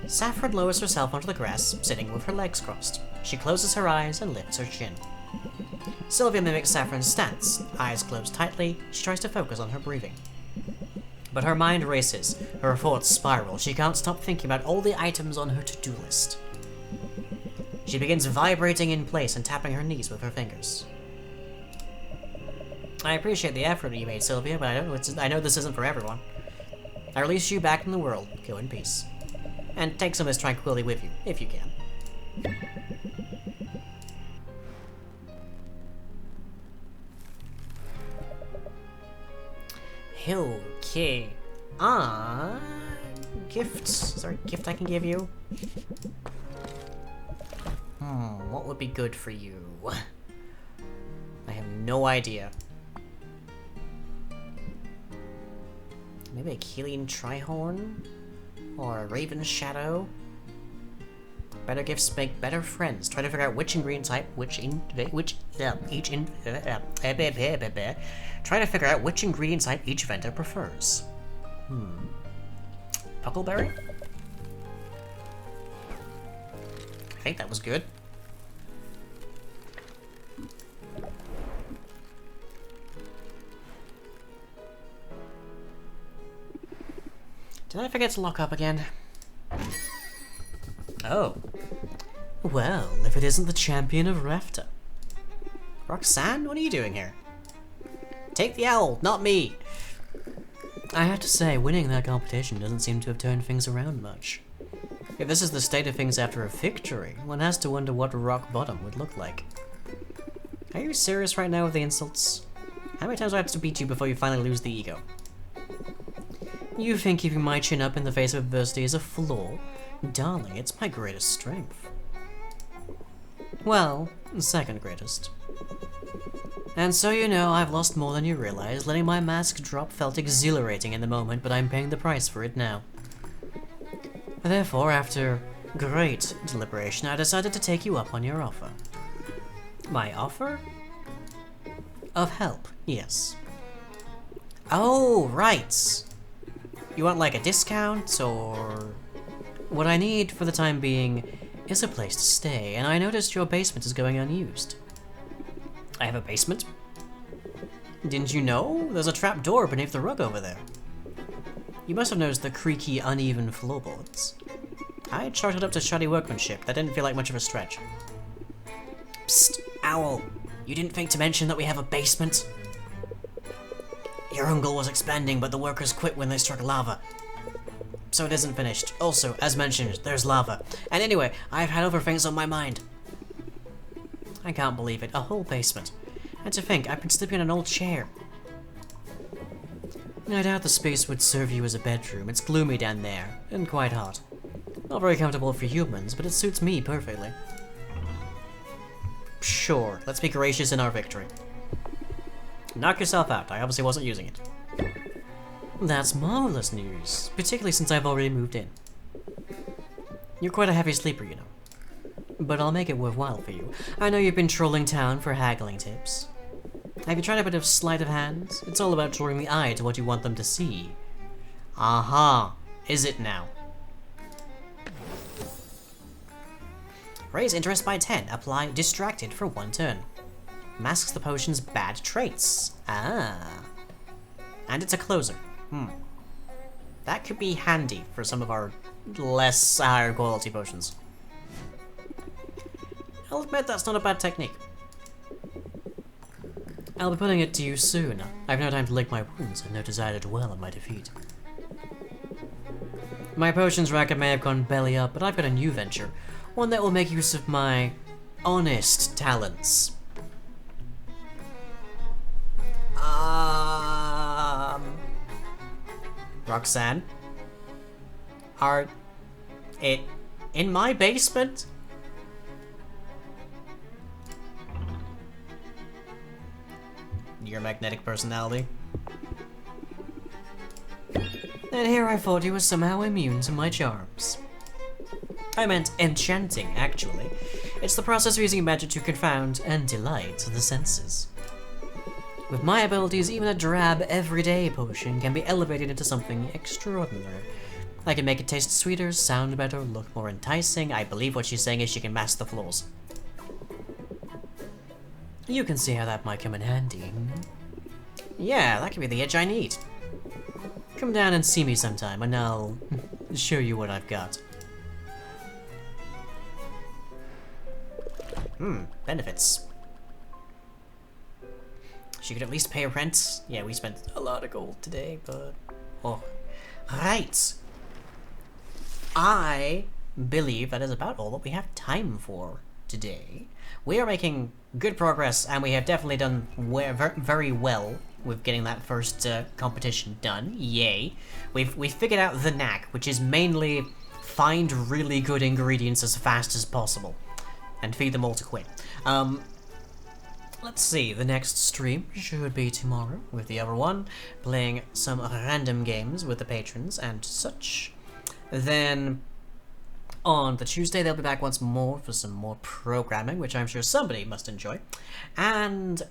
Saffron lowers herself onto the grass, sitting with her legs crossed. She closes her eyes and lifts her chin. Sylvia mimics Saffron's stance. Eyes closed tightly, she tries to focus on her breathing. But her mind races, her thoughts spiral. She can't stop thinking about all the items on her to-do list. She begins vibrating in place and tapping her knees with her fingers. I appreciate the effort you made, Sylvia, but I know this isn't for everyone. I release you back in the world. Go in peace. And take some of this tranquility with you, if you can. Okay. Gifts. Is there a gift I can give you? What would be good for you? I have no idea. Maybe a Keeling Trihorn? Or a Raven Shadow? Better gifts make better friends. Try to figure out which ingredient type, try to figure out which ingredient type each vendor prefers. Puckleberry? I think that was good. Did I forget to lock up again? Oh. Well, if it isn't the champion of Rafter. Roxanne, what are you doing here? Take the owl, not me! I have to say, winning that competition doesn't seem to have turned things around much. If this is the state of things after a victory, one has to wonder what rock bottom would look like. Are you serious right now with the insults? How many times do I have to beat you before you finally lose the ego? You think keeping my chin up in the face of adversity is a flaw? Darling, it's my greatest strength. Well, second greatest. And so you know, I've lost more than you realize. Letting my mask drop felt exhilarating in the moment, but I'm paying the price for it now. Therefore, after great deliberation, I decided to take you up on your offer. My offer? Of help, yes. Oh, right! You want like a discount, or... What I need for the time being is a place to stay, and I noticed your basement is going unused. I have a basement? Didn't you know? There's a trap door beneath the rug over there. You must have noticed the creaky, uneven floorboards. I chalked it up to shoddy workmanship. That didn't feel like much of a stretch. Psst, Owl. You didn't think to mention that we have a basement? Your uncle was expanding, but the workers quit when they struck lava. So it isn't finished. Also, as mentioned, there's lava. And anyway, I've had other things on my mind. I can't believe it. A whole basement. And to think, I've been sleeping in an old chair. I doubt the space would serve you as a bedroom. It's gloomy down there, and quite hot. Not very comfortable for humans, but it suits me perfectly. Sure, let's be gracious in our victory. Knock yourself out. I obviously wasn't using it. That's marvelous news, particularly since I've already moved in. You're quite a heavy sleeper, you know. But I'll make it worthwhile for you. I know you've been trolling town for haggling tips. Have you tried a bit of sleight of hand? It's all about drawing the eye to what you want them to see. Aha! Is it now? Raise interest by 10. Apply distracted for 1 turn. Masks the potion's bad traits. Ah. And it's a closer. That could be handy for some of our less higher quality potions. I'll admit that's not a bad technique. I'll be putting it to use soon. I've no time to lick my wounds and no desire to dwell on my defeat. My potions racket may have gone belly up, but I've got a new venture. One that will make use of my honest talents. Roxanne? Are it in my basement? Your magnetic personality. And here I thought you were somehow immune to my charms. I meant enchanting, actually. It's the process of using magic to confound and delight the senses. With my abilities, even a drab, everyday potion can be elevated into something extraordinary. I can make it taste sweeter, sound better, look more enticing. I believe what she's saying is she can mask the flaws. You can see how that might come in handy. Yeah, that could be the edge I need. Come down and see me sometime, and I'll show you what I've got. Benefits. She could at least pay rent. Yeah, we spent a lot of gold today, but... Oh. Right. I believe that is about all that we have time for today. We are making good progress, and we have definitely done very well with getting that first competition done. Yay. We've figured out the knack, which is mainly find really good ingredients as fast as possible and feed them all to Quinn. Let's see, the next stream should be tomorrow with the other one, playing some random games with the patrons and such. Then on the Tuesday, they'll be back once more for some more programming, which I'm sure somebody must enjoy. And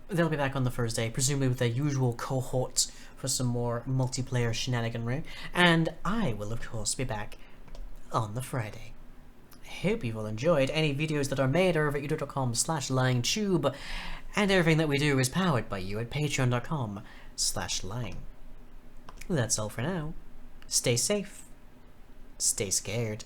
they'll be back on the Thursday, presumably with their usual cohort for some more multiplayer shenaniganry. And I will, of course, be back on the Friday. Hope you've all enjoyed. Any videos that are made are over at youtube.com/lyingtube, and everything that we do is powered by you at patreon.com/lying. That's all for now. Stay safe. Stay scared.